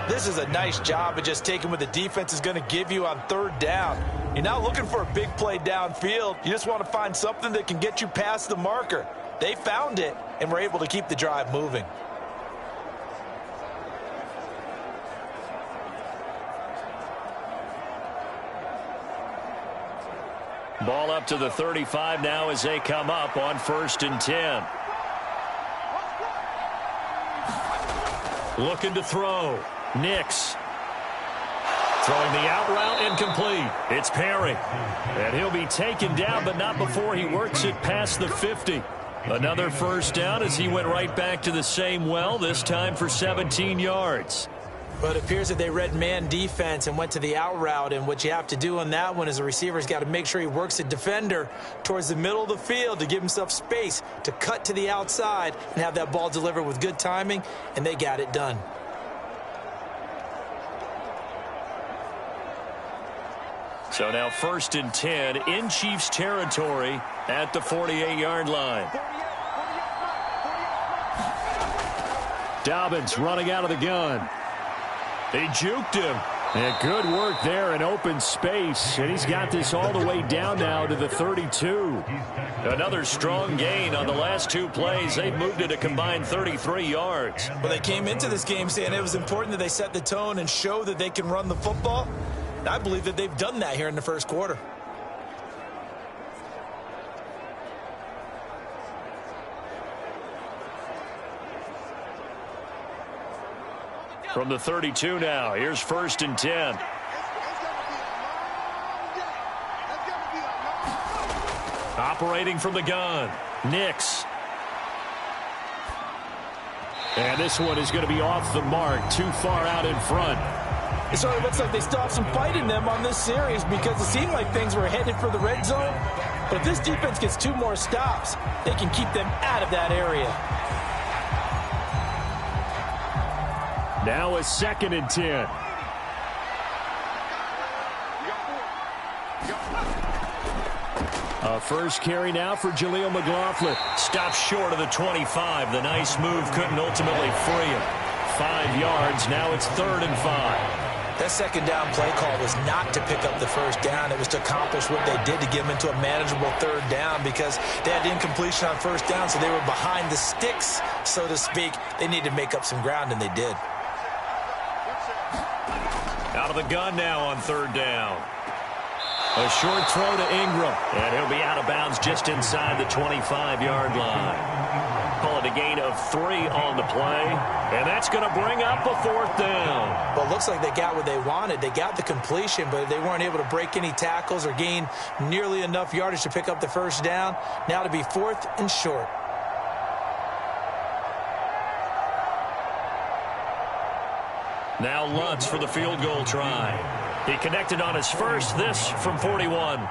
This is a nice job of just taking what the defense is going to give you on 3rd down. You're not looking for a big play downfield. You just want to find something that can get you past the marker. They found it and were able to keep the drive moving. Ball up to the 35 now as they come up on 1st and 10. Looking to throw. Nix. Throwing the out route incomplete. It's Perry. And he'll be taken down, but not before he works it past the 50. Another first down as he went right back to the same well, this time for 17 yards. But it appears that they read man defense and went to the out route, and what you have to do on that one is the receiver's got to make sure he works the defender towards the middle of the field to give himself space to cut to the outside and have that ball delivered with good timing, and they got it done. So now 1st and 10 in Chiefs territory at the 48-yard line. Dobbins running out of the gun. They juked him. And good work there in open space. And he's got this all the way down now to the 32. Another strong gain on the last 2 plays. They've moved it a combined 33 yards. Well, they came into this game saying it was important that they set the tone and show that they can run the football. And I believe that they've done that here in the first quarter. From the 32 now, here's 1st and 10. Operating from the gun, Nix. And this one is going to be off the mark, too far out in front. It certainly looks like they still have some fight in them on this series because it seemed like things were headed for the red zone. But if this defense gets 2 more stops, they can keep them out of that area. Now a 2nd and 10. A first carry now for Jaleel McLaughlin. Stops short of the 25. The nice move couldn't ultimately free him. 5 yards. Now it's 3rd and 5. That second down play call was not to pick up the first down. It was to accomplish what they did to get them into a manageable 3rd down because they had incompletion on first down, so they were behind the sticks, so to speak. They needed to make up some ground, and they did. Out of the gun now on 3rd down. A short throw to Ingram, and he'll be out of bounds just inside the 25-yard line. Call it a gain of 3 on the play, and that's going to bring up a 4th down. Well, it looks like they got what they wanted. They got the completion, but they weren't able to break any tackles or gain nearly enough yardage to pick up the first down. Now to be 4th and short. Now Lutz for the field goal try. He connected on his first, this from 41.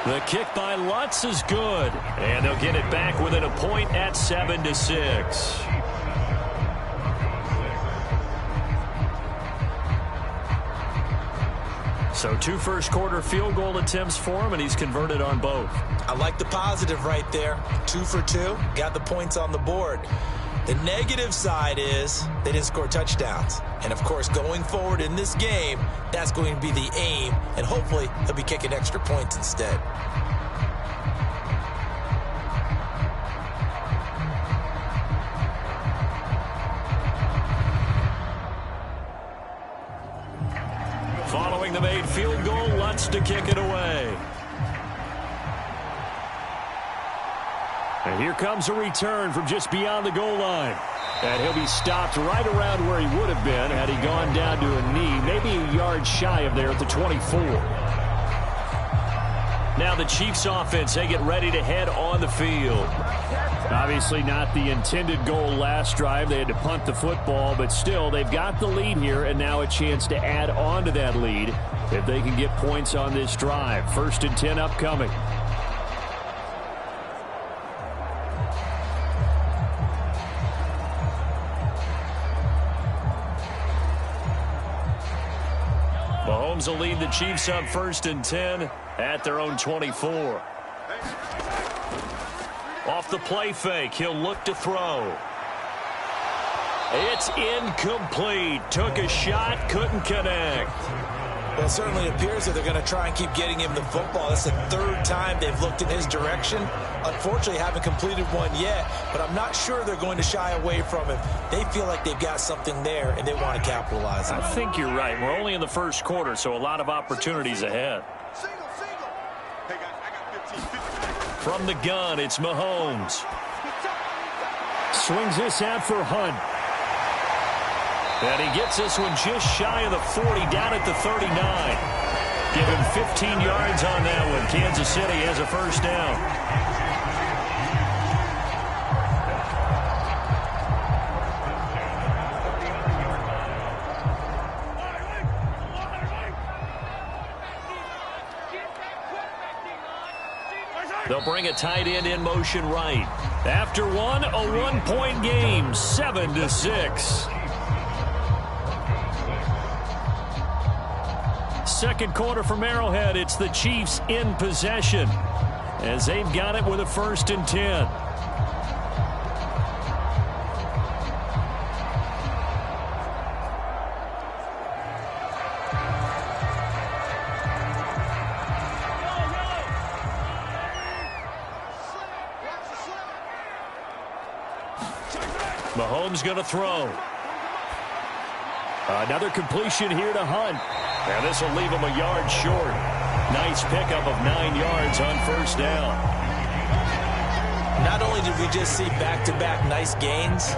The kick by Lutz is good, and they'll get it back within a point at 7-6. So 2 first-quarter field goal attempts for him, and he's converted on both. I like the positive right there. 2 for 2, got the points on the board. The negative side is they didn't score touchdowns. And, of course, going forward in this game, that's going to be the aim. And hopefully he'll be kicking extra points instead. Following the made field goal, Lutz to kick it away. And here comes a return from just beyond the goal line. And he'll be stopped right around where he would have been had he gone down to a knee, maybe a yard shy of there at the 24. Now the Chiefs offense, they get ready to head on the field. Obviously not the intended goal last drive. They had to punt the football, but still they've got the lead here and now a chance to add on to that lead if they can get points on this drive. 1st and 10 upcoming. Mahomes will lead the Chiefs up 1st and 10 at their own 24. Off the play fake, he'll look to throw. It's incomplete. Took a shot, couldn't connect. Well, it certainly appears that they're going to try and keep getting him the football. That's the 3rd time they've looked in his direction. Unfortunately, haven't completed one yet, but I'm not sure they're going to shy away from him. They feel like they've got something there, and they want to capitalize on it. I think you're right. We're only in the 1st quarter, so a lot of opportunities ahead. From the gun, it's Mahomes. Swings this out for Hunt. And he gets this one just shy of the 40, down at the 39. Give him 15 yards on that one. Kansas City has a 1st down. They'll bring a tight end in motion right. After one, a 1-point game, 7-6. Second quarter from Arrowhead, it's the Chiefs in possession as they've got it with a 1st and 10. Mahomes going to throw. Another completion here to Hunt. And this will leave him a yard short. Nice pickup of 9 yards on 1st down. Not only did we just see back-to-back nice gains,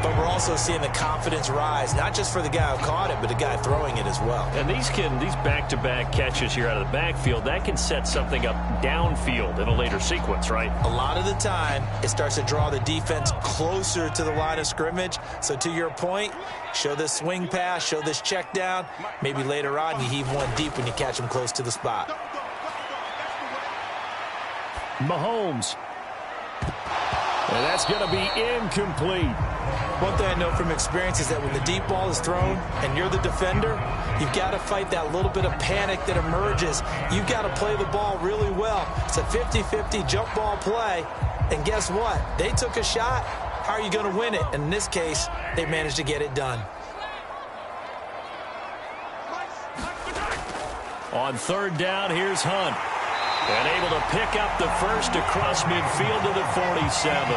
but we're also seeing the confidence rise, not just for the guy who caught it, but the guy throwing it as well. And these back-to-back catches here out of the backfield, that can set something up downfield in a later sequence, right? A lot of the time, it starts to draw the defense closer to the line of scrimmage. So to your point, show this swing pass, show this check down. Maybe later on, you heave one deep when you catch him close to the spot. Mahomes. And that's going to be incomplete. One thing I know from experience is that when the deep ball is thrown and you're the defender, you've got to fight that little bit of panic that emerges. You've got to play the ball really well. It's a 50-50 jump ball play. And guess what? They took a shot. How are you going to win it? And in this case, they managed to get it done. On third down, here's Hunt. And able to pick up the first across midfield to the 47.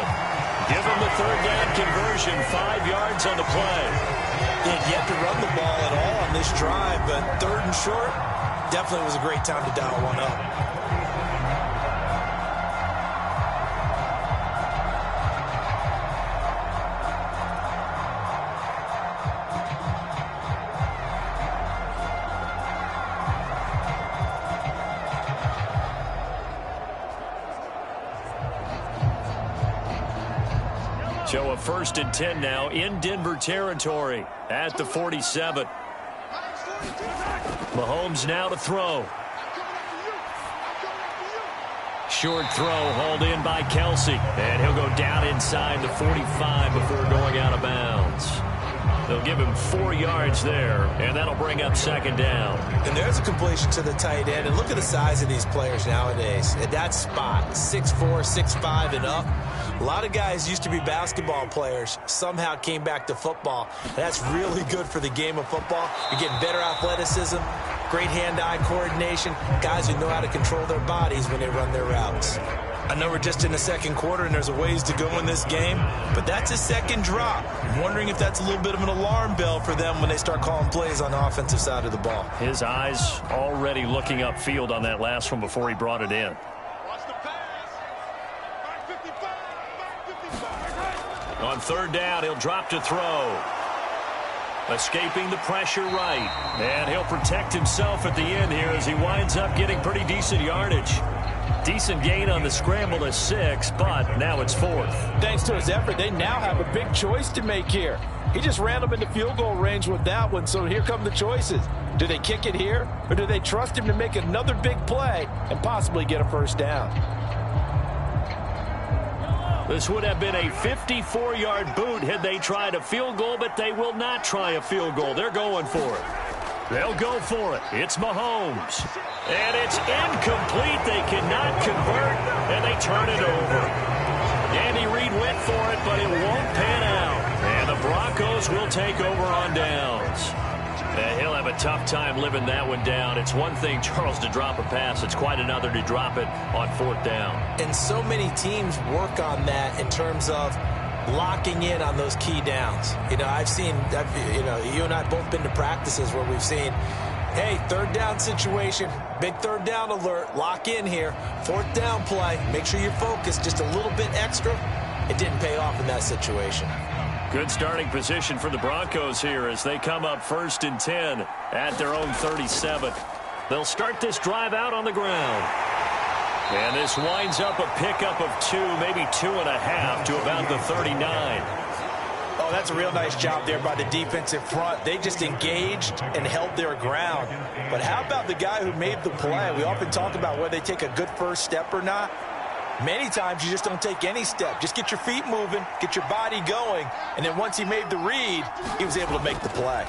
Give him the third down conversion, 5 yards on the play. He had yet to run the ball at all on this drive, but third and short, definitely was a great time to dial one up. So a 1st and 10 now in Denver territory at the 47. Mahomes now to throw. Short throw hauled in by Kelsey. And he'll go down inside the 45 before going out of bounds. They'll give him 4 yards there, and that'll bring up 2nd down. And there's a completion to the tight end. And look at the size of these players nowadays. At that spot, 6'4", 6'5", and up. A lot of guys used to be basketball players, somehow came back to football. And that's really good for the game of football. You're getting better athleticism, great hand-eye coordination, guys who know how to control their bodies when they run their routes. I know we're just in the second quarter and there's a ways to go in this game, but that's a second drop. I'm wondering if that's a little bit of an alarm bell for them when they start calling plays on the offensive side of the ball. His eyes already looking upfield on that last one before he brought it in. On third down, he'll drop to throw. Escaping the pressure right. And he'll protect himself at the end here as he winds up getting pretty decent yardage. Decent gain on the scramble to 6, but now it's 4th. Thanks to his effort, they now have a big choice to make here. He just ran them into field goal range with that one, so here come the choices. Do they kick it here, or do they trust him to make another big play and possibly get a first down? This would have been a 54-yard boot had they tried a field goal, but they will not try a field goal. They're going for it. They'll go for it. It's Mahomes. And it's incomplete. They cannot convert, and they turn it over. Andy Reid went for it, but it won't pan out. And the Broncos will take over on downs. And he'll have a tough time living that one down. It's one thing, Charles, to drop a pass. It's quite another to drop it on 4th down. And so many teams work on that in terms of locking in on those key downs. You know, you and I have both been to practices where we've seen, hey, 3rd down situation, big 3rd down alert, lock in here, 4th down play, make sure you're focused just a little bit extra. It didn't pay off in that situation. Good starting position for the Broncos here as they come up 1st and 10 at their own 37. They'll start this drive out on the ground. And this winds up a pickup of 2, maybe 2.5 to about the 39. Oh, that's a real nice job there by the defensive front. They just engaged and held their ground. But how about the guy who made the play? We often talk about whether they take a good first step or not. Many times you just don't take any step. Just get your feet moving, get your body going, and then once he made the read, he was able to make the play.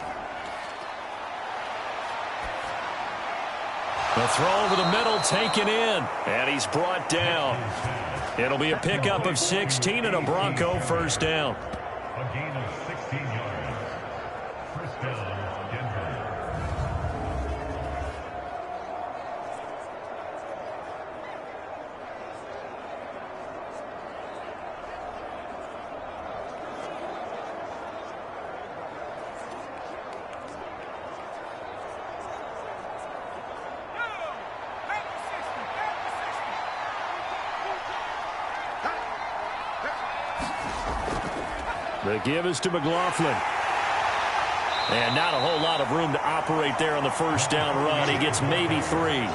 The throw over the middle taken in, and he's brought down. It'll be a pickup of 16 and a Bronco 1st down. A gain of 16 yards. 1st down, Denver. The give is to McLaughlin. And not a whole lot of room to operate there on the 1st down run. He gets maybe 3. Well,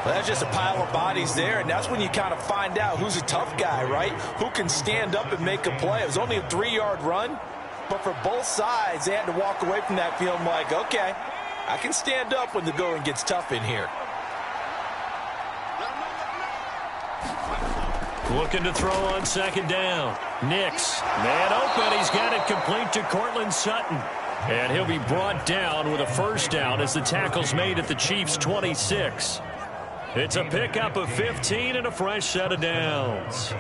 that's just a pile of bodies there, and that's when you kind of find out who's a tough guy, right? Who can stand up and make a play. It was only a 3-yard run, but for both sides, they had to walk away from that feeling like, okay, I can stand up when the going gets tough in here. Looking to throw on second down. Nix, man open. He's got it complete to Cortland Sutton. And he'll be brought down with a first down as the tackle's made at the Chiefs' 26. It's a pickup of 15 and a fresh set of downs.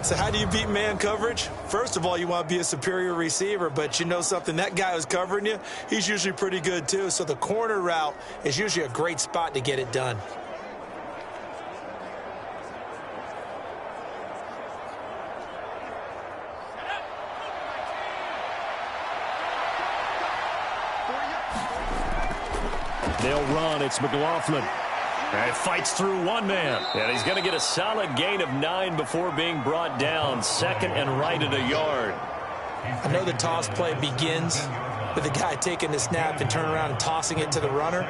So how do you beat man coverage? First of all, you want to be a superior receiver, but you know something, that guy who's covering you, he's usually pretty good too. So the corner route is usually a great spot to get it done. They'll run. It's McLaughlin. And fights through one man. And he's going to get a solid gain of 9 before being brought down. Second and right at a yard. I know the toss play begins with the guy taking the snap and turning around and tossing it to the runner.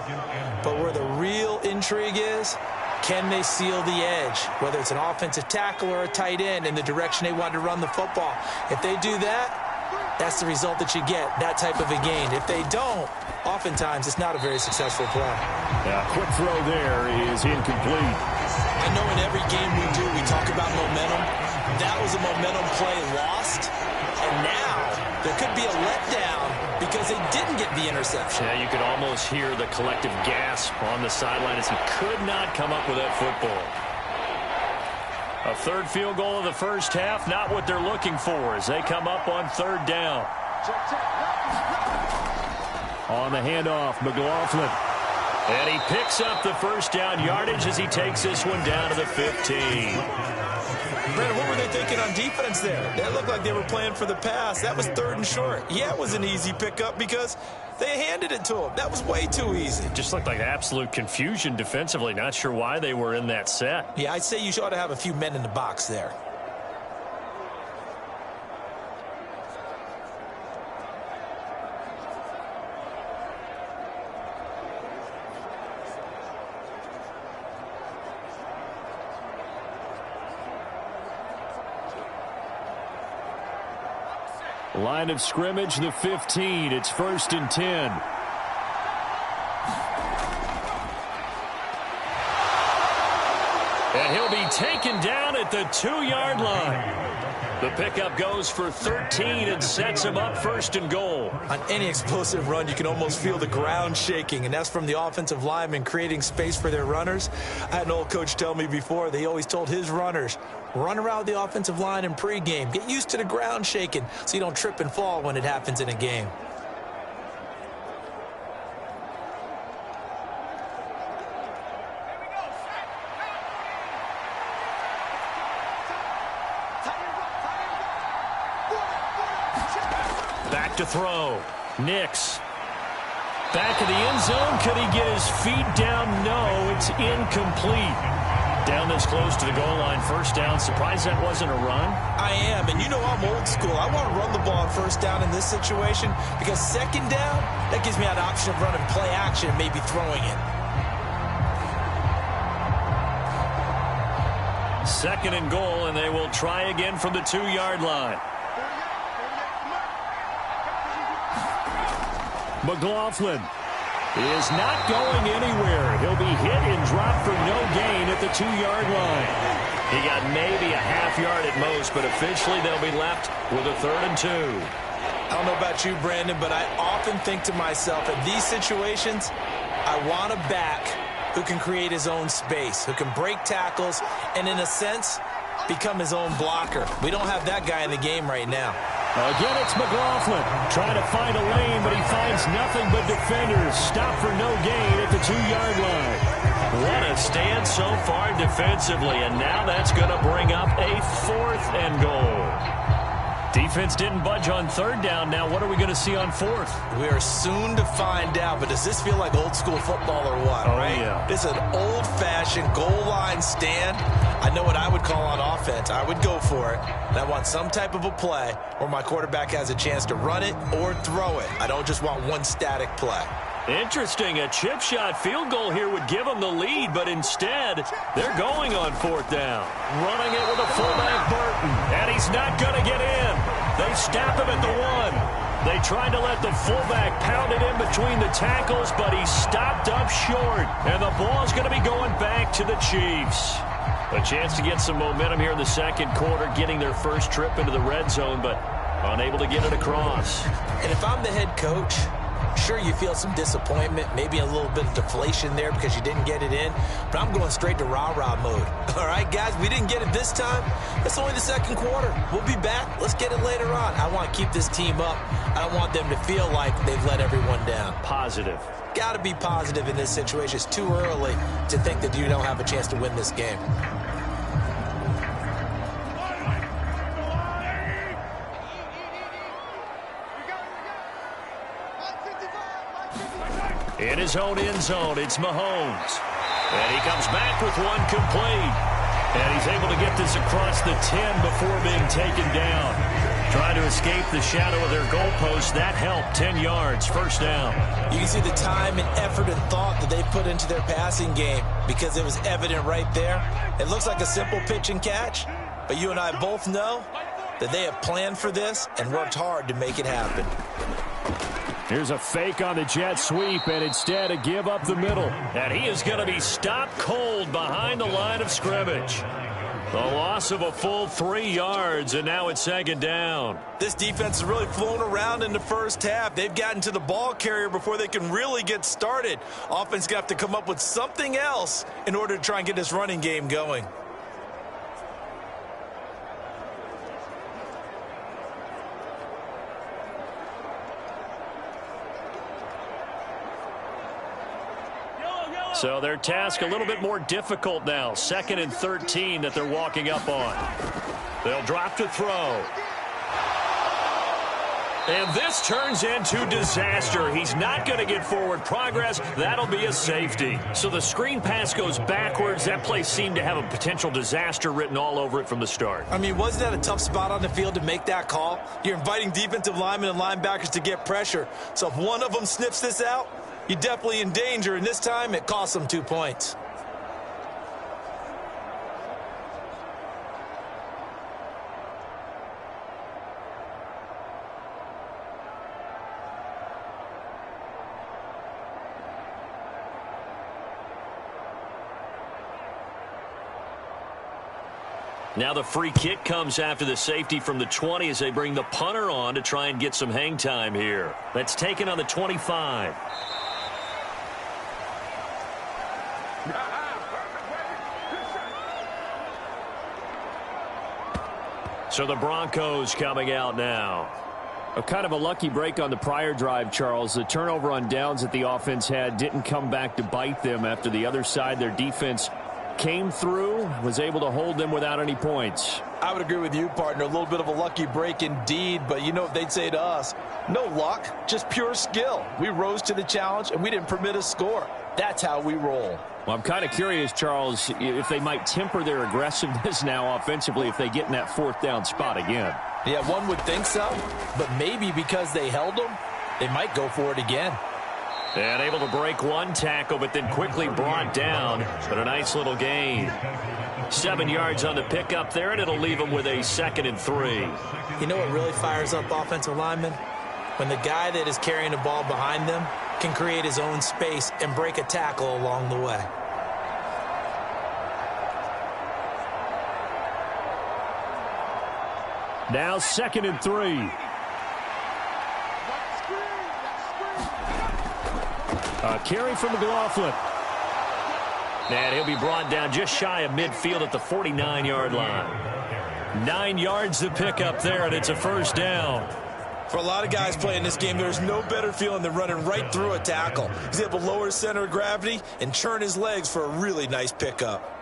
But where the real intrigue is, can they seal the edge? Whether it's an offensive tackle or a tight end in the direction they want to run the football. If they do that, that's the result that you get, that type of a gain. If they don't, oftentimes it's not a very successful play. Yeah, quick throw there is incomplete. I know in every game we do, we talk about momentum. That was a momentum play lost. And now there could be a letdown because they didn't get the interception. Yeah, you could almost hear the collective gasp on the sideline as he could not come up with that football. A third field goal of the first half, not what they're looking for as they come up on third down. On the handoff, McLaughlin. And he picks up the first down yardage as he takes this one down to the 15. Brandon, what were they thinking on defense there? That looked like they were playing for the pass. That was third and short. Yeah, it was an easy pickup because they handed it to him. That was way too easy. It just looked like absolute confusion defensively. Not sure why they were in that set. Yeah, I'd say you ought to have a few men in the box there. Line of scrimmage, the 15. It's 1st and 10. And he'll be taken down at the 2-yard line. The pickup goes for 13 and sets him up 1st and goal. On any explosive run, you can almost feel the ground shaking, and that's from the offensive linemen creating space for their runners. I had an old coach tell me before, they always told his runners, run around the offensive line in pregame. Get used to the ground shaking so you don't trip and fall when it happens in a game. Back to throw. Nix. Back of the end zone. Could he get his feet down? No, it's incomplete. Down this close to the goal line. First down. Surprised that wasn't a run? I am, and you know I'm old school. I want to run the ball on first down in this situation because second down, that gives me an option of running play action and maybe throwing it. Second and goal, and they will try again from the 2-yard line. McLaughlin is not going anywhere. He'll be hit and dropped for no gain at the 2-yard line. He got maybe a half yard at most, but officially they'll be left with a 3rd and 2. I don't know about you, Brandon, but I often think to myself, in these situations, I want a back who can create his own space, who can break tackles, and in a sense, become his own blocker. We don't have that guy in the game right now. Again, it's McLaughlin trying to find a lane, but he finds nothing but defenders. Stop for no gain at the 2-yard line. What a stand so far defensively, and now that's going to bring up a 4th and goal. Defense didn't budge on 3rd down. Now what are we going to see on 4th? We are soon to find out, but does this feel like old school football or what, right? Yeah. This is an old-fashioned goal line stand. I know what I would call on offense. I would go for it. And I want some type of a play where my quarterback has a chance to run it or throw it. I don't just want one static play. Interesting. A chip shot field goal here would give them the lead, but instead, they're going on 4th down. Running it with a fullback Burton, and he's not going to get in. They stop him at the 1. They tried to let the fullback pound it in between the tackles, but he stopped up short. And the ball's going to be going back to the Chiefs. A chance to get some momentum here in the second quarter, getting their first trip into the red zone, but unable to get it across. And if I'm the head coach, sure, you feel some disappointment, maybe a little bit of deflation there because you didn't get it in, but I'm going straight to rah-rah mode. All right, guys, we didn't get it this time. It's only the second quarter. We'll be back. Let's get it later on. I want to keep this team up. I don't want them to feel like they've let everyone down. Positive. Got to be positive in this situation. It's too early to think that you don't have a chance to win this game. In his own end zone, it's Mahomes. And he comes back with one complete. And he's able to get this across the 10 before being taken down. Trying to escape the shadow of their goalpost. That helped. 10 yards, first down. You can see the time and effort and thought that they put into their passing game because it was evident right there. It looks like a simple pitch and catch, but you and I both know that they have planned for this and worked hard to make it happen. Here's a fake on the jet sweep, and instead a give up the middle. And he is going to be stopped cold behind the line of scrimmage. The loss of a full 3 yards, and now it's second down. This defense has really flown around in the first half. They've gotten to the ball carrier before they can really get started. Offense going to have to come up with something else in order to try and get this running game going. So their task a little bit more difficult now. 2nd and 13 that they're walking up on. They'll drop to throw. And this turns into disaster. He's not going to get forward progress. That'll be a safety. So the screen pass goes backwards. That play seemed to have a potential disaster written all over it from the start. I mean, wasn't that a tough spot on the field to make that call? You're inviting defensive linemen and linebackers to get pressure. So if one of them sniffs this out, you're definitely in danger, and this time it cost them 2 points. Now the free kick comes after the safety from the 20 as they bring the punter on to try and get some hang time here. That's taken on the 25. So the Broncos coming out now. A kind of a lucky break on the prior drive, Charles. The turnover on downs that the offense had didn't come back to bite them after the other side. Their defense came through, was able to hold them without any points. I would agree with you, partner. A little bit of a lucky break indeed, but you know what they'd say to us? No luck, just pure skill. We rose to the challenge, and we didn't permit a score. That's how we roll. Well, I'm kind of curious, Charles, if they might temper their aggressiveness now offensively if they get in that 4th down spot again. Yeah, one would think so, but maybe because they held them, they might go for it again. And able to break one tackle, but then quickly brought down. But a nice little gain. 7 yards on the pickup there, and it'll leave them with a 2nd and 3. You know what really fires up offensive linemen? When the guy that is carrying the ball behind them can create his own space and break a tackle along the way. Now 2nd and 3. A carry from McLaughlin. And he'll be brought down just shy of midfield at the 49-yard line. 9 yards to pick up there, and it's a first down. For a lot of guys playing this game, there's no better feeling than running right through a tackle. He's able to lower his center of gravity and churn his legs for a really nice pickup.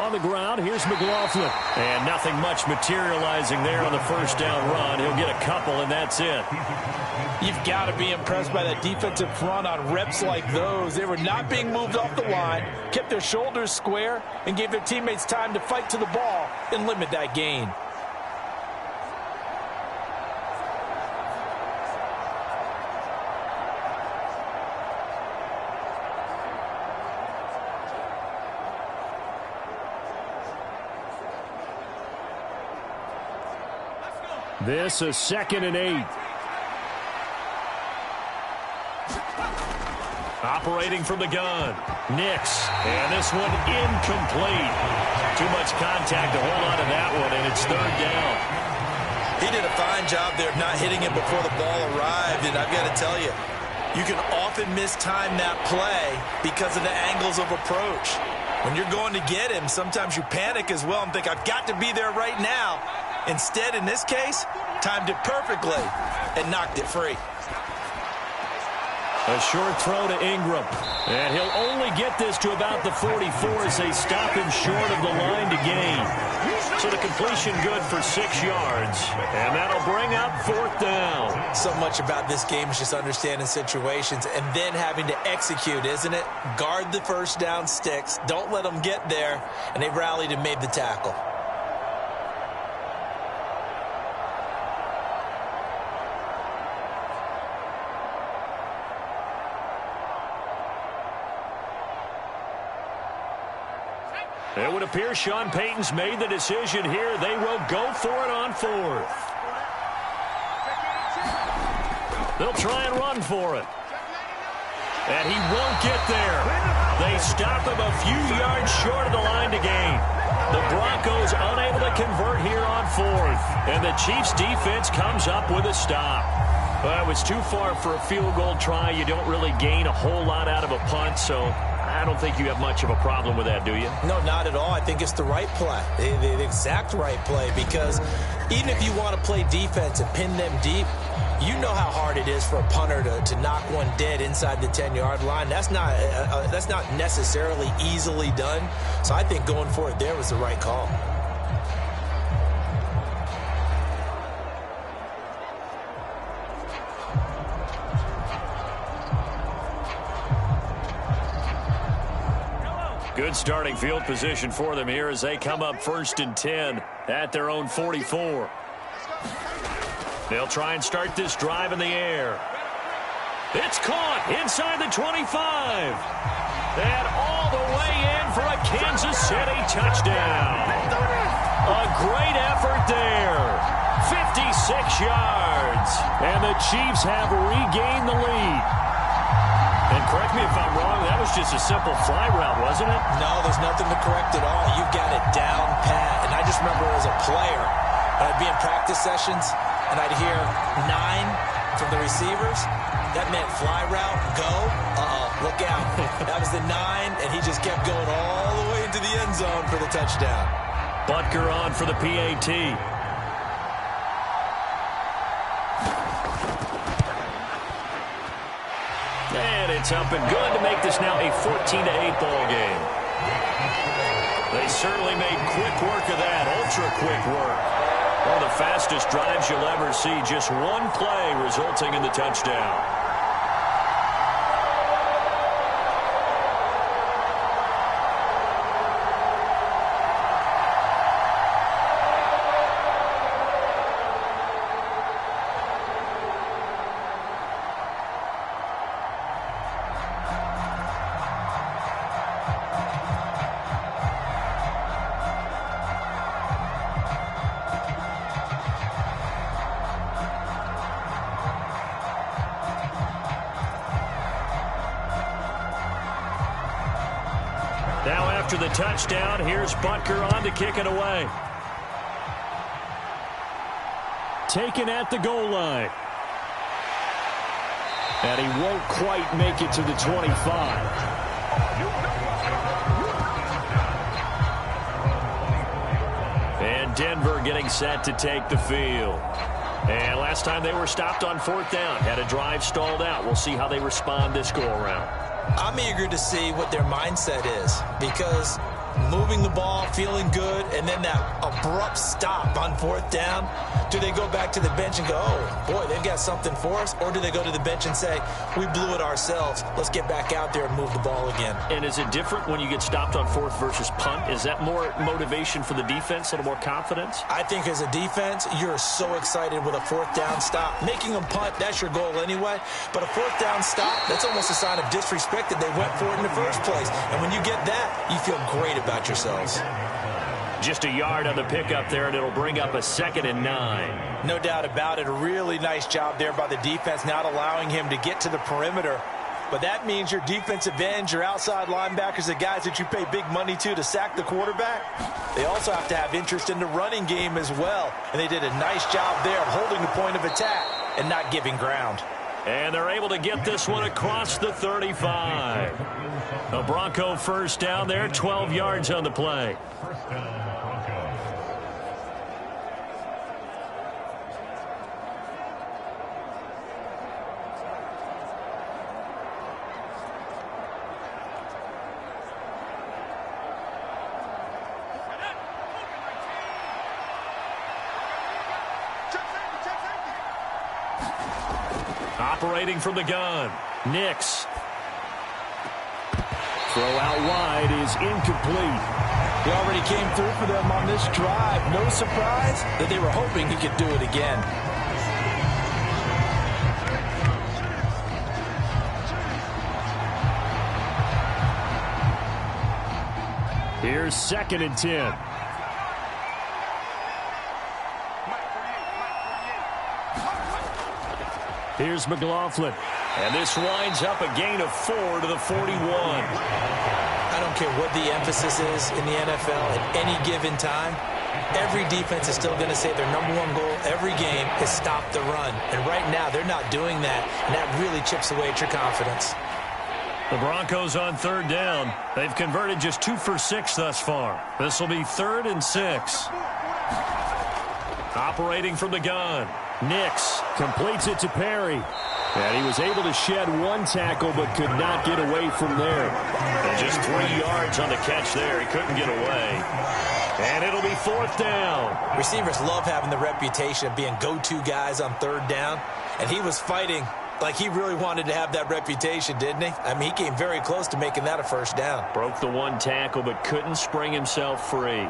On the ground, here's McLaughlin. And nothing much materializing there on the first down run. He'll get a couple, and that's it. You've got to be impressed by that defensive front on reps like those. They were not being moved off the line, kept their shoulders square, and gave their teammates time to fight to the ball and limit that gain. This is 2nd and 8. Operating from the gun. Nix. And this one incomplete. Too much contact to hold on to that one, and it's 3rd down. He did a fine job there of not hitting it before the ball arrived, and I've got to tell you, you can often mistime that play because of the angles of approach. When you're going to get him, sometimes you panic as well and think, I've got to be there right now. Instead, in this case, timed it perfectly and knocked it free. A short throw to Ingram. And he'll only get this to about the 44 as they stop him short of the line to gain. So the completion good for 6 yards. And that'll bring up 4th down. So much about this game is just understanding situations and then having to execute, isn't it? Guard the first down sticks. Don't let them get there. And they rallied and made the tackle. It would appear Sean Payton's made the decision here. They will go for it on 4th. They'll try and run for it. And he won't get there. They stop him a few yards short of the line to gain. The Broncos unable to convert here on 4th. And the Chiefs defense comes up with a stop. Well, it was too far for a field goal try. You don't really gain a whole lot out of a punt, so I don't think you have much of a problem with that, do you? No, not at all. I think it's the right play, the exact right play, because even if you want to play defense and pin them deep, you know how hard it is for a punter to knock one dead inside the 10-yard line. That's not necessarily easily done. So I think going for it there was the right call. Good starting field position for them here as they come up 1st and 10 at their own 44. They'll try and start this drive in the air. It's caught inside the 25. And all the way in for a Kansas City touchdown. A great effort there. 56 yards. And the Chiefs have regained the lead. And correct me if I'm wrong, that was just a simple fly route, wasn't it? No, there's nothing to correct at all. You've got it down pat. And I just remember as a player, I'd be in practice sessions, and I'd hear 9 from the receivers. That meant fly route, go, look out. That was the 9, and he just kept going all the way into the end zone for the touchdown. Butker on for the PAT. And it's up and good to make this now a 14-8 ball game. They certainly made quick work of that, ultra-quick work. One of the fastest drives you'll ever see, just one play resulting in the touchdown. Now after the touchdown, here's Butker on to kick it away. Taken at the goal line. And he won't quite make it to the 25. And Denver getting set to take the field. And last time they were stopped on 4th down, had a drive stalled out. We'll see how they respond this go-around. I'm eager to see what their mindset is, because moving the ball, feeling good, and then that abrupt stop on 4th down? Do they go back to the bench and go, oh, boy, they've got something for us? Or do they go to the bench and say, we blew it ourselves. Let's get back out there and move the ball again. And is it different when you get stopped on 4th versus punt? Is that more motivation for the defense, a little more confidence? I think as a defense, you're so excited with a 4th down stop. Making them punt, that's your goal anyway. But a 4th down stop, that's almost a sign of disrespect that they went for it in the first place. And when you get that, you feel great about yourselves. Just a yard on the pickup there, and it'll bring up a 2nd and 9. No doubt about it. A really nice job there by the defense, not allowing him to get to the perimeter. But that means your defensive ends, your outside linebackers, the guys that you pay big money to sack the quarterback, they also have to have interest in the running game as well. And they did a nice job there of holding the point of attack and not giving ground. And they're able to get this one across the 35. A Bronco first down there, 12 yards on the play. Operating from the gun, Nix. Throw out wide is incomplete. He already came through for them on this drive. No surprise that they were hoping he could do it again. Here's 2nd and 10. Here's McLaughlin. And this winds up a gain of 4 to the 41. I don't care what the emphasis is in the NFL at any given time. Every defense is still going to say their #1 goal every game is stop the run. And right now, they're not doing that, and that really chips away at your confidence. The Broncos on 3rd down. They've converted just 2 for 6 thus far. This will be 3rd and 6. Operating from the gun, Nix completes it to Perry. And he was able to shed 1 tackle but could not get away from there. And just 3 yards on the catch there. He couldn't get away. And it'll be 4th down. Receivers love having the reputation of being go-to guys on 3rd down. And he was fighting like he really wanted to have that reputation, didn't he? I mean, he came very close to making that a 1st down. Broke the 1 tackle but couldn't spring himself free.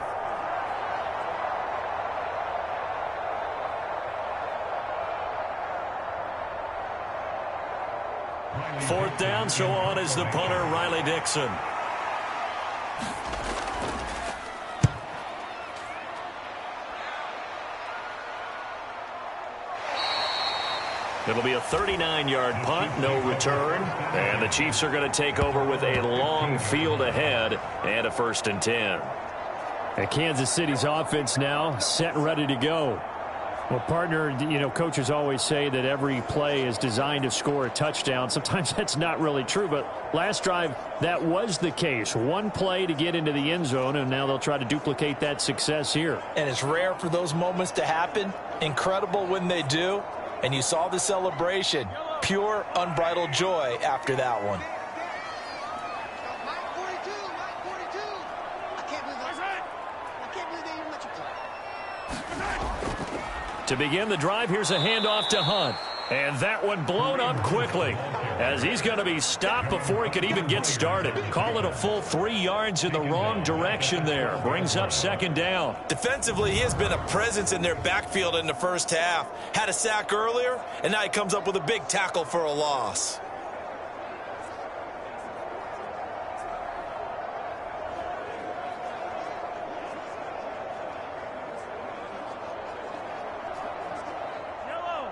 4th down, so on is the punter, Riley Dixon. It'll be a 39-yard punt, no return. And the Chiefs are going to take over with a long field ahead and a 1st and 10. And Kansas City's offense now set and ready to go. Well, partner, you know, coaches always say that every play is designed to score a touchdown. Sometimes that's not really true, but last drive, that was the case. 1 play to get into the end zone, and now they'll try to duplicate that success here. And it's rare for those moments to happen. Incredible when they do. And you saw the celebration. Pure, unbridled joy after that one. To begin the drive, here's a handoff to Hunt. And that one blown up quickly as he's going to be stopped before he could even get started. Call it a full 3 yards in the wrong direction there. Brings up 2nd down. Defensively, he has been a presence in their backfield in the first half. Had a sack earlier, and now he comes up with a big tackle for a loss.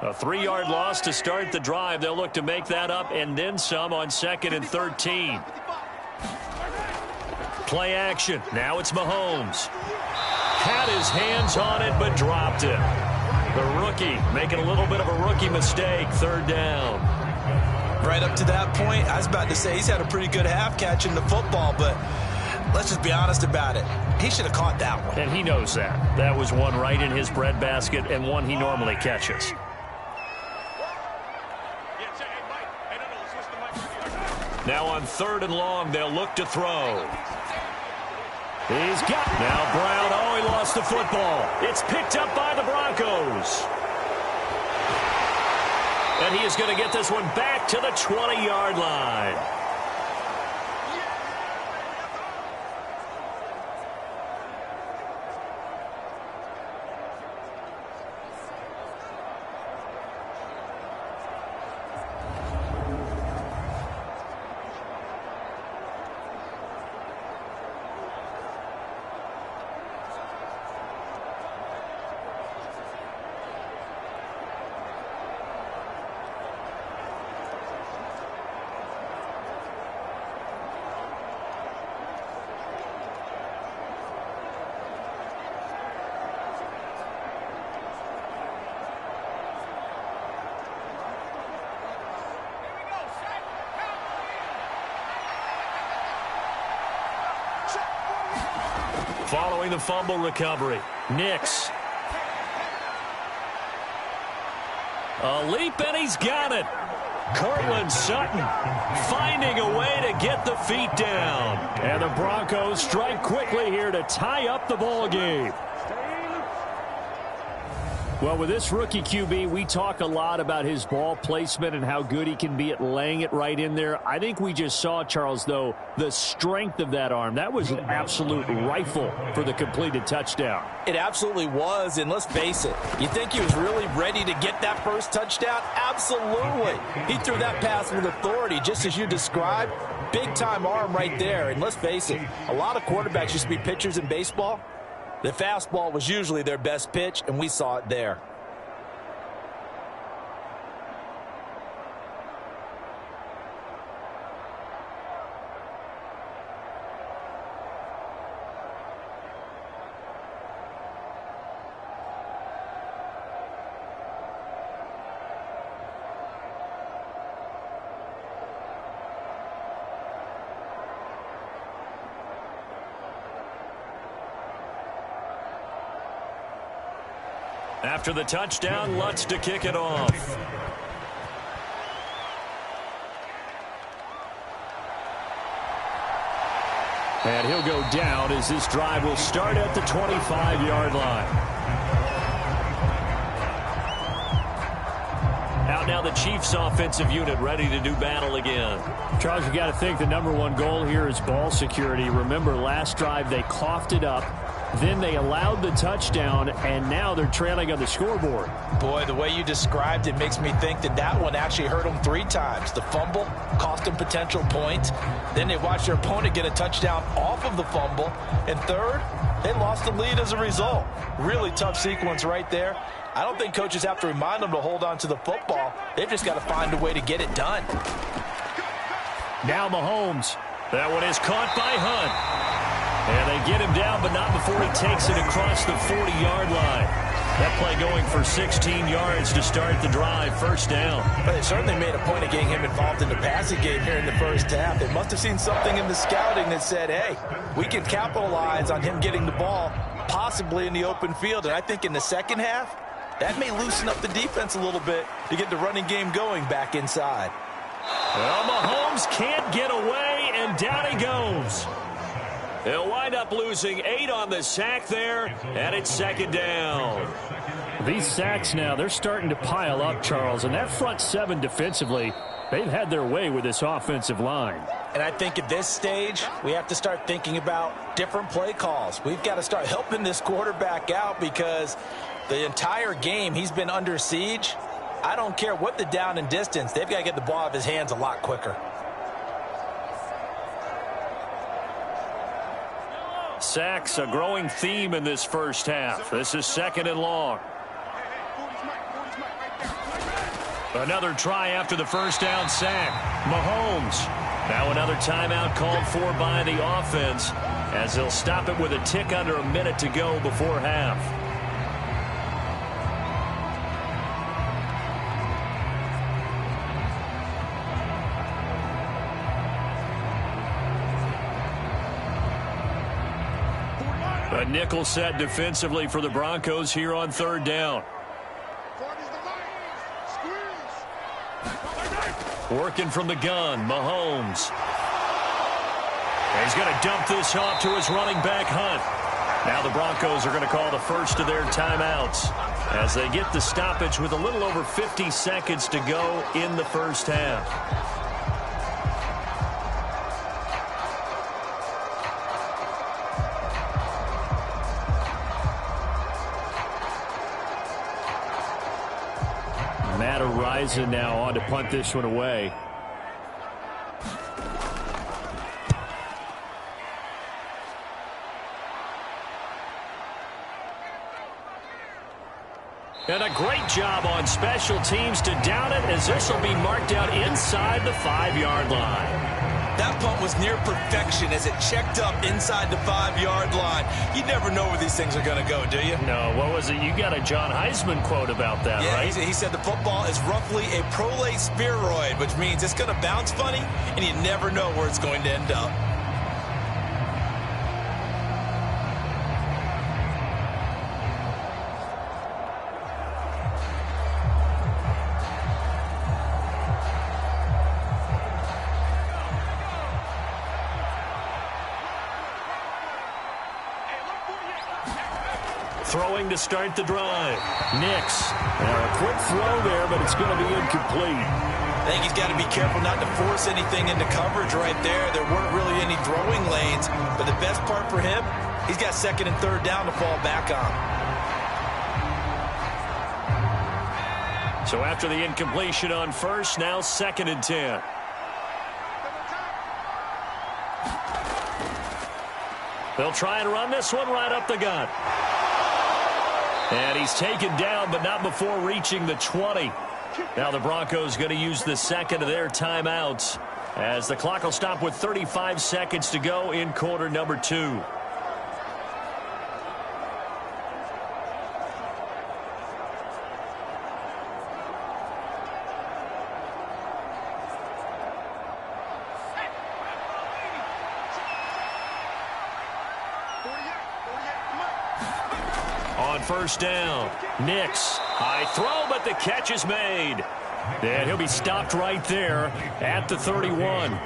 A 3-yard loss to start the drive. They'll look to make that up and then some on 2nd and 13. Play action. Now it's Mahomes. Had his hands on it but dropped it. The rookie making a little bit of a rookie mistake. 3rd down. Right up to that point, I was about to say he's had a pretty good half catching the football, but let's just be honest about it. He should have caught that one. And he knows that. That was one right in his breadbasket and one he normally catches. Now on 3rd and long, they'll look to throw. He's got now Brown. Oh, he lost the football. It's picked up by the Broncos. And he is going to get this one back to the 20-yard line. Following the fumble recovery, Nix. A leap, and he's got it. Cortland Sutton finding a way to get the feet down. And the Broncos strike quickly here to tie up the ball game. Well, with this rookie QB, we talk a lot about his ball placement and how good he can be at laying it right in there. I think we just saw, Charles, though, the strength of that arm. That was an absolute rifle for the completed touchdown. It absolutely was, and let's face it, you think he was really ready to get that first touchdown? Absolutely. He threw that pass with authority, just as you described. Big-time arm right there, and let's face it, a lot of quarterbacks used to be pitchers in baseball. The fastball was usually their best pitch, and we saw it there. After the touchdown, Lutz to kick it off. And he'll go down as this drive will start at the 25-yard line. Out now the Chiefs offensive unit ready to do battle again. Charles, you got to think the #1 goal here is ball security. Remember, last drive they coughed it up. Then they allowed the touchdown, and now they're trailing on the scoreboard. Boy, the way you described it makes me think that that one actually hurt them 3 times. The fumble cost them potential points. Then they watched their opponent get a touchdown off of the fumble. And third, they lost the lead as a result. Really tough sequence right there. I don't think coaches have to remind them to hold on to the football. They've just got to find a way to get it done. Now Mahomes. That one is caught by Hunt. And they get him down, but not before he takes it across the 40-yard line. That play going for 16 yards to start the drive. First down. But they certainly made a point of getting him involved in the passing game here in the first half. They must have seen something in the scouting that said, hey, we can capitalize on him getting the ball, possibly in the open field. And I think in the second half, that may loosen up the defense a little bit to get the running game going back inside. Well, Mahomes can't get away, and down he goes. He'll wind up losing 8 on the sack there, and it's second down. These sacks now, they're starting to pile up, Charles, and that front 7 defensively, they've had their way with this offensive line. And I think at this stage, we have to start thinking about different play calls. We've got to start helping this quarterback out because the entire game he's been under siege. I don't care what the down and distance, they've got to get the ball out of his hands a lot quicker. Sacks, a growing theme in this first half. This is second and long. Another try after the first down sack. Mahomes. Now another timeout called for by the offense as they'll stop it with a tick under a minute to go before half. A nickel set defensively for the Broncos here on third down. Working from the gun, Mahomes. And he's going to dump this off to his running back, Hunt. Now the Broncos are going to call the first of their timeouts as they get the stoppage with a little over 50 seconds to go in the first half. Matt Araiza now on to punt this one away. And a great job on special teams to down it, as this will be marked out inside the 5-yard line. That punt was near perfection as it checked up inside the 5-yard line. You never know where these things are going to go, do you? No, what was it? You got a John Heisman quote about that, yeah, right? He said the football is roughly a prolate spheroid, which means it's going to bounce funny, and you never know where it's going to end up. Throwing to start the drive. Nix. Now a quick throw there, but it's going to be incomplete. I think he's got to be careful not to force anything into coverage right there. There weren't really any throwing lanes, but the best part for him, he's got second and third down to fall back on. So after the incompletion on first, now 2nd and 10. They'll try and run this one right up the gut. And he's taken down, but not before reaching the 20. Now the Broncos going to use the second of their timeouts as the clock will stop with 35 seconds to go in quarter number 2. On first down, Nix. High throw, but the catch is made. And he'll be stopped right there at the 31.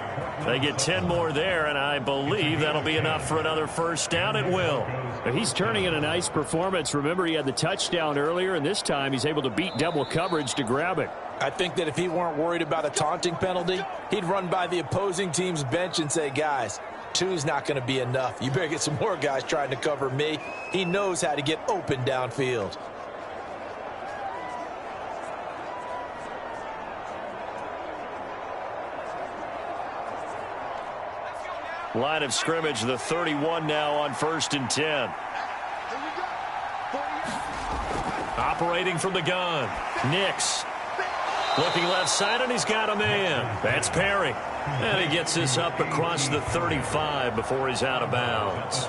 They get 10 more there, and I believe that'll be enough for another first down. It will. He's turning in a nice performance. Remember, he had the touchdown earlier, and this time he's able to beat double coverage to grab it. I think that if he weren't worried about a taunting penalty, he'd run by the opposing team's bench and say, guys, 2's not going to be enough. You better get some more guys trying to cover me. He knows how to get open downfield. Line of scrimmage, the 31 now on 1st and 10. Operating from the gun, Nix. Looking left side, and he's got a man. That's Perry. And he gets this up across the 35 before he's out of bounds.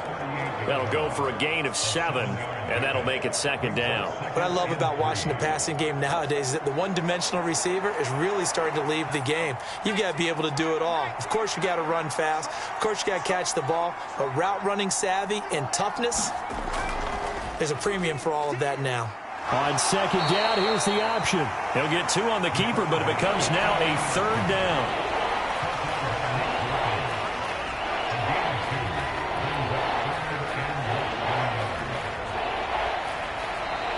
That'll go for a gain of 7, and that'll make it 2nd down. What I love about watching the passing game nowadays is that the one-dimensional receiver is really starting to leave the game. You've got to be able to do it all. Of course, you got to run fast. Of course, you got to catch the ball. But route running savvy and toughness, there's a premium for all of that now. On 2nd down, here's the option. He'll get 2 on the keeper, but it becomes now a 3rd down.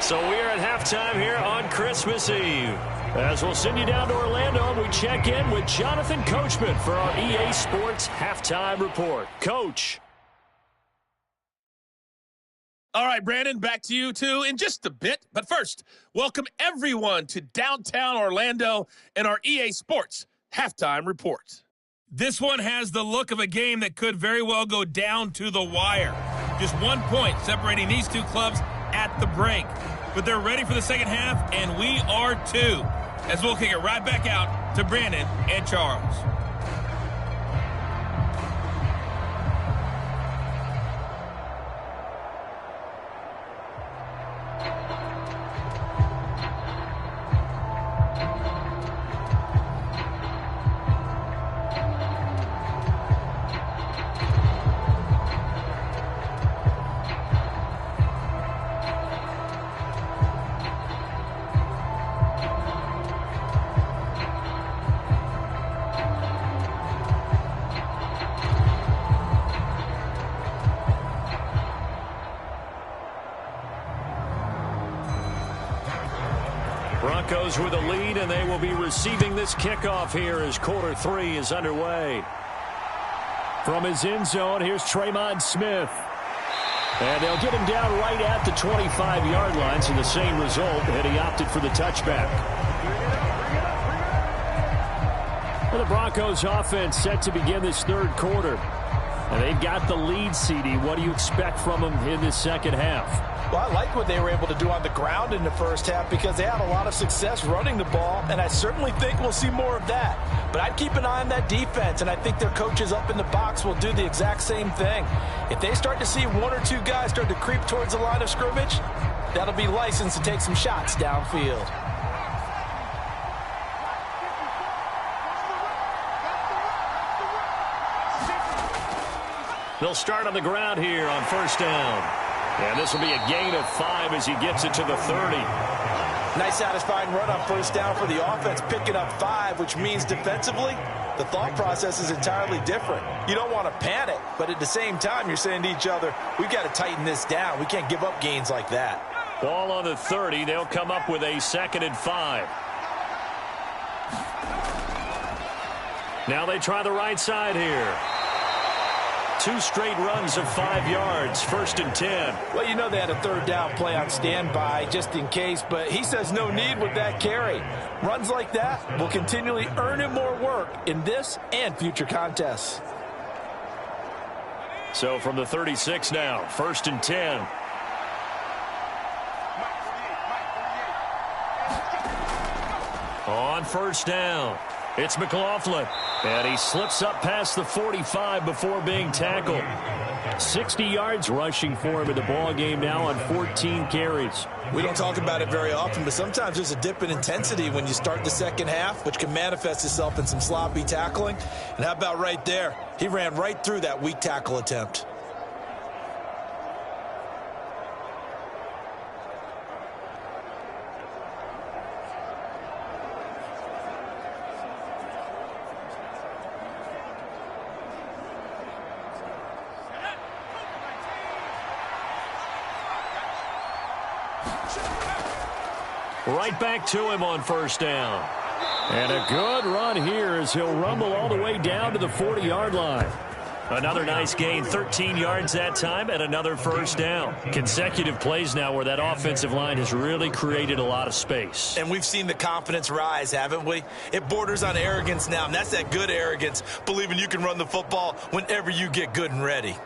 So we are at halftime here on Christmas Eve. As we'll send you down to Orlando, and we check in with Jonathan Coachman for our EA Sports Halftime Report. Coach. All right, Brandon, back to you, too, in just a bit. But first, welcome everyone to downtown Orlando and our EA Sports Halftime Report. This one has the look of a game that could very well go down to the wire. Just 1 point separating these two clubs at the break. But they're ready for the second half, and we are too, as we'll kick it right back out to Brandon and Charles. Broncos with a lead, and they will be receiving this kickoff here as quarter 3 is underway. From his end zone, here's Tremon Smith. And they'll get him down right at the 25-yard line, so the same result, and he opted for the touchback. And the Broncos offense set to begin this third quarter. And they've got the lead, CD. What do you expect from them in this second half? Well, I like what they were able to do on the ground in the first half because they had a lot of success running the ball, and I certainly think we'll see more of that. But I'd keep an eye on that defense, and I think their coaches up in the box will do the exact same thing. If they start to see one or two guys start to creep towards the line of scrimmage, that'll be licensed to take some shots downfield. They'll start on the ground here on first down. And this will be a gain of 5 as he gets it to the 30. Nice satisfying run on first down for the offense, picking up 5, which means defensively, the thought process is entirely different. You don't want to panic, but at the same time, you're saying to each other, we've got to tighten this down. We can't give up gains like that. Ball on the 30. They'll come up with a 2nd and 5. Now they try the right side here. 2 straight runs of 5 yards, 1st and 10. Well, you know they had a third down play on standby just in case, but he says no need with that carry. Runs like that will continually earn him more work in this and future contests. So from the 36 now, 1st and 10. On first down, it's McLaughlin. And he slips up past the 45 before being tackled. 60 yards rushing for him in the ball game now on 14 carries. We don't talk about it very often, but sometimes there's a dip in intensity when you start the second half, which can manifest itself in some sloppy tackling. And how about right there? He ran right through that weak tackle attempt. Right back to him on first down. And a good run here as he'll rumble all the way down to the 40-yard line. Another nice gain, 13 yards that time, and another first down. Consecutive plays now where that offensive line has really created a lot of space. And we've seen the confidence rise, haven't we? It borders on arrogance now, and that's that good arrogance, believing you can run the football whenever you get good and ready.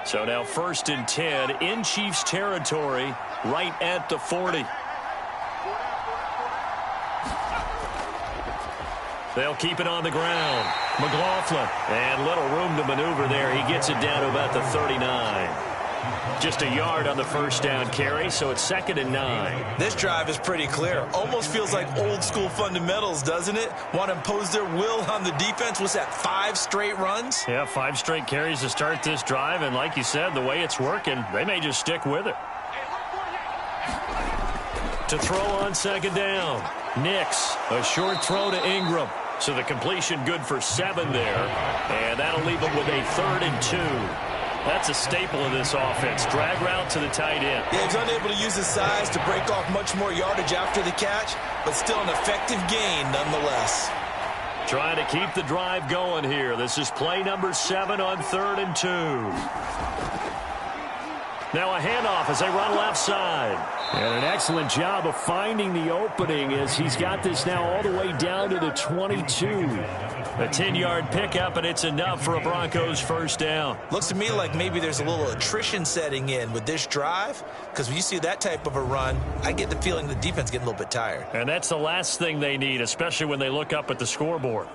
So now 1st and 10 in Chiefs territory right at the 40. They'll keep it on the ground. McLaughlin, and little room to maneuver there. He gets it down to about the 39. Just a yard on the first down carry, so it's 2nd and 9. This drive is pretty clear. Almost feels like old school fundamentals, doesn't it? Want to impose their will on the defense. Was that 5 straight runs? Yeah, 5 straight carries to start this drive, and like you said, the way it's working, they may just stick with it. To throw on 2nd down. Nix, a short throw to Ingram. So the completion good for 7 there, and that'll leave them with a 3rd and 2. That's a staple of this offense. Drag route to the tight end. Yeah, he's unable to use his size to break off much more yardage after the catch, but still an effective gain nonetheless. Trying to keep the drive going here. This is play number 7 on 3rd and 2. Now a handoff as they run left side. And an excellent job of finding the opening as he's got this now all the way down to the 22. A 10-yard pickup, and it's enough for a Broncos first down. Looks to me like maybe there's a little attrition setting in with this drive, because when you see that type of a run, I get the feeling the defense getting a little bit tired. And that's the last thing they need, especially when they look up at the scoreboard.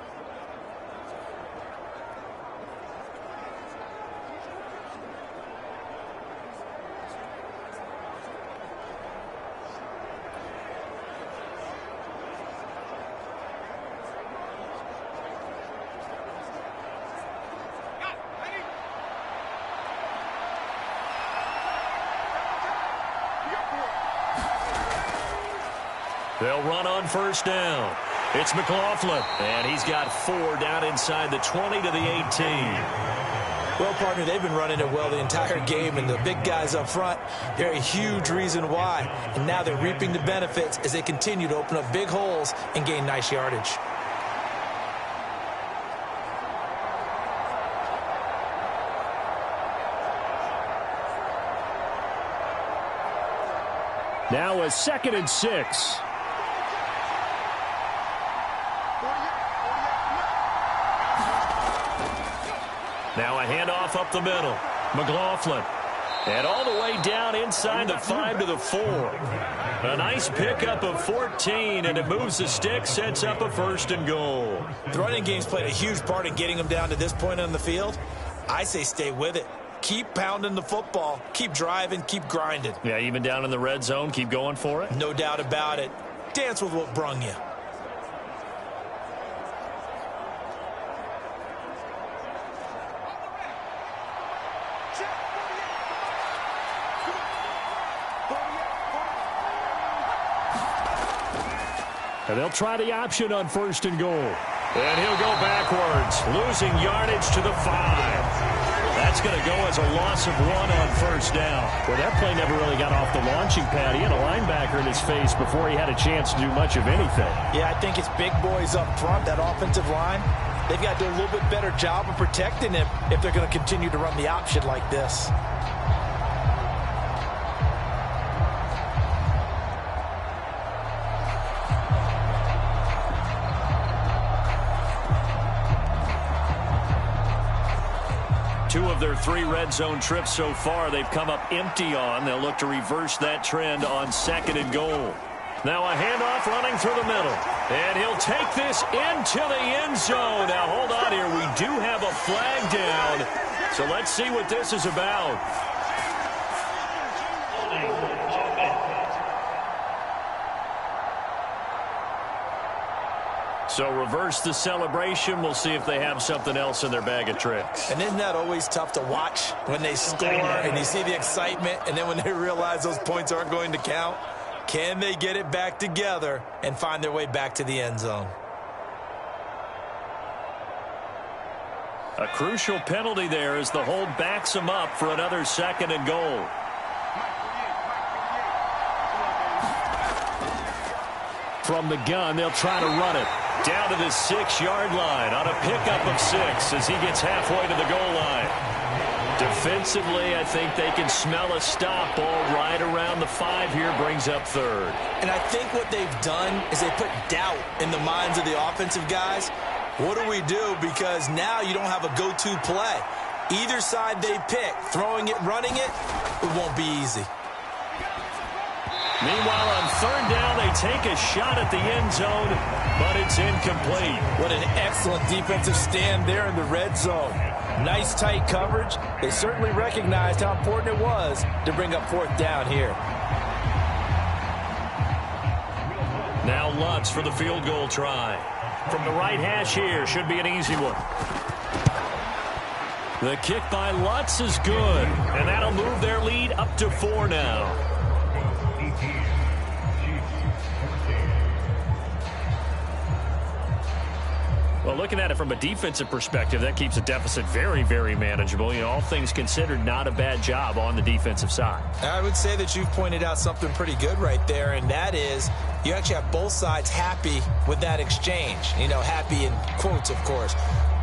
They'll run on first down. It's McLaughlin, and he's got 4 down inside the 20 to the 18. Well, partner, they've been running it well the entire game, and the big guys up front, they're a huge reason why. And now they're reaping the benefits as they continue to open up big holes and gain nice yardage. Now a 2nd and 6. Now a handoff up the middle. McLaughlin. And all the way down inside the 5 to the 4. A nice pickup of 14, and it moves the stick, sets up a 1st and goal. The running game's played a huge part in getting them down to this point on the field. I say stay with it. Keep pounding the football. Keep driving. Keep grinding. Yeah, even down in the red zone, keep going for it. No doubt about it. Dance with what brung you. And they'll try the option on 1st and goal. And he'll go backwards, losing yardage to the 5. That's going to go as a loss of 1 on 1st down. Well, that play never really got off the launching pad. He had a linebacker in his face before he had a chance to do much of anything. Yeah, I think it's big boys up front, that offensive line. They've got to do a little bit better job of protecting him if they're going to continue to run the option like this. Two of their 3 red zone trips so far they've come up empty on. They'll look to reverse that trend on 2nd and goal. Now a handoff running through the middle. And he'll take this into the end zone. Now hold on here. We do have a flag down. So let's see what this is about. So reverse the celebration. We'll see if they have something else in their bag of tricks. And isn't that always tough to watch when they score and you see the excitement, and then when they realize those points aren't going to count? Can they get it back together and find their way back to the end zone? A crucial penalty there as the hold backs them up for another 2nd and goal. From the gun, they'll try to run it. Down to the 6-yard line on a pickup of 6 as he gets halfway to the goal line. Defensively, I think they can smell a stop ball right around the 5 here, brings up 3rd. And I think what they've done is they put doubt in the minds of the offensive guys. What do we do? Because now you don't have a go-to play. Either side they pick, throwing it, running it, it won't be easy. Meanwhile, on 3rd down, they take a shot at the end zone, but it's incomplete. What an excellent defensive stand there in the red zone. Nice tight coverage. They certainly recognized how important it was to bring up 4th down here. Now Lutz for the field goal try. From the right hash here, should be an easy one. The kick by Lutz is good, and that'll move their lead up to 4 now. Well, looking at it from a defensive perspective, that keeps the deficit very, very manageable. You know, all things considered, not a bad job on the defensive side. I would say that you've pointed out something pretty good right there, and that is you actually have both sides happy with that exchange. You know, happy in quotes, of course.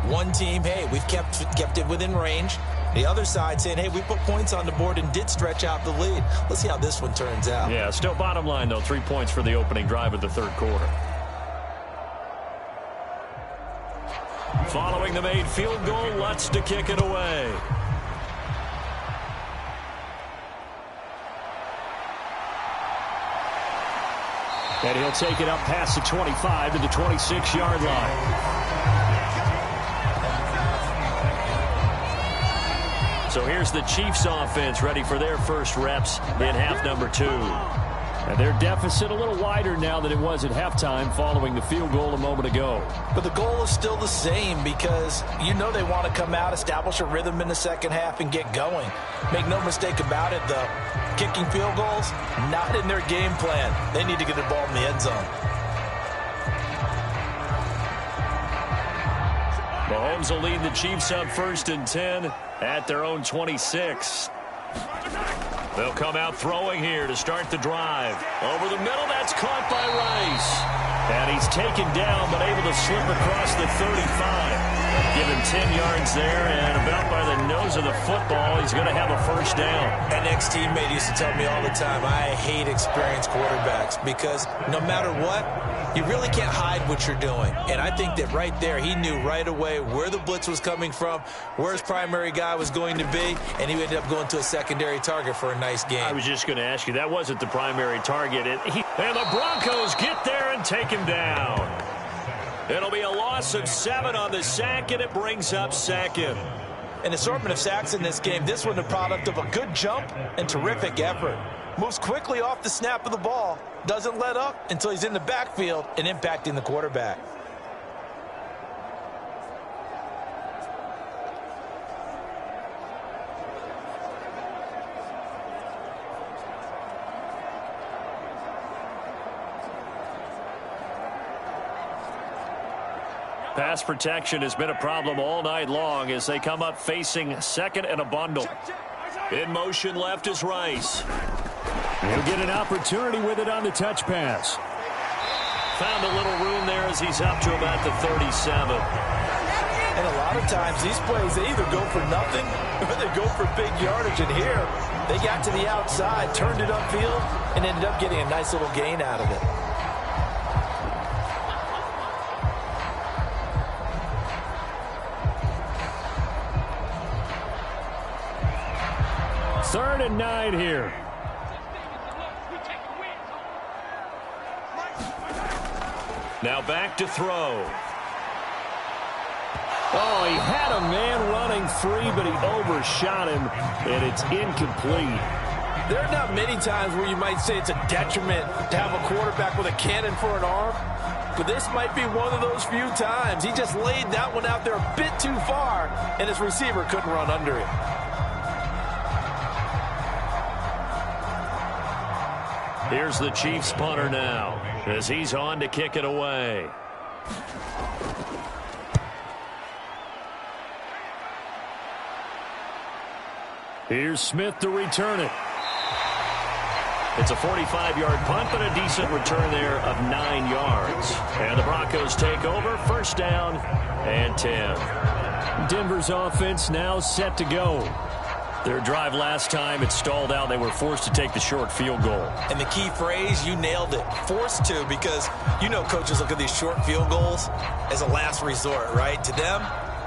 One team, hey, we've kept it within range. The other side saying, hey, we put points on the board and did stretch out the lead. Let's see how this one turns out. Yeah, still bottom line, though, 3 points for the opening drive of the 3rd quarter. Following the made field goal, Lutz to kick it away. And he'll take it up past the 25 to the 26-yard line. So here's the Chiefs offense ready for their first reps in half number 2. And their deficit a little wider now than it was at halftime following the field goal a moment ago. But the goal is still the same because you know they want to come out, establish a rhythm in the second half, and get going. Make no mistake about it, though. Kicking field goals, not in their game plan. They need to get the ball in the end zone. Mahomes will lead the Chiefs up 1st and 10 at their own 26. They'll come out throwing here to start the drive. Over the middle, that's caught by Rice. And he's taken down, but able to slip across the 35. Given 10 yards there, and about by the nose of the football, he's going to have a 1st down. An ex-teammate used to tell me all the time, I hate experienced quarterbacks because no matter what, you really can't hide what you're doing. And I think that right there, he knew right away where the blitz was coming from, where his primary guy was going to be, and he ended up going to a secondary target for a nice game. I was just going to ask you, that wasn't the primary target. And the Broncos get there and take him down. It'll be a loss of 7 on the sack, and it brings up 2nd. An assortment of sacks in this game. This one the product of a good jump and terrific effort. Moves quickly off the snap of the ball. Doesn't let up until he's in the backfield and impacting the quarterback. Pass protection has been a problem all night long as they come up facing 2nd and a bundle. In motion left is Rice. He'll get an opportunity with it on the touch pass. Found a little room there as he's up to about the 37. And a lot of times these plays, they either go for nothing or they go for big yardage. And here, they got to the outside, turned it upfield, and ended up getting a nice little gain out of it. Third and 9 here. Now back to throw. Oh, he had a man running free, but he overshot him, and it's incomplete. There are not many times where you might say it's a detriment to have a quarterback with a cannon for an arm, but this might be one of those few times. He just laid that one out there a bit too far, and his receiver couldn't run under it. Here's the Chiefs punter now as he's on to kick it away. Here's Smith to return it. It's a 45-yard punt, but a decent return there of 9 yards. And the Broncos take over, 1st down and 10. Denver's offense now set to go. Their drive last time, it stalled out. They were forced to take the short field goal. And the key phrase, you nailed it, forced to, because you know coaches look at these short field goals as a last resort, right? To them,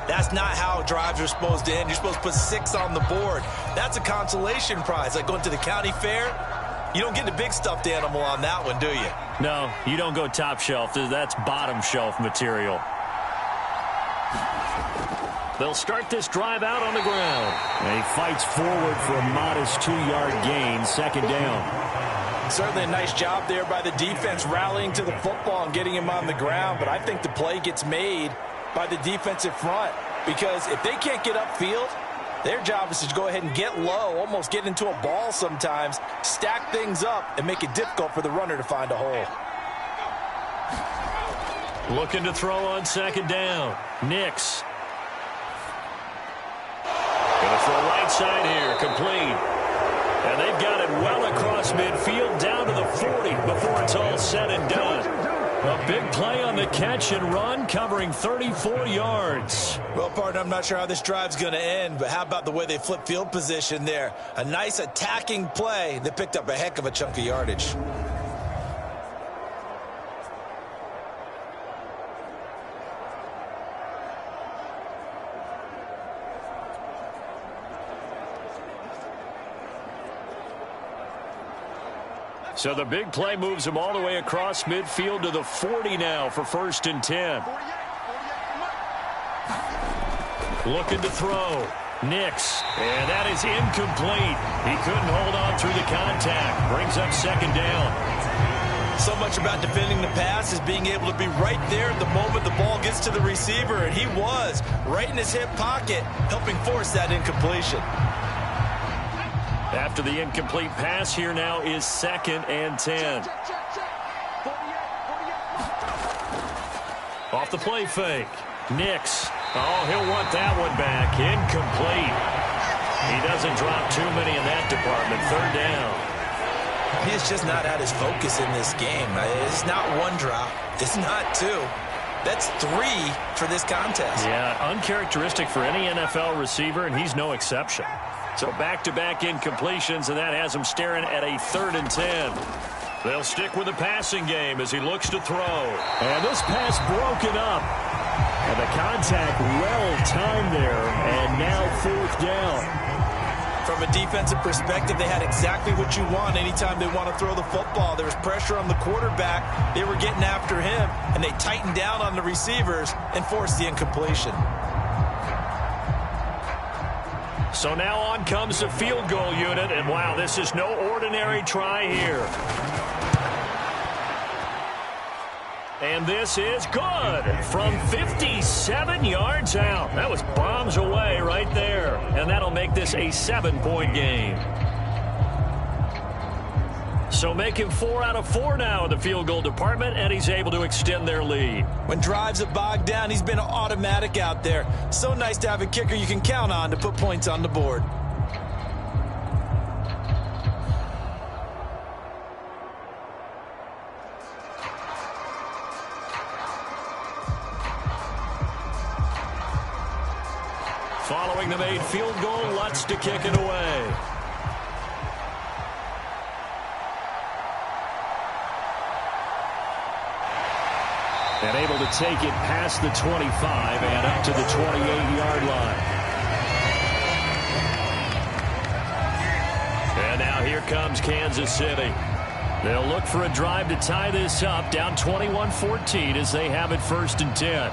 that's not how drives are supposed to end. You're supposed to put 6 on the board. That's a consolation prize, like going to the county fair. You don't get the big stuffed animal on that one, do you? No, you don't go top shelf. That's bottom shelf material. They'll start this drive out on the ground. And he fights forward for a modest 2-yard gain, 2nd down. Certainly a nice job there by the defense rallying to the football and getting him on the ground, but I think the play gets made by the defensive front because if they can't get upfield, their job is to go ahead and get low, almost get into a ball sometimes, stack things up, and make it difficult for the runner to find a hole. Looking to throw on 2nd down. Nix. Going to throw right side here, complete. And they've got it well across midfield, down to the 40 before it's all said and done. A big play on the catch and run, covering 34 yards. Well, partner, I'm not sure how this drive's going to end, but how about the way they flip field position there? A nice attacking play that picked up a heck of a chunk of yardage. So the big play moves him all the way across midfield to the 40 now for 1st and 10. Looking to throw. Nix. And that is incomplete. He couldn't hold on through the contact. Brings up 2nd down. So much about defending the pass is being able to be right there at the moment the ball gets to the receiver. And he was right in his hip pocket, helping force that incompletion. After the incomplete pass, here now is 2nd and 10. Off the play fake. Nix. Oh, he'll want that one back. Incomplete. He doesn't drop too many in that department. Third down. He's just not at his focus in this game. It's not one drop. It's not two. That's three for this contest. Yeah, uncharacteristic for any NFL receiver, and he's no exception. So back-to-back incompletions, and that has him staring at a 3rd and 10. They'll stick with the passing game as he looks to throw. And this pass broken up. And the contact well-timed there, and now 4th down. From a defensive perspective, they had exactly what you want anytime they want to throw the football. There was pressure on the quarterback. They were getting after him, and they tightened down on the receivers and forced the incompletion. So now on comes the field goal unit, and wow, this is no ordinary try here. And this is good from 57 yards out. That was bombs away right there. And that'll make this a 7-point game. So make him 4 out of 4 now in the field goal department, and he's able to extend their lead. When drives have bogged down, he's been automatic out there. So nice to have a kicker you can count on to put points on the board. Following the made field goal, Lutz to kick it away. And able to take it past the 25 and up to the 28-yard line. And now here comes Kansas City. They'll look for a drive to tie this up, down 21-14 as they have it 1st and 10.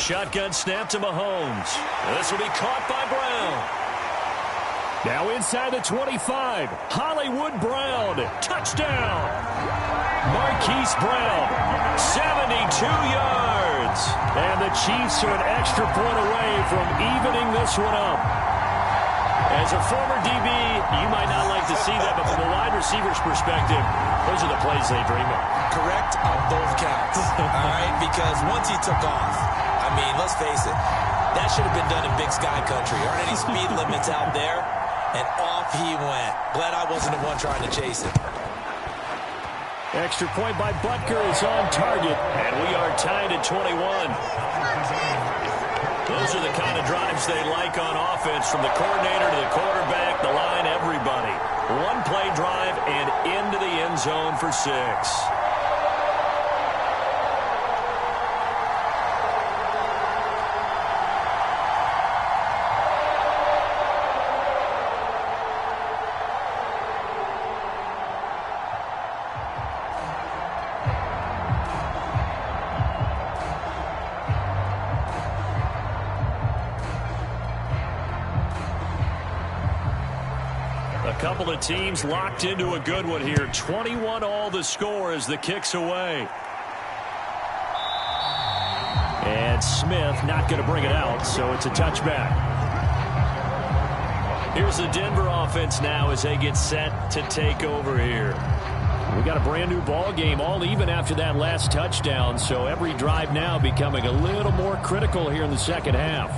Shotgun snap to Mahomes. This will be caught by Brown. Now inside the 25. Hollywood Brown. Touchdown. Marquise Brown. 72 yards. And the Chiefs are an extra point away from evening this one up. As a former DB, you might not like to see that, but from a wide receiver's perspective, those are the plays they dream of. Correct on both counts. All right, because once he took off, I mean, let's face it, that should have been done in Big Sky Country. Aren't any speed limits out there? And off he went. Glad I wasn't the one trying to chase it. Extra point by Butker is on target. And we are tied at 21. Those are the kind of drives they like on offense, from the coordinator to the quarterback, the line, everybody. One play drive and into the end zone for 6. Couple of teams locked into a good one here. 21 all the score as the kick's away. And Smith not going to bring it out, so it's a touchback. Here's the Denver offense now as they get set to take over here. We got a brand new ball game, all even after that last touchdown, so every drive now becoming a little more critical here in the second half.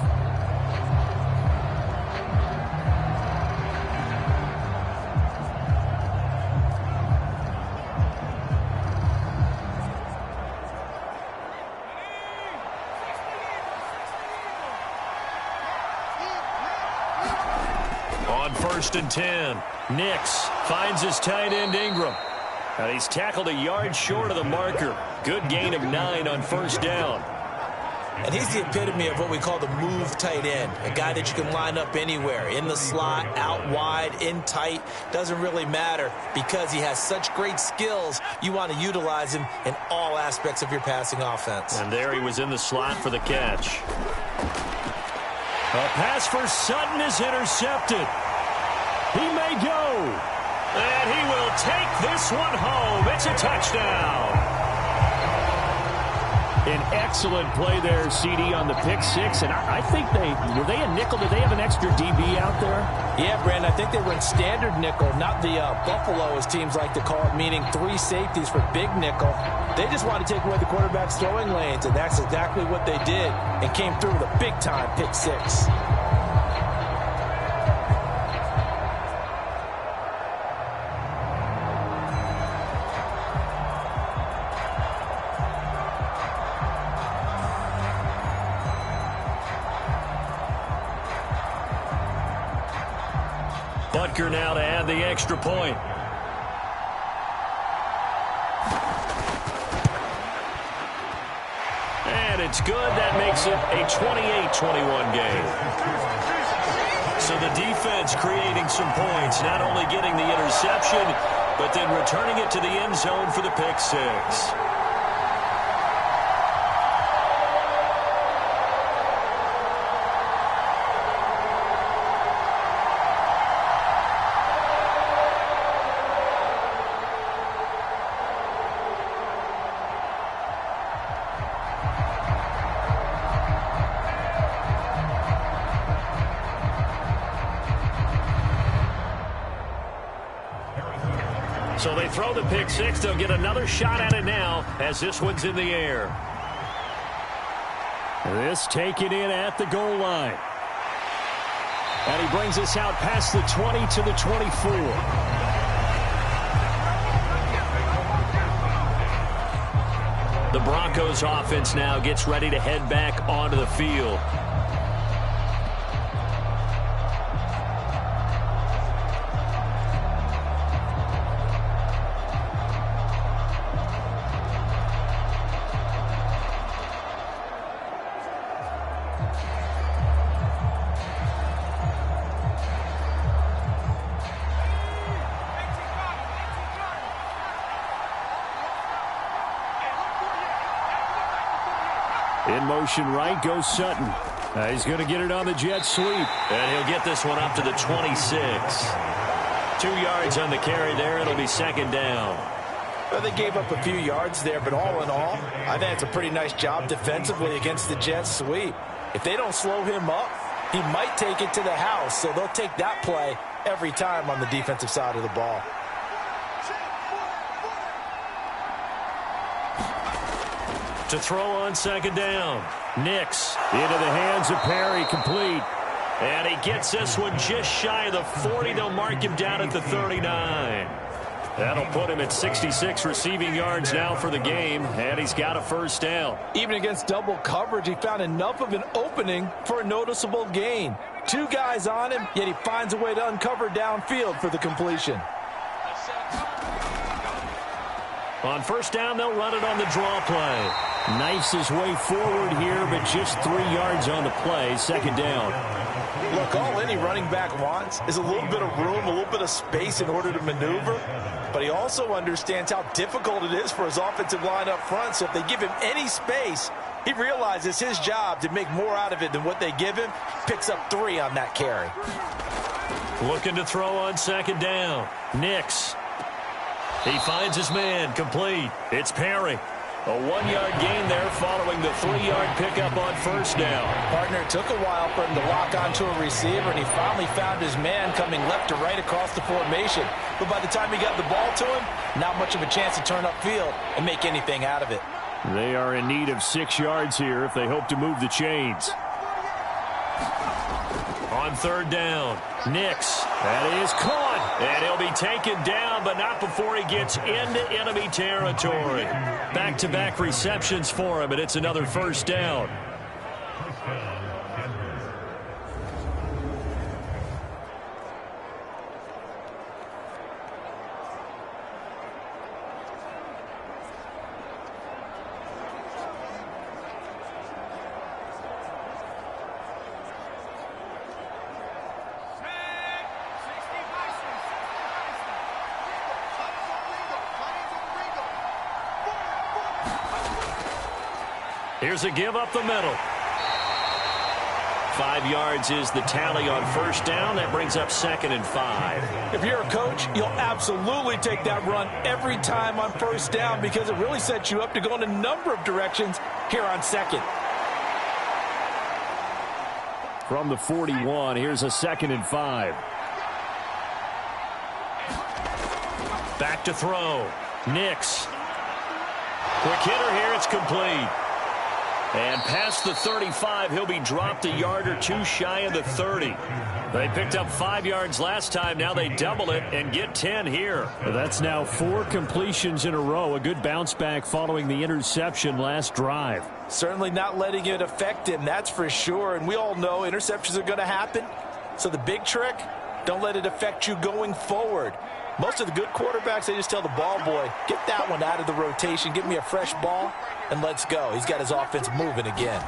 On 1st and 10, Nix finds his tight end Ingram. And he's tackled a yard short of the marker. Good gain of 9 on 1st down. And he's the epitome of what we call the move tight end. A guy that you can line up anywhere. In the slot, out wide, in tight. Doesn't really matter because he has such great skills. You want to utilize him in all aspects of your passing offense. And there he was in the slot for the catch. A pass for Sutton is intercepted. He may go. this one home. It's a touchdown. An excellent play there, CD, on the pick six. And I think were they a nickel? Did they have an extra DB out there? Yeah, Brandon, I think they were in standard nickel, not the Buffalo, as teams like to call it, meaning 3 safeties for big nickel. They just want to take away the quarterback's throwing lanes, and that's exactly what they did, and came through with a big-time pick six. Butker now to add the extra point. And it's good. That makes it a 28-21 game. So the defense creating some points, not only getting the interception, but then returning it to the end zone for the pick six. So they throw the pick six. They'll get another shot at it now as this one's in the air. This taken in at the goal line. And he brings us out past the 20 to the 24. The Broncos offense now gets ready to head back onto the field. In motion right goes Sutton. He's going to get it on the jet sweep. And he'll get this one up to the 26. 2 yards on the carry there. It'll be second down. Well, they gave up a few yards there, but all in all, I think it's a pretty nice job defensively against the jet sweep. If they don't slow him up, he might take it to the house, so they'll take that play every time on the defensive side of the ball. To throw on second down. Nix into the hands of Perry, complete. And he gets this one just shy of the 40. They'll mark him down at the 39. That'll put him at 66 receiving yards now for the game, and he's got a first down. Even against double coverage, he found enough of an opening for a noticeable gain. 2 guys on him, yet he finds a way to uncover downfield for the completion. On first down, they'll run it on the draw play. Knifes his way forward here, but just 3 yards on the play. Second down. Look, all any running back wants is a little bit of room, a little bit of space in order to maneuver. But he also understands how difficult it is for his offensive line up front. So if they give him any space, he realizes his job to make more out of it than what they give him. Picks up 3 on that carry. Looking to throw on second down. Nix. He finds his man, complete. It's Perry. A 1-yard gain there following the 3-yard pickup on first down. Partner, it took a while for him to lock onto a receiver, and he finally found his man coming left to right across the formation. But by the time he got the ball to him, not much of a chance to turn upfield and make anything out of it. They are in need of 6 yards here if they hope to move the chains. On third down, Nix. That is caught. And he'll be taken down, but not before he gets into enemy territory. Back-to-back receptions for him, and it's another first down. Here's a give up the middle. 5 yards is the tally on first down. That brings up 2nd and 5. If you're a coach, you'll absolutely take that run every time on first down because it really sets you up to go in a number of directions here on 2nd. From the 41, here's a 2nd and 5. Back to throw. Nix. Quick hitter here. It's complete. And past the 35, he'll be dropped a yard or two shy of the 30. They picked up 5 yards last time. Now they double it and get 10 here. That's now 4 completions in a row. A good bounce back following the interception last drive. Certainly not letting it affect him, that's for sure. And we all know interceptions are going to happen. So the big trick, don't let it affect you going forward. Most of the good quarterbacks, they just tell the ball boy, get that one out of the rotation, give me a fresh ball, and let's go. He's got his offense moving again.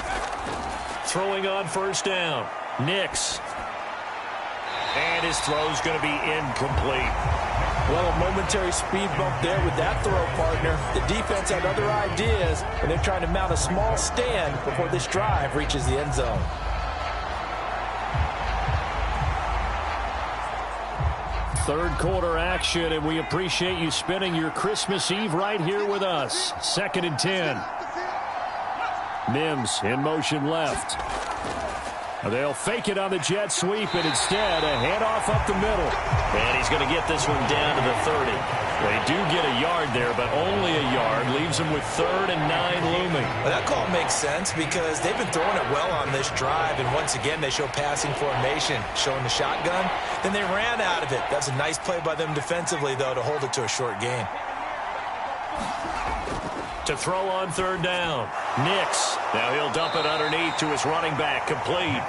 Throwing on first down. Nix. And his throw's going to be incomplete. Well, a momentary speed bump there with that throw, partner. The defense had other ideas, and they're trying to mount a small stand before this drive reaches the end zone. Third quarter action, and we appreciate you spending your Christmas Eve right here with us. 2nd and 10. Mims in motion left. They'll fake it on the jet sweep, and instead a handoff up the middle. And he's going to get this one down to the 30. They do get a yard there, but only a yard. Leaves them with 3rd and 9 looming. Well, that call makes sense because they've been throwing it well on this drive, and once again they show passing formation, showing the shotgun. Then they ran out of it. That's a nice play by them defensively, though, to hold it to a short gain. To throw on 3rd down. Nix. Now he'll dump it underneath to his running back. Complete.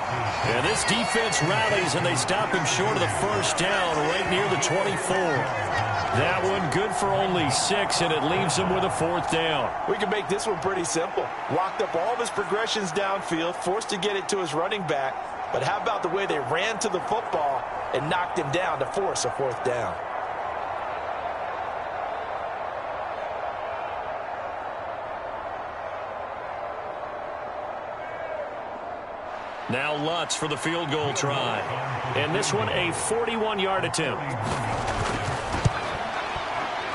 And this defense rallies, and they stop him short of the first down right near the 24. That one good for only 6, and it leaves him with a 4th down. We can make this one pretty simple. Walked up all of his progressions downfield, forced to get it to his running back. But how about the way they ran to the football and knocked him down to force a 4th down? Now Lutz for the field goal try. And this one a 41-yard attempt.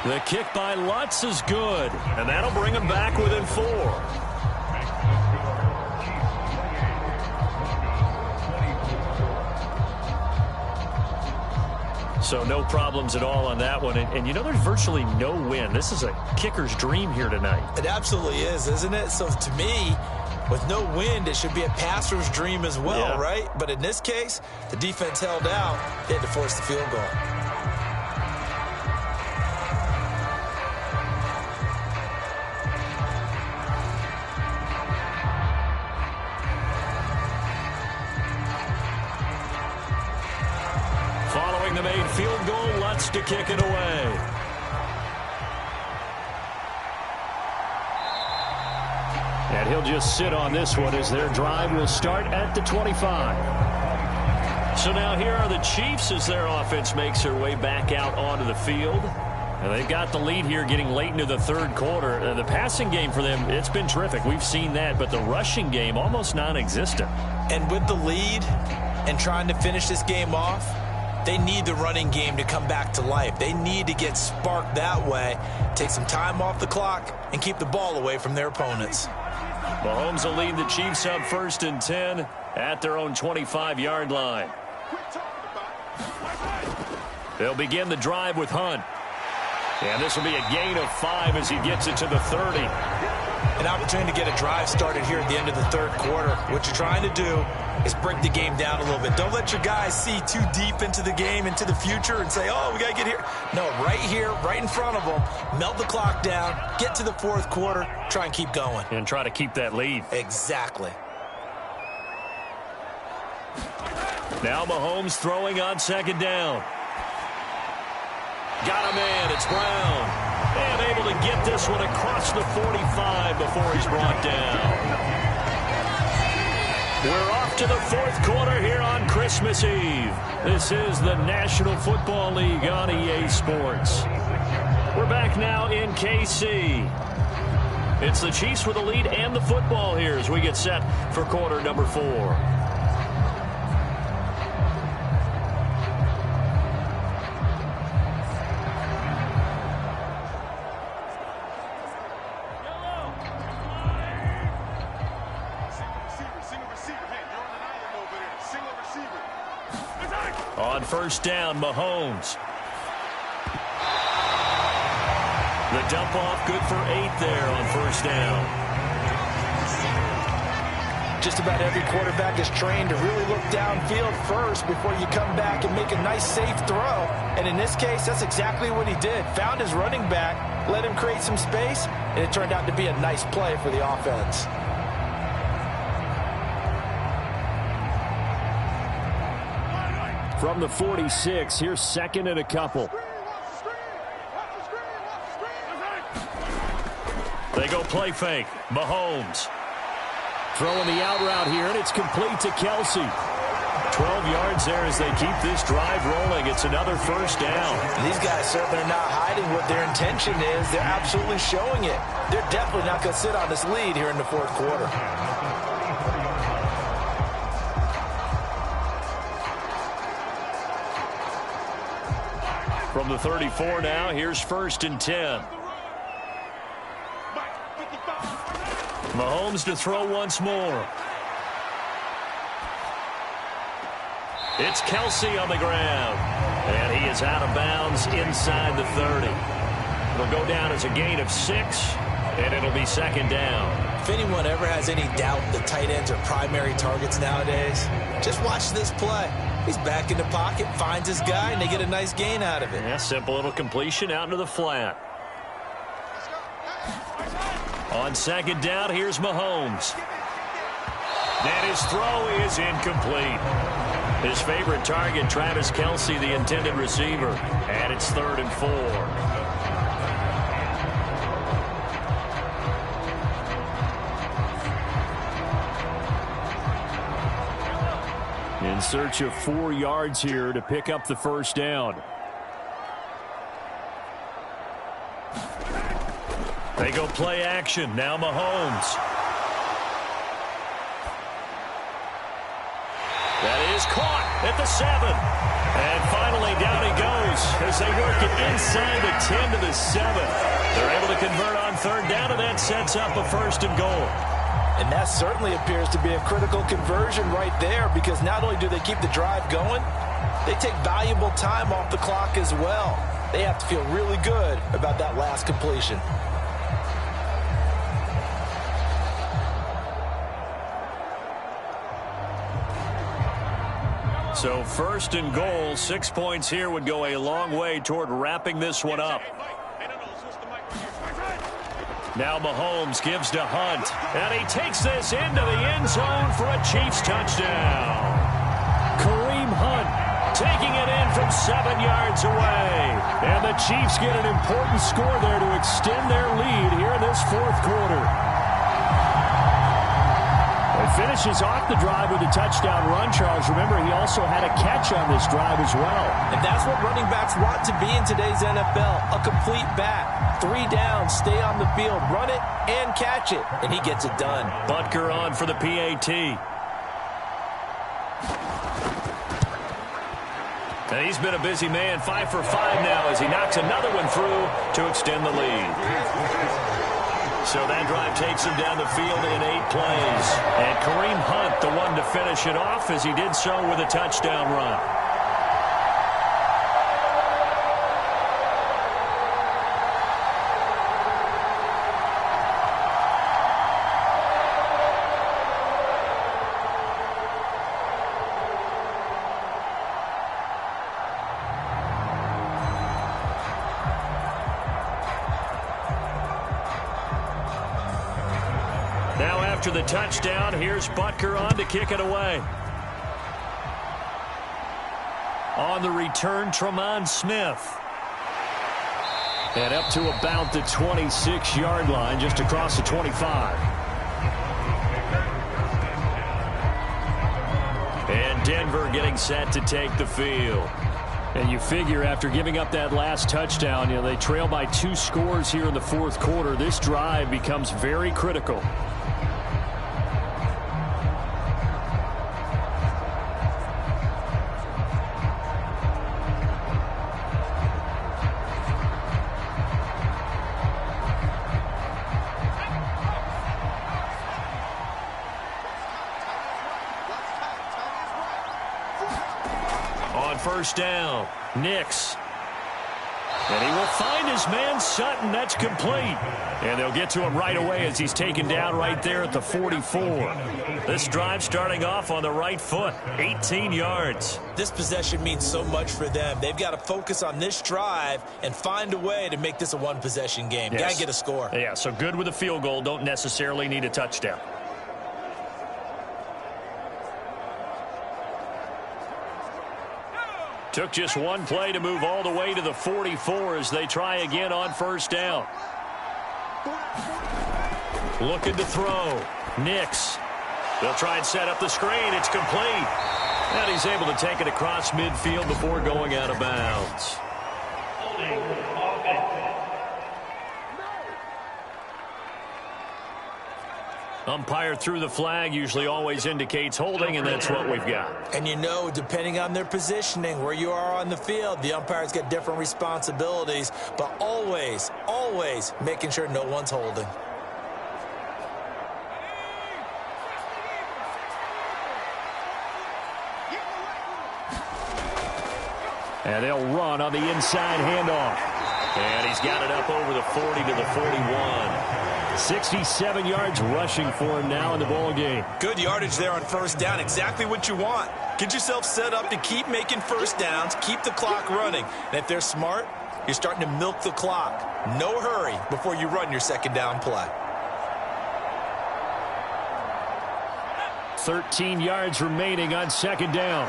The kick by Lutz is good. And that'll bring him back within 4. So no problems at all on that one. And you know, there's virtually no win. This is a kicker's dream here tonight. It absolutely is, isn't it? So to me, with no wind, it should be a passer's dream as well, right? But in this case, the defense held out. They had to force the field goal. Following the made field goal, Lutz to kick it away. And he'll just sit on this one as their drive will start at the 25. So now here are the Chiefs as their offense makes their way back out onto the field. And they've got the lead here getting late into the 3rd quarter. The passing game for them, it's been terrific. We've seen that, but the rushing game almost non-existent. And with the lead and trying to finish this game off, they need the running game to come back to life. They need to get sparked that way, take some time off the clock, and keep the ball away from their opponents. Mahomes will lead the Chiefs up 1st and 10 at their own 25-yard line. They'll begin the drive with Hunt. And this will be a gain of 5 as he gets it to the 30. An opportunity to get a drive started here at the end of the 3rd quarter. What you're trying to do is break the game down a little bit. Don't let your guys see too deep into the game, into the future, and say, oh, we got to get here. No, right here, right in front of them, melt the clock down, get to the 4th quarter, try and keep going. And try to keep that lead. Exactly. Now Mahomes throwing on 2nd down. Got a man, it's Brown. And able to get this one across the 45 before he's brought down. We're off to the 4th quarter here on Christmas Eve. This is the National Football League on EA Sports. We're back now in KC. It's the Chiefs with the lead and the football here as we get set for quarter number 4. On first down, Mahomes. The dump off good for 8 there on first down. Just about every quarterback is trained to really look downfield first before you come back and make a nice, safe throw. And in this case, that's exactly what he did. Found his running back, let him create some space, and it turned out to be a nice play for the offense. From the 46, here's second and a couple. They go play fake. Mahomes. Throwing the out route here, and it's complete to Kelsey. 12 yards there as they keep this drive rolling. It's another first down. These guys certainly are not hiding what their intention is. They're absolutely showing it. They're definitely not going to sit on this lead here in the fourth quarter. From the 34 now, here's first and 10. Mahomes to throw once more. It's Kelsey on the ground. And he is out of bounds inside the 30. It'll go down as a gain of 6, and it'll be second down. If anyone ever has any doubt that tight ends are primary targets nowadays, just watch this play. He's back in the pocket, finds his guy, and they get a nice gain out of it. Yeah, simple little completion out into the flat. On second down, here's Mahomes. And his throw is incomplete. His favorite target, Travis Kelsey, the intended receiver. And it's 3rd and 4. In search of 4 yards here to pick up the first down. They go play action. Now Mahomes. That is caught at the 7. And finally down he goes as they work it inside the 10 to the 7. They're able to convert on third down, and that sets up a 1st and goal. And that certainly appears to be a critical conversion right there, because not only do they keep the drive going, they take valuable time off the clock as well. They have to feel really good about that last completion. So 1st and goal, 6 points here would go a long way toward wrapping this one up. Now Mahomes gives to Hunt, and he takes this into the end zone for a Chiefs touchdown. Kareem Hunt taking it in from 7 yards away. And the Chiefs get an important score there to extend their lead here in this fourth quarter. He finishes off the drive with a touchdown run, Charles. Remember, he also had a catch on this drive as well. And that's what running backs want to be in today's NFL, a complete back. 3 down, stay on the field, run it, and catch it. And he gets it done. Butker on for the PAT. And he's been a busy man, 5 for 5 now as he knocks another one through to extend the lead. So that drive takes him down the field in 8 plays. And Kareem Hunt, the one to finish it off, as he did so with a touchdown run. After the touchdown, here's Butker on to kick it away. On the return, Tremont Smith. And up to about the 26-yard line, just across the 25. And Denver getting set to take the field. And you figure after giving up that last touchdown, they trail by 2 scores here in the fourth quarter. This drive becomes very critical. first down. Nix. And he will find his man Sutton. That's complete. And they'll get to him right away as he's taken down right there at the 44. This drive starting off on the right foot. 18 yards. This possession means so much for them. They've got to focus on this drive and find a way to make this a one-possession game. Yes. Got to get a score. Yeah, so good with a field goal. Don't necessarily need a touchdown. Took just one play to move all the way to the 44 as they try again on first down. Looking to throw. Nix. They'll try and set up the screen. It's complete. And he's able to take it across midfield before going out of bounds. Umpire threw the flag, usually always indicates holding, and that's what we've got. And you know, depending on their positioning, where you are on the field, the umpire's got different responsibilities, but always, always making sure no one's holding. And they'll run on the inside handoff. And he's got it up over the 40 to the 41. 67 yards rushing for him now in the ball game. Good yardage there on first down. Exactly what you want. Get yourself set up to keep making first downs, keep the clock running. And if they're smart, you're starting to milk the clock. No hurry before you run your second down play. 13 yards remaining on second down.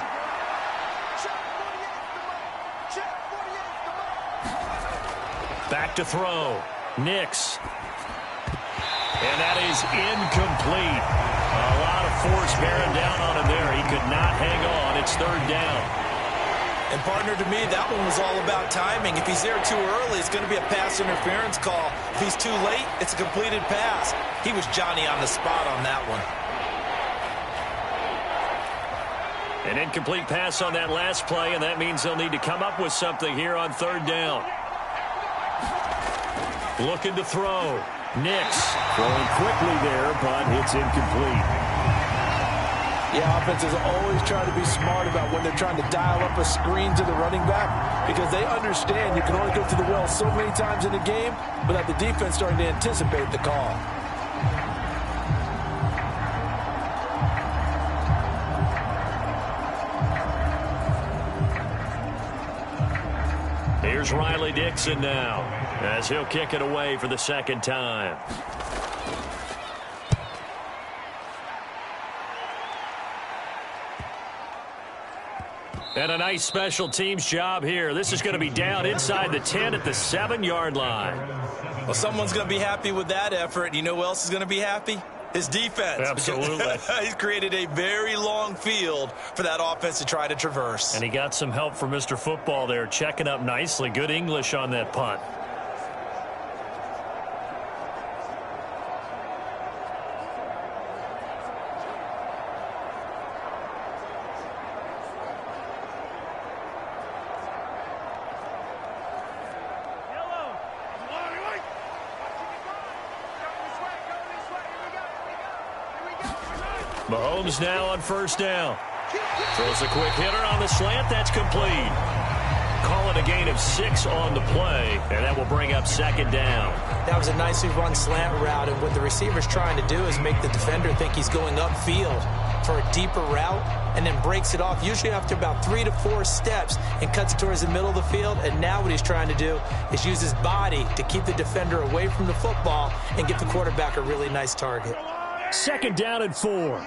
Back to throw. Nix. And that is incomplete. A lot of force bearing down on him there. He could not hang on. It's third down. And, partner, to me, that one was all about timing. If he's there too early, it's going to be a pass interference call. If he's too late, it's a completed pass. He was Johnny on the spot on that one. An incomplete pass on that last play, and that means they'll need to come up with something here on third down. Looking to throw. Nix throwing quickly there, but it's incomplete. Yeah, offenses always try to be smart about when they're trying to dial up a screen to the running back because they understand you can only go to the well so many times in a game without the defense starting to anticipate the call. Here's Riley Dixon now as he'll kick it away for the second time. And a nice special teams job here. This is going to be down inside the 10 at the 7-yard line. Well, someone's going to be happy with that effort. You know who else is going to be happy? His defense. Absolutely. He's created a very long field for that offense to try to traverse. And he got some help from Mr. Football there, checking up nicely. Good English on that punt. Mahomes now on first down. Throws a quick hitter on the slant. That's complete. Call it a gain of 6 on the play, and that will bring up second down. That was a nicely run slant route, and what the receiver's trying to do is make the defender think he's going upfield for a deeper route and then breaks it off, usually after about 3 to 4 steps, and cuts towards the middle of the field. And now what he's trying to do is use his body to keep the defender away from the football and give the quarterback a really nice target. Second down and 4.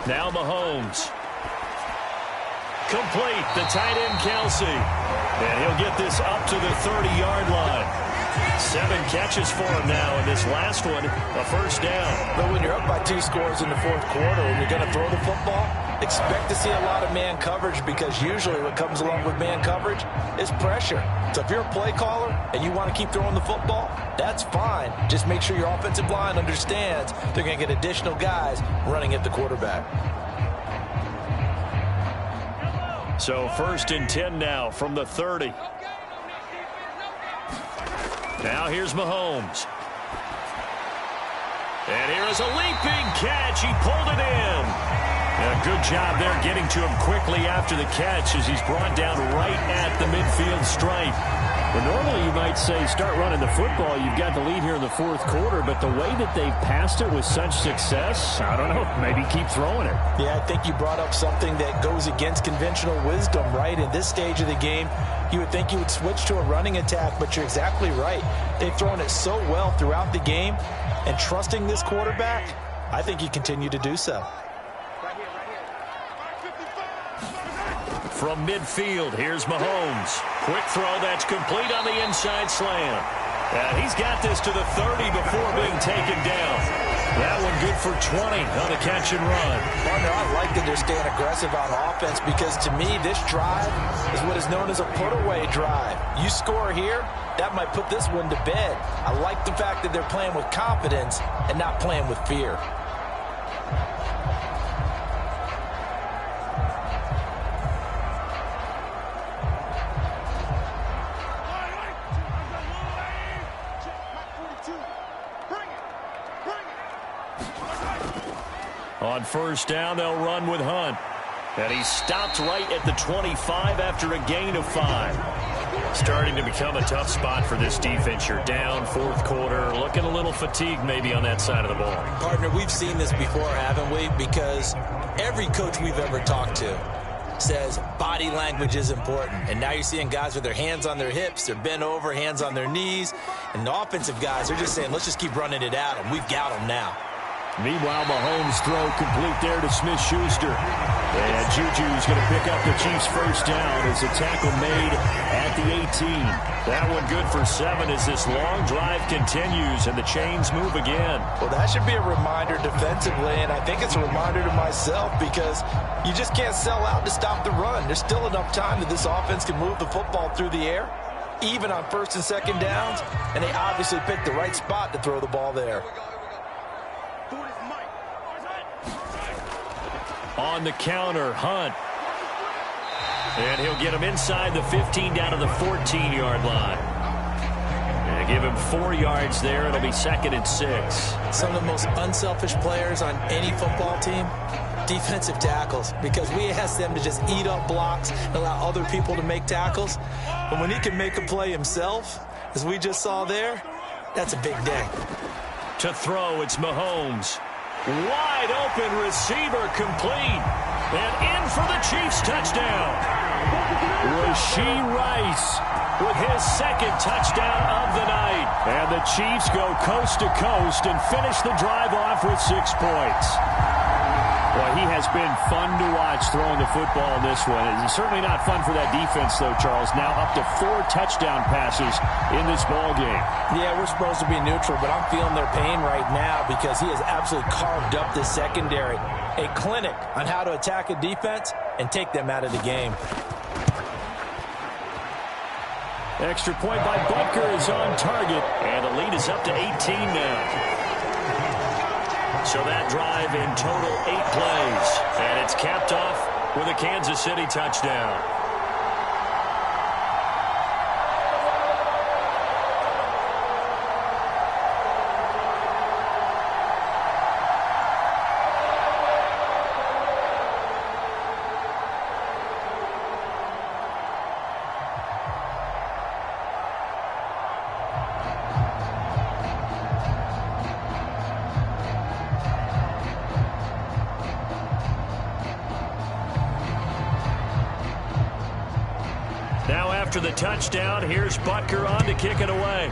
Now Mahomes. Complete. The tight end, Kelsey. And he'll get this up to the 30-yard line. 7 catches for him now, and this last one, a first down. But when you're up by 2 scores in the fourth quarter and you're going to throw the football, expect to see a lot of man coverage because usually what comes along with man coverage is pressure. So if you're a play caller and you want to keep throwing the football, that's fine. Just make sure your offensive line understands they're going to get additional guys running at the quarterback. So first and 10 now from the 30. Now here's Mahomes. And here is a leaping catch. He pulled it in. A good job there getting to him quickly after the catch as he's brought down right at the midfield stripe. Well, normally you might say start running the football. You've got the lead here in the fourth quarter, but the way that they've passed it with such success, I don't know, maybe keep throwing it. Yeah, I think you brought up something that goes against conventional wisdom, right? In this stage of the game, you would think you would switch to a running attack, but you're exactly right. They've thrown it so well throughout the game, and trusting this quarterback, I think you continue to do so. From midfield, here's Mahomes. Quick throw that's complete on the inside slam. He's got this to the 30 before being taken down. That one good for 20 on the catch and run. Partner, I like that they're staying aggressive on offense because to me, this drive is what is known as a put-away drive. You score here, that might put this one to bed. I like the fact that they're playing with confidence and not playing with fear. On first down, they'll run with Hunt. And he stopped right at the 25 after a gain of 5. Starting to become a tough spot for this defense. You're down, fourth quarter, looking a little fatigued maybe on that side of the ball. Partner, we've seen this before, haven't we? Because every coach we've ever talked to says body language is important. And now you're seeing guys with their hands on their hips, they're bent over, hands on their knees. And the offensive guys, they're just saying, let's just keep running it at them. We've got them now. Meanwhile, Mahomes' throw complete there to Smith-Schuster. And Juju's going to pick up the Chiefs' first down as a tackle made at the 18. That one good for 7 as this long drive continues and the chains move again. Well, that should be a reminder defensively, and I think it's a reminder to myself because you just can't sell out to stop the run. There's still enough time that this offense can move the football through the air, even on first and second downs, and they obviously picked the right spot to throw the ball there. On the counter, Hunt. And he'll get him inside the 15 down to the 14-yard line. And give him 4 yards there. It'll be 2nd and 6. Some of the most unselfish players on any football team, defensive tackles, because we ask them to just eat up blocks and allow other people to make tackles. But when he can make a play himself, as we just saw there, that's a big day. To throw, it's Mahomes. Wide open receiver complete. And in for the Chiefs touchdown. Rashee Rice with his 2nd touchdown of the night. And the Chiefs go coast to coast and finish the drive off with 6 points. Well, he has been fun to watch throwing the football in this one. It's certainly not fun for that defense, though, Charles. Now up to 4 touchdown passes in this ball game. Yeah, we're supposed to be neutral, but I'm feeling their pain right now because he has absolutely carved up this secondary. A clinic on how to attack a defense and take them out of the game. Extra point by Butker is on target, and the lead is up to 18 now. So that drive in total 8 plays, and it's capped off with a Kansas City touchdown. Now after the touchdown, here's Butker on to kick it away.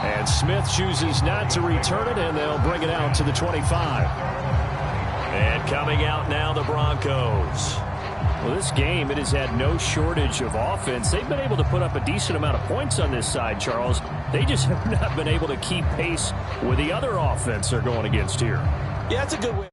And Smith chooses not to return it, and they'll bring it out to the 25. And coming out now, the Broncos. Well, this game, it has had no shortage of offense. They've been able to put up a decent amount of points on this side, Charles. They just have not been able to keep pace with the other offense they're going against here. Yeah, that's a good way.